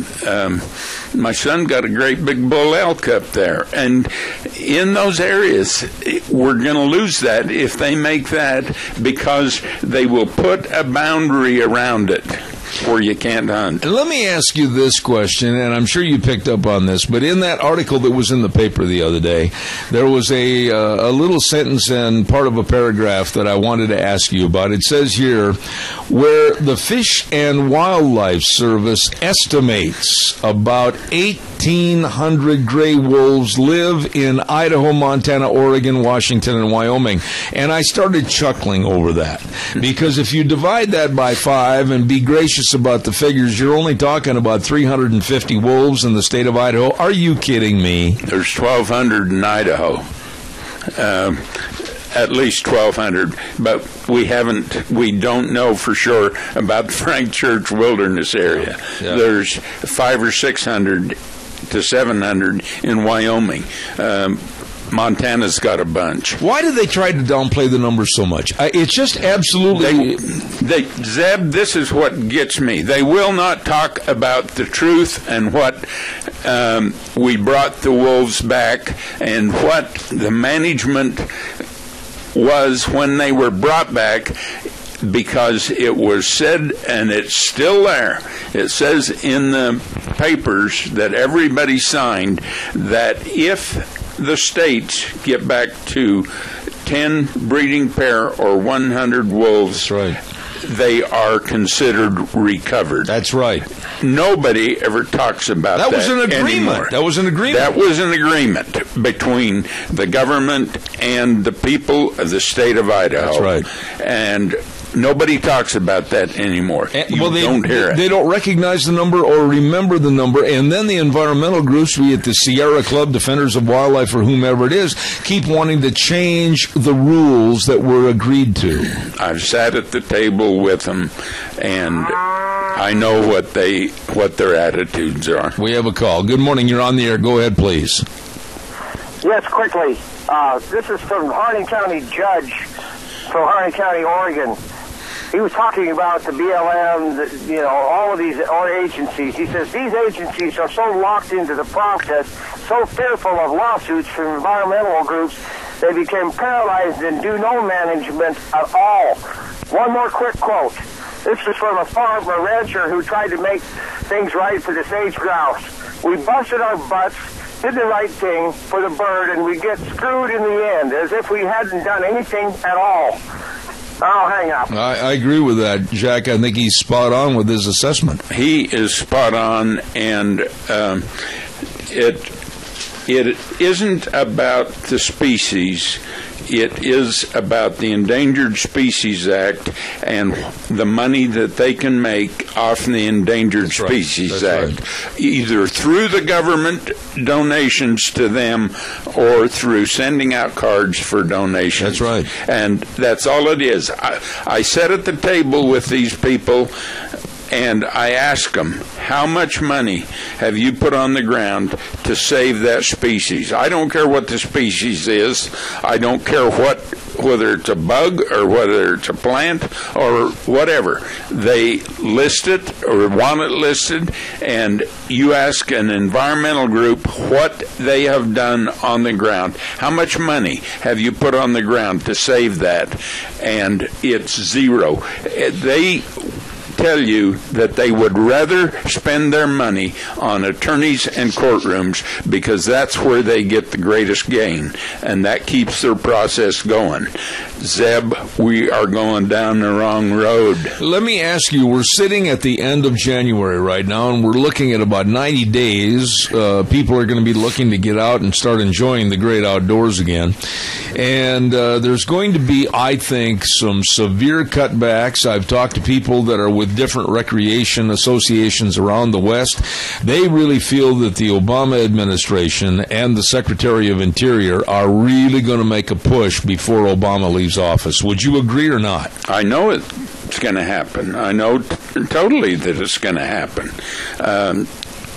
My son got a great big bull elk up there. And in those areas, we're going to lose that if they make that, because they will put a boundary around it where you can't hunt. And let me ask you this question, and I'm sure you picked up on this, but in that article that was in the paper the other day, there was a little sentence and part of a paragraph that I wanted to ask you about. It says here, where the Fish and Wildlife Service estimates about 1,800 gray wolves live in Idaho, Montana, Oregon, Washington, and Wyoming. And I started chuckling over that, because if you divide that by 5 and be gracious about the figures, you're only talking about 350 wolves in the state of Idaho. Are you kidding me? There's 1,200 in Idaho. At least 1,200, but we don't know for sure about the Frank Church Wilderness area. Yeah. There's 500 or 600 to 700 in Wyoming. Montana's got a bunch. Why do they try to downplay the numbers so much? It's just absolutely... Zeb, this is what gets me. They will not talk about the truth and what we brought the wolves back and what the management was when they were brought back, because it was said, and it's still there, it says in the papers that everybody signed, that if the states get back to 10 breeding pair or 100 wolves, that's right, they are considered recovered. That's right. Nobody ever talks about that. That was an agreement. Anymore. That was an agreement. That was an agreement between the government and the people of the state of Idaho. That's right. And nobody talks about that anymore. Don't hear it. They don't recognize the number or remember the number, and then the environmental groups, be it the Sierra Club, Defenders of Wildlife, or whomever it is, keep wanting to change the rules that were agreed to. I've sat at the table with them, and I know what their attitudes are. We have a call. Good morning. You're on the air. Go ahead, please. Yes, quickly. This is from Harding County Judge from Harding County, Oregon. He was talking about the BLM, all of these agencies. He says these agencies are so locked into the process, so fearful of lawsuits from environmental groups, they became paralyzed and do no management at all. One more quick quote. This is from a farmer, a rancher who tried to make things right for the sage grouse. We busted our butts, did the right thing for the bird, and we get screwed in the end, as if we hadn't done anything at all. I'll hang up. I agree with that, Jack. I think he's spot on with his assessment. He is spot on, and it isn't about the species. It is about the Endangered Species Act and the money that they can make off the Endangered Species Act, either through the government donations to them or through sending out cards for donations. That's right. And that's all it is. I sat at the table with these people, and I asked them, how much money have you put on the ground to save that species? I don't care what the species is. I don't care whether it's a bug or whether it's a plant or whatever. They list it or want it listed, and you ask an environmental group what they have done on the ground. How much money have you put on the ground to save that? And it's zero. They tell you that they would rather spend their money on attorneys and courtrooms because that's where they get the greatest gain, and that keeps their process going. Zeb, we are going down the wrong road. Let me ask you, we're sitting at the end of January right now, and we're looking at about 90 days. People are going to be looking to get out and start enjoying the great outdoors again. And there's going to be, I think, some severe cutbacks. I've talked to people that are with different recreation associations around the West. They really feel that the Obama administration and the Secretary of Interior are really going to make a push before Obama leaves office. Would you agree or not? I know it's going to happen. I know totally that it's going to happen.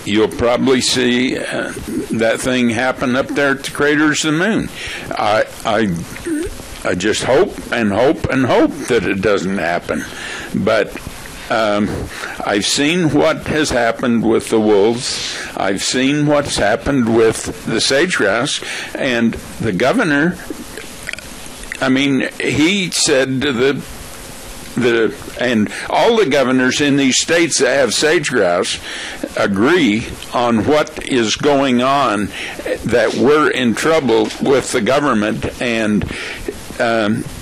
You'll probably see that thing happen up there at the craters of the moon. I just hope and hope and hope that it doesn't happen. But I've seen what has happened with the wolves. I've seen what's happened with the sage grouse. And the governor, I mean, he said to and all the governors in these states that have sage grouse agree on what is going on, that we're in trouble with the government, and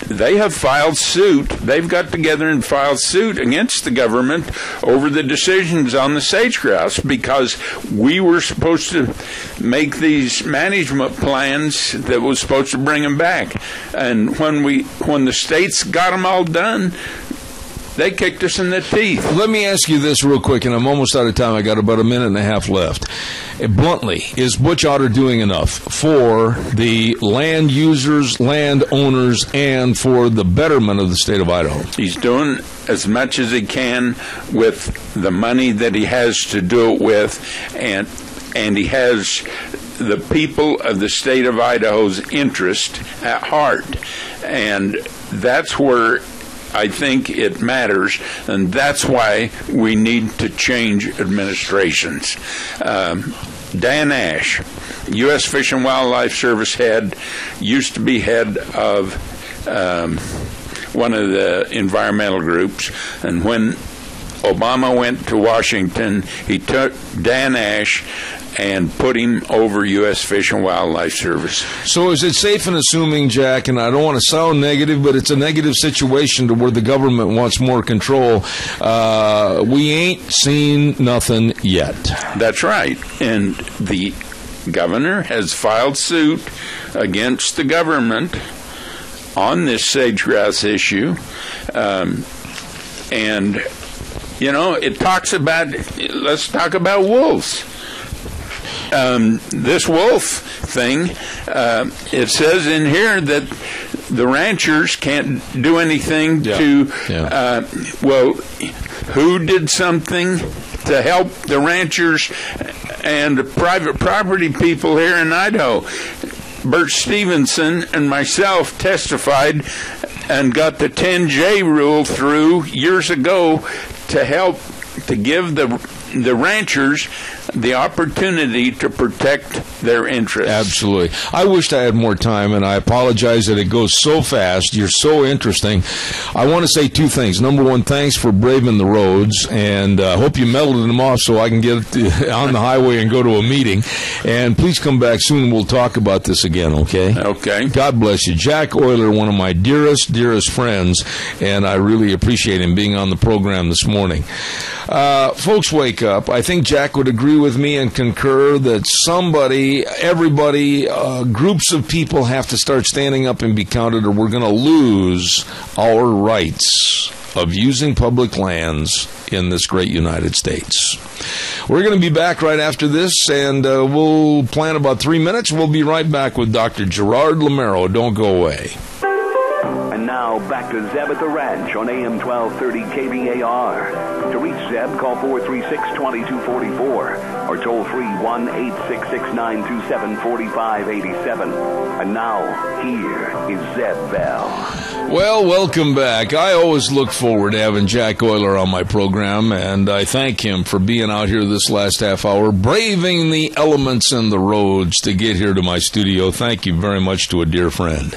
they have filed suit. They've got together and filed suit against the government over the decisions on the sage grouse, because we were supposed to make these management plans that was supposed to bring them back. And when the states got them all done, they kicked us in the teeth. Let me ask you this real quick, and I'm almost out of time. I got about a minute and a half left. Bluntly, is Butch Otter doing enough for the land users, land owners, and for the betterment of the state of Idaho? He's doing as much as he can with the money that he has to do it with, and he has the people of the state of Idaho's interest at heart. And that's where I think it matters, and that's why we need to change administrations. Dan Ash, U.S. Fish and Wildlife Service head, used to be head of one of the environmental groups, and when Obama went to Washington, he took Dan Ash and put him over U.S. Fish and Wildlife Service. So is it safe in assuming, Jack, and I don't want to sound negative, but it's a negative situation to where the government wants more control. We ain't seen nothing yet. That's right. And the governor has filed suit against the government on this sage-grouse issue. And, you know, it talks about, let's talk about wolves. This wolf thing, it says in here that the ranchers can't do anything well, who did something to help the ranchers and the private property people here in Idaho? Bert Stevenson and myself testified and got the 10J rule through years ago to help to give the ranchers the opportunity to protect their interests. Absolutely. I wished I had more time, and I apologize that it goes so fast. You're so interesting. I want to say two things. Number one, thanks for braving the roads, and I hope you melted them off so I can get on the highway and go to a meeting. And please come back soon, and we'll talk about this again, okay? Okay. God bless you. Jack Euler, one of my dearest dearest friends, and I really appreciate him being on the program this morning. Folks, wake up. I think Jack would agree with me and concur that everybody, groups of people have to start standing up and be counted, or we're going to lose our rights of using public lands in this great United States. We're going to be back right after this, and we'll plan about 3 minutes. We'll be right back with Dr. Gerard Lamero. Don't go away. And now back to Zeb at the Ranch on AM 1230 KBAR. To reach Zeb, call 436-2244 or toll free 1-866-927-4587. And now, here is Zeb Bell. Well, welcome back. I always look forward to having Jack Euler on my program, and I thank him for being out here this last half hour, braving the elements and the roads to get here to my studio. Thank you very much to a dear friend.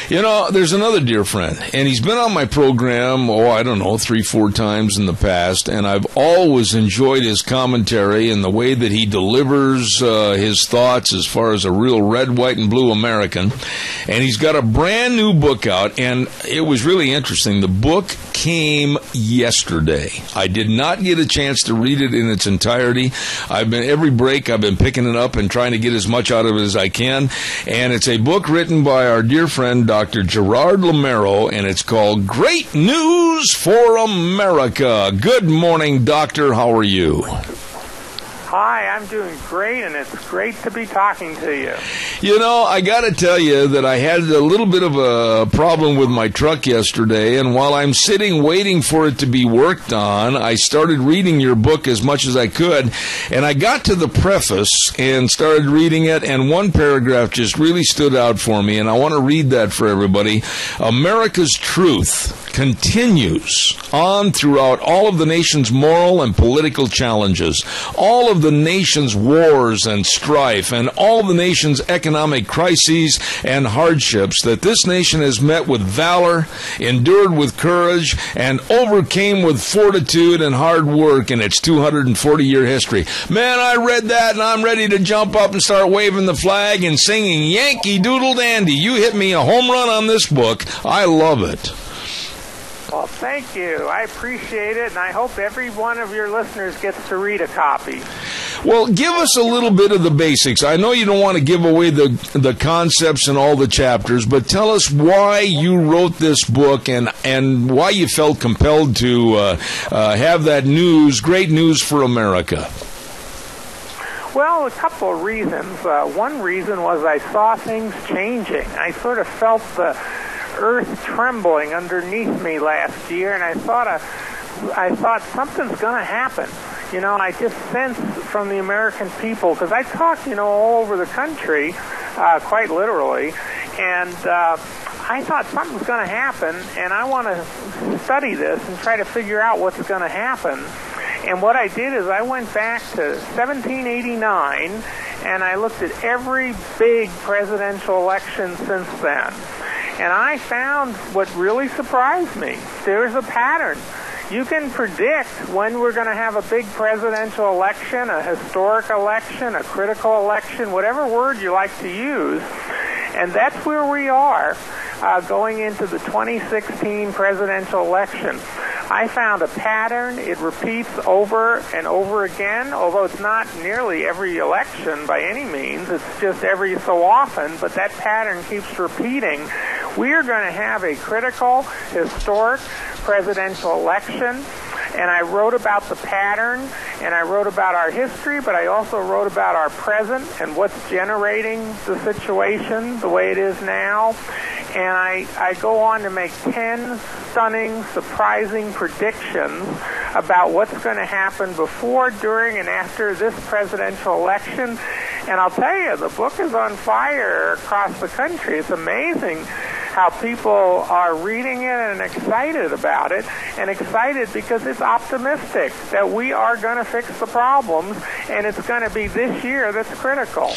You know, there's another dear friend, and he's been on my program, 3-4 times in the past, and I've always enjoyed his commentary and the way that he delivers his thoughts as far as a real red, white, and blue American. And he's got a brand new book out, and it was really interesting. The book came yesterday. I did not get a chance to read it in its entirety. Every break, I've been picking it up and trying to get as much out of it as I can. And it's a book written by our dear friend, Dr. Gerard Lamero, and it's called Great News for America. Good morning, Doctor. How are you? Hi, I'm doing great, and it's great to be talking to you. You know, I got to tell you that I had a little bit of a problem with my truck yesterday, and while I'm sitting waiting for it to be worked on, I started reading your book as much as I could, and I got to the preface and started reading it, and one paragraph just really stood out for me, and I want to read that for everybody. America's truth continues on throughout all of the nation's moral and political challenges, all of the nation's wars and strife, and all the nation's economic crises and hardships, that this nation has met with valor, endured with courage, and overcame with fortitude and hard work in its 240-year history. Man, I read that, and I'm ready to jump up and start waving the flag and singing Yankee Doodle Dandy. You hit me a home run on this book. I love it. Well, thank you. I appreciate it, and I hope every one of your listeners gets to read a copy. Well, give us a little bit of the basics. I know you don't want to give away the concepts and all the chapters, but tell us why you wrote this book and why you felt compelled to have that great news for America. Well, a couple of reasons. One reason was I saw things changing. I sort of felt the earth trembling underneath me last year, and I thought something's going to happen. You know, I just sensed from the American people, because I talked, all over the country, quite literally, and I thought something's going to happen, and I want to study this and try to figure out what's going to happen. And what I did is I went back to 1789, and I looked at every big presidential election since then. And I found what really surprised me. There's a pattern. You can predict when we're going to have a big presidential election, a historic election, a critical election, whatever word you like to use. And that's where we are going into the 2016 presidential election. I found a pattern. It repeats over and over again, although it's not nearly every election by any means. It's just every so often, but that pattern keeps repeating. We are going to have a critical, historic presidential election, and I wrote about the pattern, and I wrote about our history, but I also wrote about our present and what's generating the situation the way it is now. And I go on to make 10 stunning, surprising predictions about what's going to happen before, during, and after this presidential election. And I'll tell you, the book is on fire across the country. It's amazing how people are reading it and excited about it, and excited because it's optimistic that we are going to fix the problems, and it's going to be this year that's critical.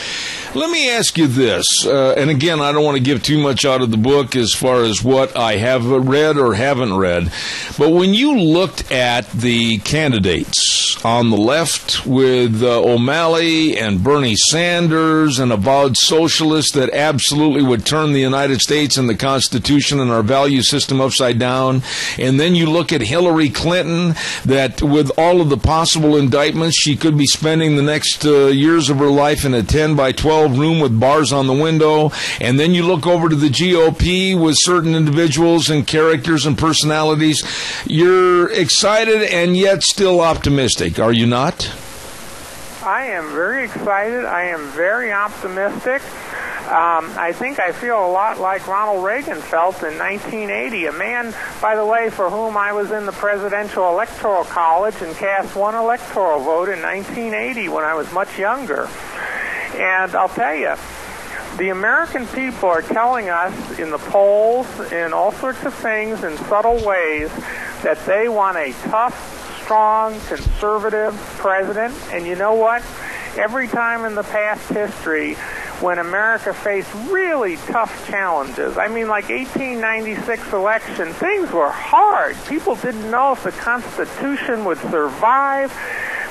Let me ask you this, and again, I don't want to give too much out of the book as far as what I have read or haven't read, but when you looked at the candidates on the left with O'Malley and Bernie Sanders, an avowed socialist that absolutely would turn the United States and the Constitution and our value system upside down, and then you look at Hillary Clinton, that with all of the possible indictments, she could be spending the next years of her life in a 10 by 12 room with bars on the window, and then you look over to the GOP with certain individuals and characters and personalities. You're excited and yet still optimistic, are you not? I am very excited. I am very optimistic. I think I feel a lot like Ronald Reagan felt in 1980, a man, by the way, for whom I was in the Presidential Electoral College and cast one electoral vote in 1980 when I was much younger. And I'll tell you, the American people are telling us in the polls, in all sorts of things, in subtle ways, that they want a tough, strong, conservative president. And you know what? Every time in the past history, when America faced really tough challenges, I mean, like 1896 election, things were hard. People didn't know if the Constitution would survive.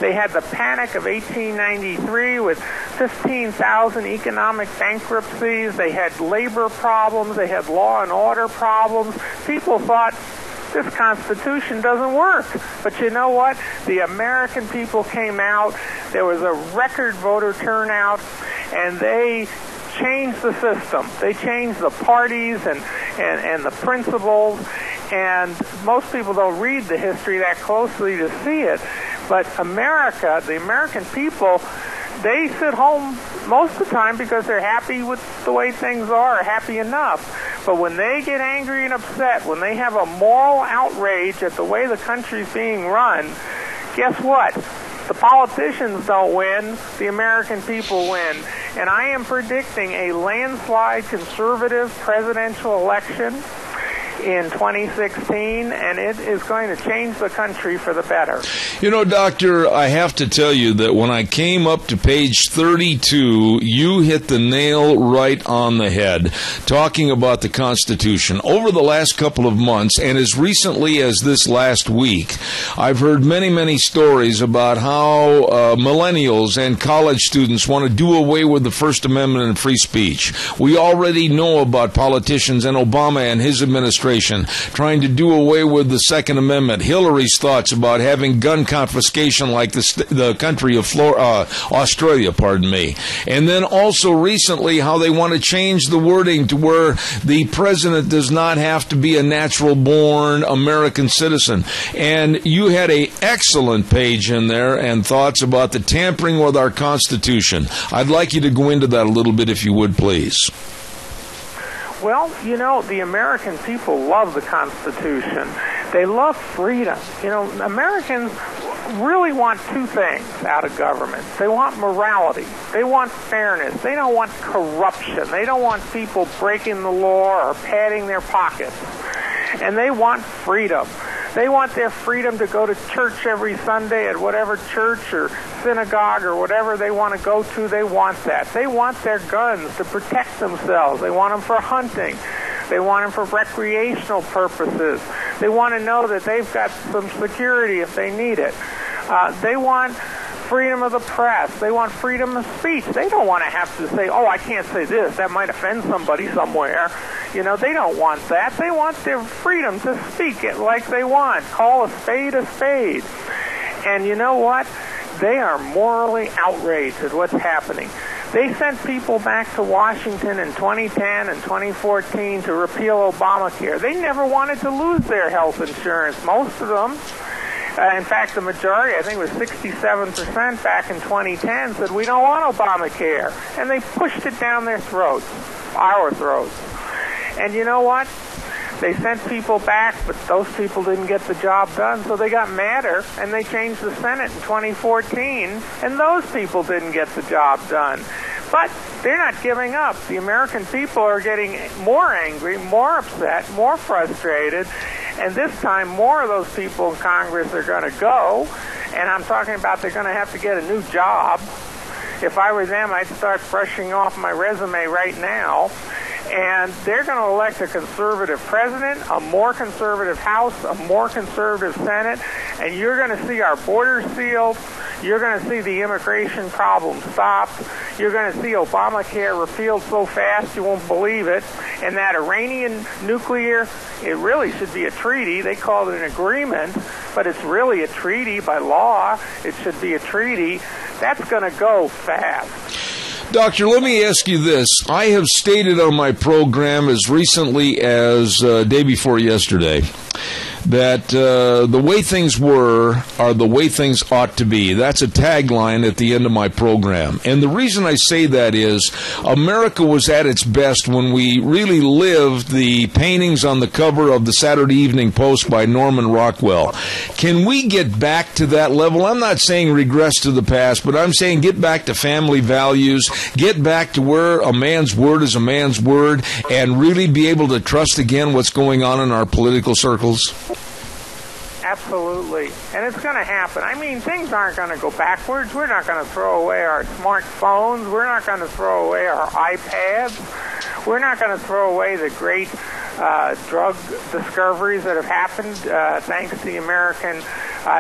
They had the panic of 1893 with 15,000 economic bankruptcies. They had labor problems. They had law and order problems. People thought, this Constitution doesn't work. But you know what? The American people came out. There was a record voter turnout, and they changed the system. They changed the parties and the principles. And most people don't read the history that closely to see it. But America, the American people, they sit home most of the time because they're happy with the way things are, happy enough. But when they get angry and upset, when they have a moral outrage at the way the country's being run, guess what? The politicians don't win, the American people win. And I am predicting a landslide conservative presidential election in 2016, and it is going to change the country for the better. You know, Doctor, I have to tell you that when I came up to page 32, you hit the nail right on the head, talking about the Constitution. Over the last couple of months, and as recently as this last week, I've heard many, many stories about how millennials and college students want to do away with the First Amendment and free speech. We already know about politicians and Obama and his administration trying to do away with the Second Amendment. Hillary's thoughts about having gun confiscation like the country of Australia, and then also recently how they want to change the wording to where the president does not have to be a natural-born American citizen. And you had an excellent page in there and thoughts about the tampering with our Constitution. I'd like you to go into that a little bit if you would, please. Well, you know, the American people love the Constitution. They love freedom. You know, Americans really want two things out of government. They want morality. They want fairness. They don't want corruption. They don't want people breaking the law or padding their pockets. And they want freedom. They want their freedom to go to church every Sunday at whatever church or synagogue or whatever they want to go to. They want that. They want their guns to protect themselves. They want them for hunting. They want them for recreational purposes. They want to know that they've got some security if they need it. They want freedom of the press. They want freedom of speech. They don't want to have to say, oh, I can't say this. That might offend somebody somewhere. You know, they don't want that. They want their freedom to speak it like they want. Call a spade a spade. And you know what? They are morally outraged at what's happening. They sent people back to Washington in 2010 and 2014 to repeal Obamacare. They never wanted to lose their health insurance, most of them. In fact, the majority, I think it was 67% back in 2010, said we don't want Obamacare. And they pushed it down their throats, our throats. And you know what? They sent people back, but those people didn't get the job done, so they got madder, and they changed the Senate in 2014, and those people didn't get the job done. But they're not giving up. The American people are getting more angry, more upset, more frustrated, and this time more of those people in Congress are going to go, and I'm talking about they're going to have to get a new job. If I were them, I'd start brushing off my resume right now. And they're going to elect a conservative president, a more conservative House, a more conservative Senate, and you're going to see our borders sealed. You're going to see the immigration problem stopped. You're going to see Obamacare repealed so fast you won't believe it. And that Iranian nuclear, it really should be a treaty. They call it an agreement, but it's really a treaty by law. It should be a treaty. That's going to go fast. Doctor, let me ask you this. I have stated on my program as recently as day before yesterday that the way things were are the way things ought to be. That's a tagline at the end of my program. And the reason I say that is America was at its best when we really lived the paintings on the cover of the Saturday Evening Post by Norman Rockwell. Can we get back to that level? I'm not saying regress to the past, but I'm saying get back to family values, get back to where a man's word is a man's word, and really be able to trust again what's going on in our political circles? Absolutely. And it's going to happen. I mean, things aren't going to go backwards. We're not going to throw away our smartphones. We're not going to throw away our iPads. We're not going to throw away the great drug discoveries that have happened thanks to the American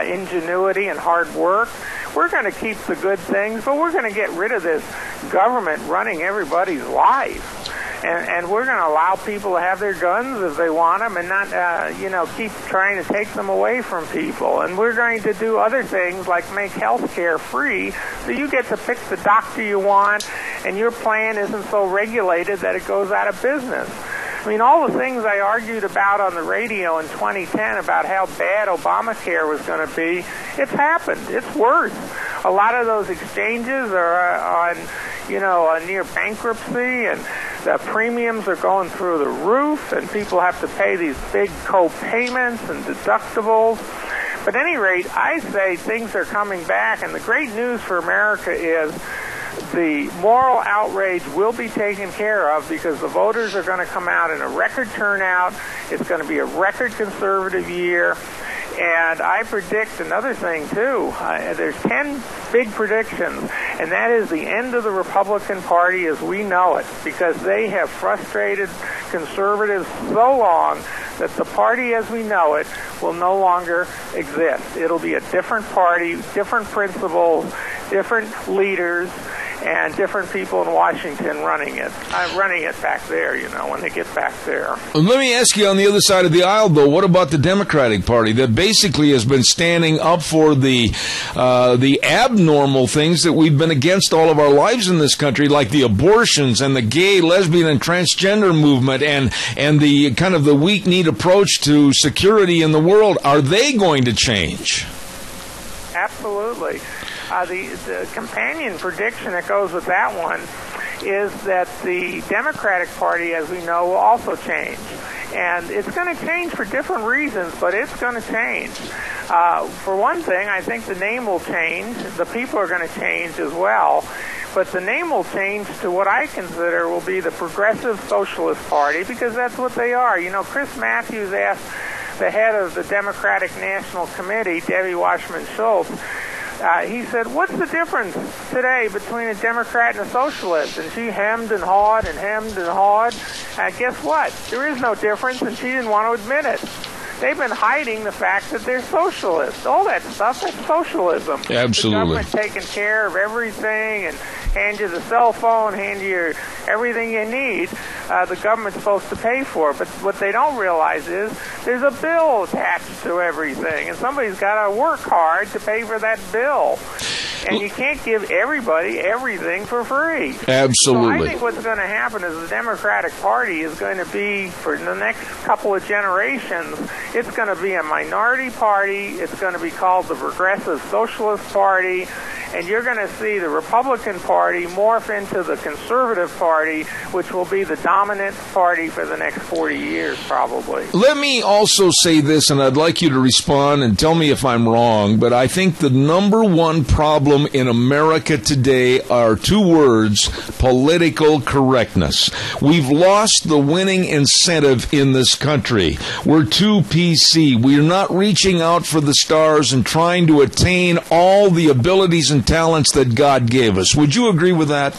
ingenuity and hard work. We're going to keep the good things, but we're going to get rid of this government running everybody's life. And we're going to allow people to have their guns if they want them and not, keep trying to take them away from people. And we're going to do other things like make health care free so you get to pick the doctor you want and your plan isn't so regulated that it goes out of business. I mean, all the things I argued about on the radio in 2010 about how bad Obamacare was going to be, it's happened. It's worse. A lot of those exchanges are on near bankruptcy, and the premiums are going through the roof, and people have to pay these big co-payments and deductibles. But at any rate, I say things are coming back, and the great news for America is the moral outrage will be taken care of because the voters are going to come out in a record turnout. It's going to be a record conservative year. And I predict another thing, too. There's 10 big predictions, and that is the end of the Republican Party as we know it, because they have frustrated conservatives so long that the party as we know it will no longer exist. It'll be a different party, different principles, different leaders, and different people in Washington running it back there, when they get back there. Let me ask you on the other side of the aisle, though, what about the Democratic Party that basically has been standing up for the abnormal things that we've been against all of our lives in this country, like the abortions and the gay, lesbian, and transgender movement and the kind of the weak-kneed approach to security in the world? Are they going to change? Absolutely. The companion prediction that goes with that one is that the Democratic Party, as we know, will also change. And it's going to change for different reasons, but it's going to change. For one thing, I think the name will change. The people are going to change as well. But the name will change to what I consider will be the Progressive Socialist Party, because that's what they are. Chris Matthews asked the head of the Democratic National Committee, Debbie Wasserman Schultz, he said, what's the difference today between a Democrat and a socialist? And she hemmed and hawed and hemmed and hawed. And guess what? There is no difference, and she didn't want to admit it. They've been hiding the fact that they're socialists. All that stuff, that's socialism. Absolutely. The government taking care of everything and hand you the cell phone, hand you everything you need. The government's supposed to pay for it. But what they don't realize is there's a bill attached to everything, and somebody's got to work hard to pay for that bill. And you can't give everybody everything for free. Absolutely. So I think what's going to happen is the Democratic Party is going to be, for the next couple of generations, it's going to be a minority party. It's going to be called the Progressive Socialist Party. And you're going to see the Republican Party morph into the Conservative Party, which will be the dominant party for the next 40 years, probably. Let me also say this, and I'd like you to respond and tell me if I'm wrong, but I think the number one problem in America today are two words: political correctness. We've lost the winning incentive in this country. We're too PC. We're not reaching out for the stars and trying to attain all the abilities and talents that God gave us. Would you agree with that?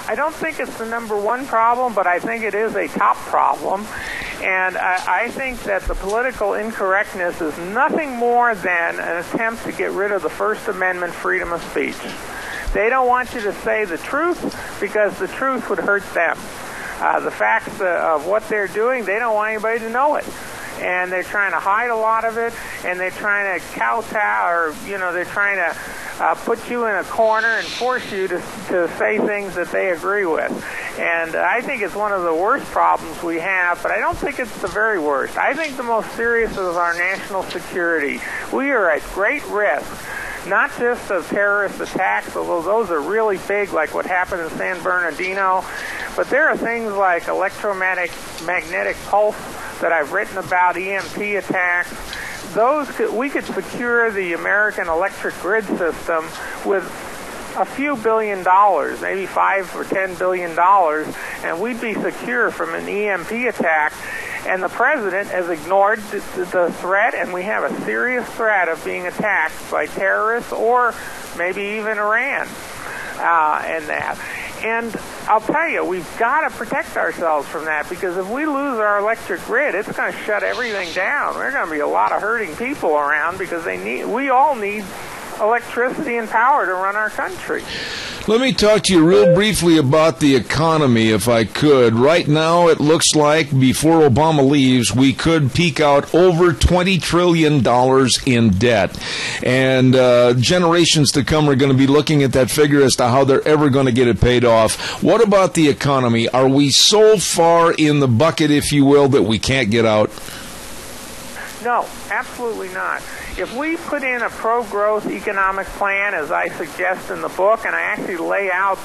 I don't think it's the number one problem, but I think it is a top problem. And I think that the political incorrectness is nothing more than an attempt to get rid of the First Amendment freedom of speech. They don't want you to say the truth because the truth would hurt them. The facts of what they're doing, they don't want anybody to know it. And they're trying to hide a lot of it, and they're trying to kowtow, or, they're trying to put you in a corner and force you to say things that they agree with. And I think it's one of the worst problems we have, but I don't think it's the very worst. I think the most serious is our national security. We are at great risk, not just of terrorist attacks, although those are really big, like what happened in San Bernardino, but there are things like electromagnetic pulse that I've written about, EMP attacks. We could secure the American electric grid system with a few $1 billion, maybe $5 or $10 billion, and we'd be secure from an EMP attack. And the president has ignored the threat, and we have a serious threat of being attacked by terrorists or maybe even Iran and that. And I'll tell you, we've got to protect ourselves from that, because if we lose our electric grid, it's going to shut everything down. There are going to be a lot of hurting people around because we all need electricity and power to run our country. Let me talk to you real briefly about the economy, if I could. Right now, it looks like before Obama leaves, we could peak out over $20 trillion in debt. And generations to come are going to be looking at that figure as to how they're ever going to get it paid off. What about the economy? Are we so far in the bucket, if you will, that we can't get out? No, absolutely not. If we put in a pro-growth economic plan, as I suggest in the book, and I actually lay out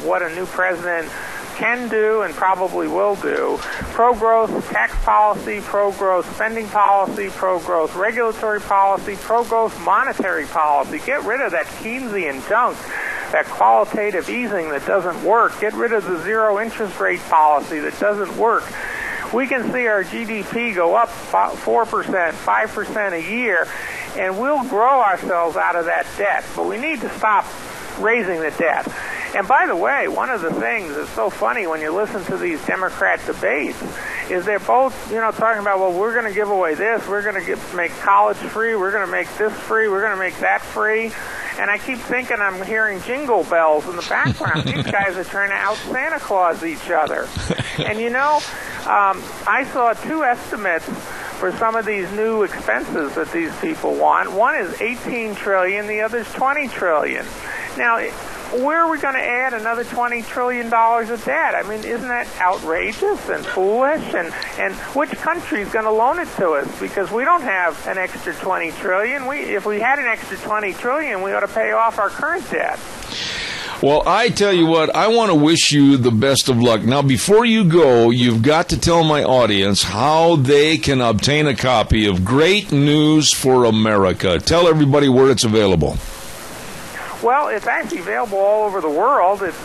what a new president can do and probably will do, pro-growth tax policy, pro-growth spending policy, pro-growth regulatory policy, pro-growth monetary policy, get rid of that Keynesian junk, that qualitative easing that doesn't work, get rid of the zero interest rate policy that doesn't work. We can see our GDP go up 4%, 5% a year, and we'll grow ourselves out of that debt. But we need to stop raising the debt. And by the way, one of the things that's so funny when you listen to these Democrat debates is they're both, talking about, well, we're going to give away this, we're going to make college free, we're going to make this free, we're going to make that free. And I keep thinking I'm hearing jingle bells in the background. These guys are trying to out Santa Claus each other. And I saw two estimates for some of these new expenses that these people want. One is $18 trillion, the other is $20 trillion. Now, where are we going to add another $20 trillion of debt? I mean, isn't that outrageous and foolish? And which country is going to loan it to us? Because we don't have an extra $20 trillion. If we had an extra $20 trillion, we ought to pay off our current debt. Well, I tell you what, I want to wish you the best of luck. Now, before you go, you've got to tell my audience how they can obtain a copy of Great News for America. Tell everybody where it's available. Well, it's actually available all over the world. It's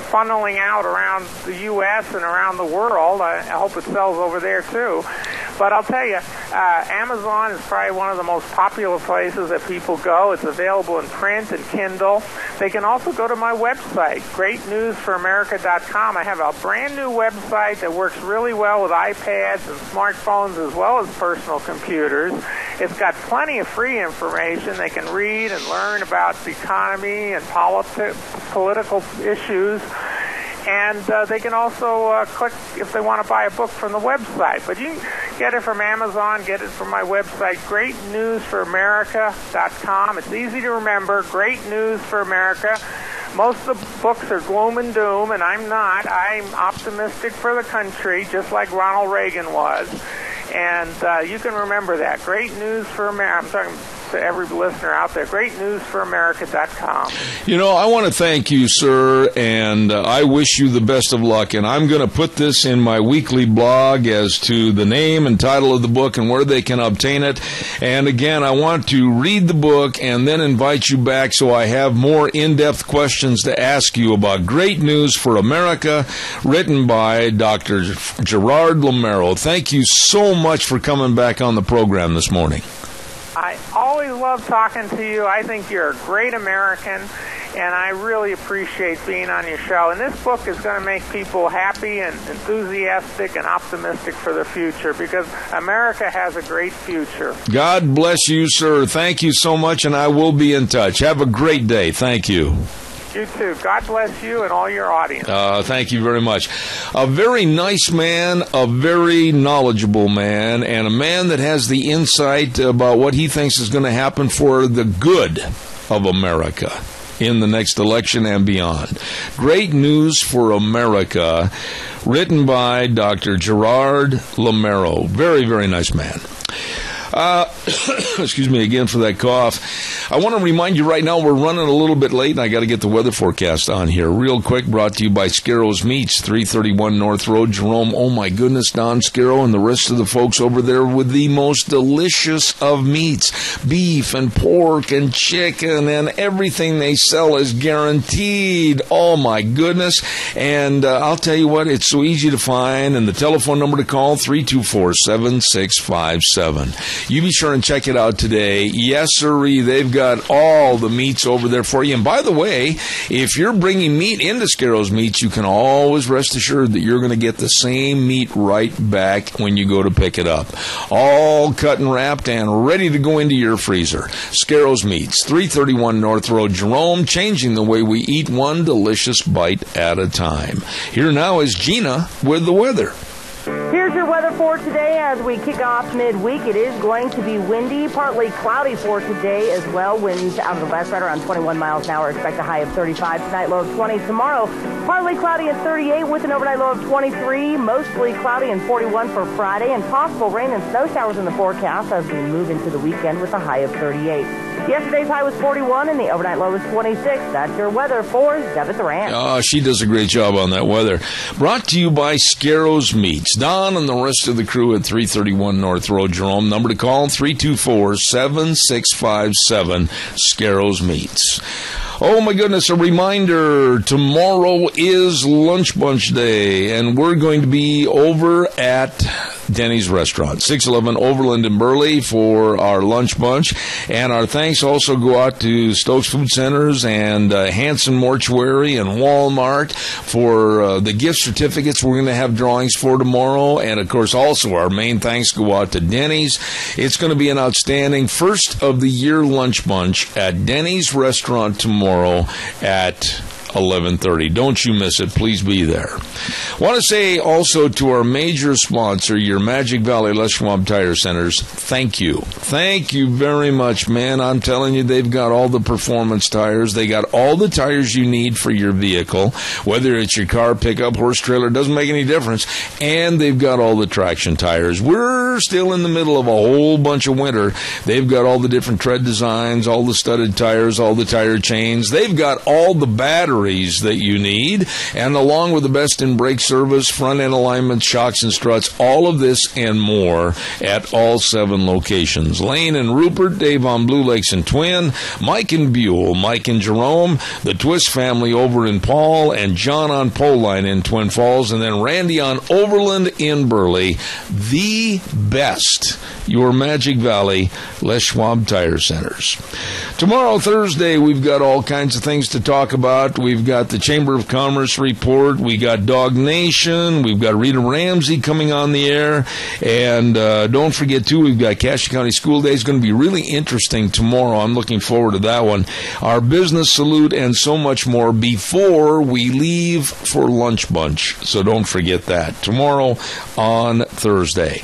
funneling out around the U.S. and around the world. I hope it sells over there, too. But I'll tell you, Amazon is probably one of the most popular places that people go. It's available in print and Kindle. They can also go to my website, greatnewsforamerica.com. I have a brand new website that works really well with iPads and smartphones as well as personal computers. It's got plenty of free information. They can read and learn about the economy and political issues. And they can also click if they want to buy a book from the website. But you can get it from Amazon, get it from my website, greatnewsforamerica.com. It's easy to remember, Great News for America. Most of the books are gloom and doom, and I'm not. I'm optimistic for the country, just like Ronald Reagan was. And you can remember that. Great News for America. I'm talking to every listener out there. GreatNewsForAmerica.com. I want to thank you, sir, and I wish you the best of luck. And I'm going to put this in my weekly blog as to the name and title of the book and where they can obtain it. And again, I want to read the book and then invite you back so I have more in-depth questions to ask you about Great News for America, written by Dr. Gerard Lamero. Thank you so much for coming back on the program this morning. I always love talking to you. I think you're a great American, and I really appreciate being on your show. And this book is going to make people happy and enthusiastic and optimistic for the future, because America has a great future. God bless you, sir. Thank you so much, and I will be in touch. Have a great day. Thank you. You too. God bless you and all your audience. Thank you very much. A very nice man, a very knowledgeable man, and a man that has the insight about what he thinks is going to happen for the good of America in the next election and beyond. Great News for America, written by Dr. Gerard Lamero. Very, very nice man. Excuse me again for that cough. I want to remind you right now we're running a little bit late, and I got to get the weather forecast on here real quick. Brought to you by Scarrow's Meats, 331 North Road, Jerome. Oh my goodness, Don Scarrow and the rest of the folks over there with the most delicious of meats, beef and pork and chicken, and everything they sell is guaranteed. Oh my goodness. And I'll tell you what, it's so easy to find, and the telephone number to call, 324-7657. You be sure and check it out today. Yes, sirree, they've got all the meats over there for you. And by the way, if you're bringing meat into Scarrows Meats, you can always rest assured that you're going to get the same meat right back when you go to pick it up. All cut and wrapped and ready to go into your freezer. Scarrows Meats, 331 North Road, Jerome, changing the way we eat one delicious bite at a time. Here now is Gina with the weather. Here's your weather for today as we kick off midweek. It is going to be windy, partly cloudy for today as well. Winds out of the west right around 21 miles an hour. Expect a high of 35 tonight, low of 20 tomorrow. Partly cloudy at 38 with an overnight low of 23. Mostly cloudy and 41 for Friday, and possible rain and snow showers in the forecast as we move into the weekend with a high of 38. Yesterday's high was 41 and the overnight low was 26. That's your weather for Zeb at the Ranch. Oh, she does a great job on that weather. Brought to you by Scarrows Meats. Don and the rest of the crew at 331 North Road, Jerome. Number to call, 324-7657, Scarrows Meats. Oh, my goodness, a reminder, tomorrow is Lunch Bunch Day, and we're going to be over at Denny's Restaurant, 611 Overland in Burley for our lunch bunch. And our thanks also go out to Stokes Food Centers and Hanson Mortuary and Walmart for the gift certificates we're going to have drawings for tomorrow. And, of course, also our main thanks go out to Denny's. It's going to be an outstanding first of the year lunch bunch at Denny's Restaurant tomorrow at 11:30. Don't you miss it. Please be there. Want to say also to our major sponsor, your Magic Valley Les Schwab Tire Centers, thank you. Thank you very much, man. I'm telling you, they've got all the performance tires. They got all the tires you need for your vehicle, whether it's your car, pickup, horse trailer, doesn't make any difference. And they've got all the traction tires. We're still in the middle of a whole bunch of winter. They've got all the different tread designs, all the studded tires, all the tire chains. They've got all the batteries that you need, and along with the best in brake service, front end alignment, shocks and struts, all of this and more at all 7 locations. Lane and Rupert, Dave on Blue Lakes and Twin, Mike and Buell, Mike and Jerome, the Twist family over in Paul, and John on Pole Line in Twin Falls, and then Randy on Overland in Burley. The best, your Magic Valley Les Schwab Tire Centers. Tomorrow, Thursday, we've got all kinds of things to talk about. We've got the Chamber of Commerce report. We got Dog Nation. We've got Rita Ramsey coming on the air. And don't forget, too, we've got Cassia County School Day. It's going to be really interesting tomorrow. I'm looking forward to that one. Our business salute and so much more before we leave for Lunch Bunch. So don't forget that. Tomorrow on Thursday.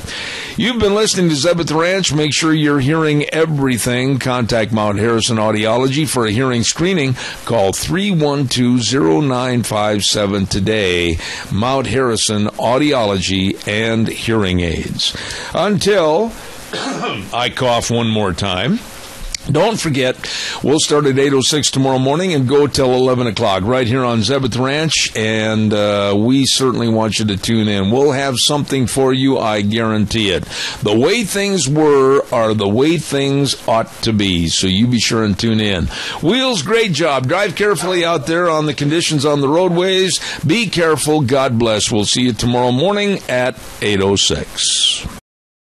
You've been listening to Zeb at the Ranch. Make sure you're hearing everything. Contact Mount Harrison Audiology for a hearing screening. Call 312-0957 today. Mount Harrison Audiology and Hearing Aids. Until I cough one more time. Don't forget, we'll start at 8:06 tomorrow morning and go till 11 o'clock right here on Zeb at the Ranch, and we certainly want you to tune in. We'll have something for you, I guarantee it. The way things were are the way things ought to be, so you be sure and tune in. Wheels, great job. Drive carefully out there on the conditions on the roadways. Be careful. God bless. We'll see you tomorrow morning at 8:06.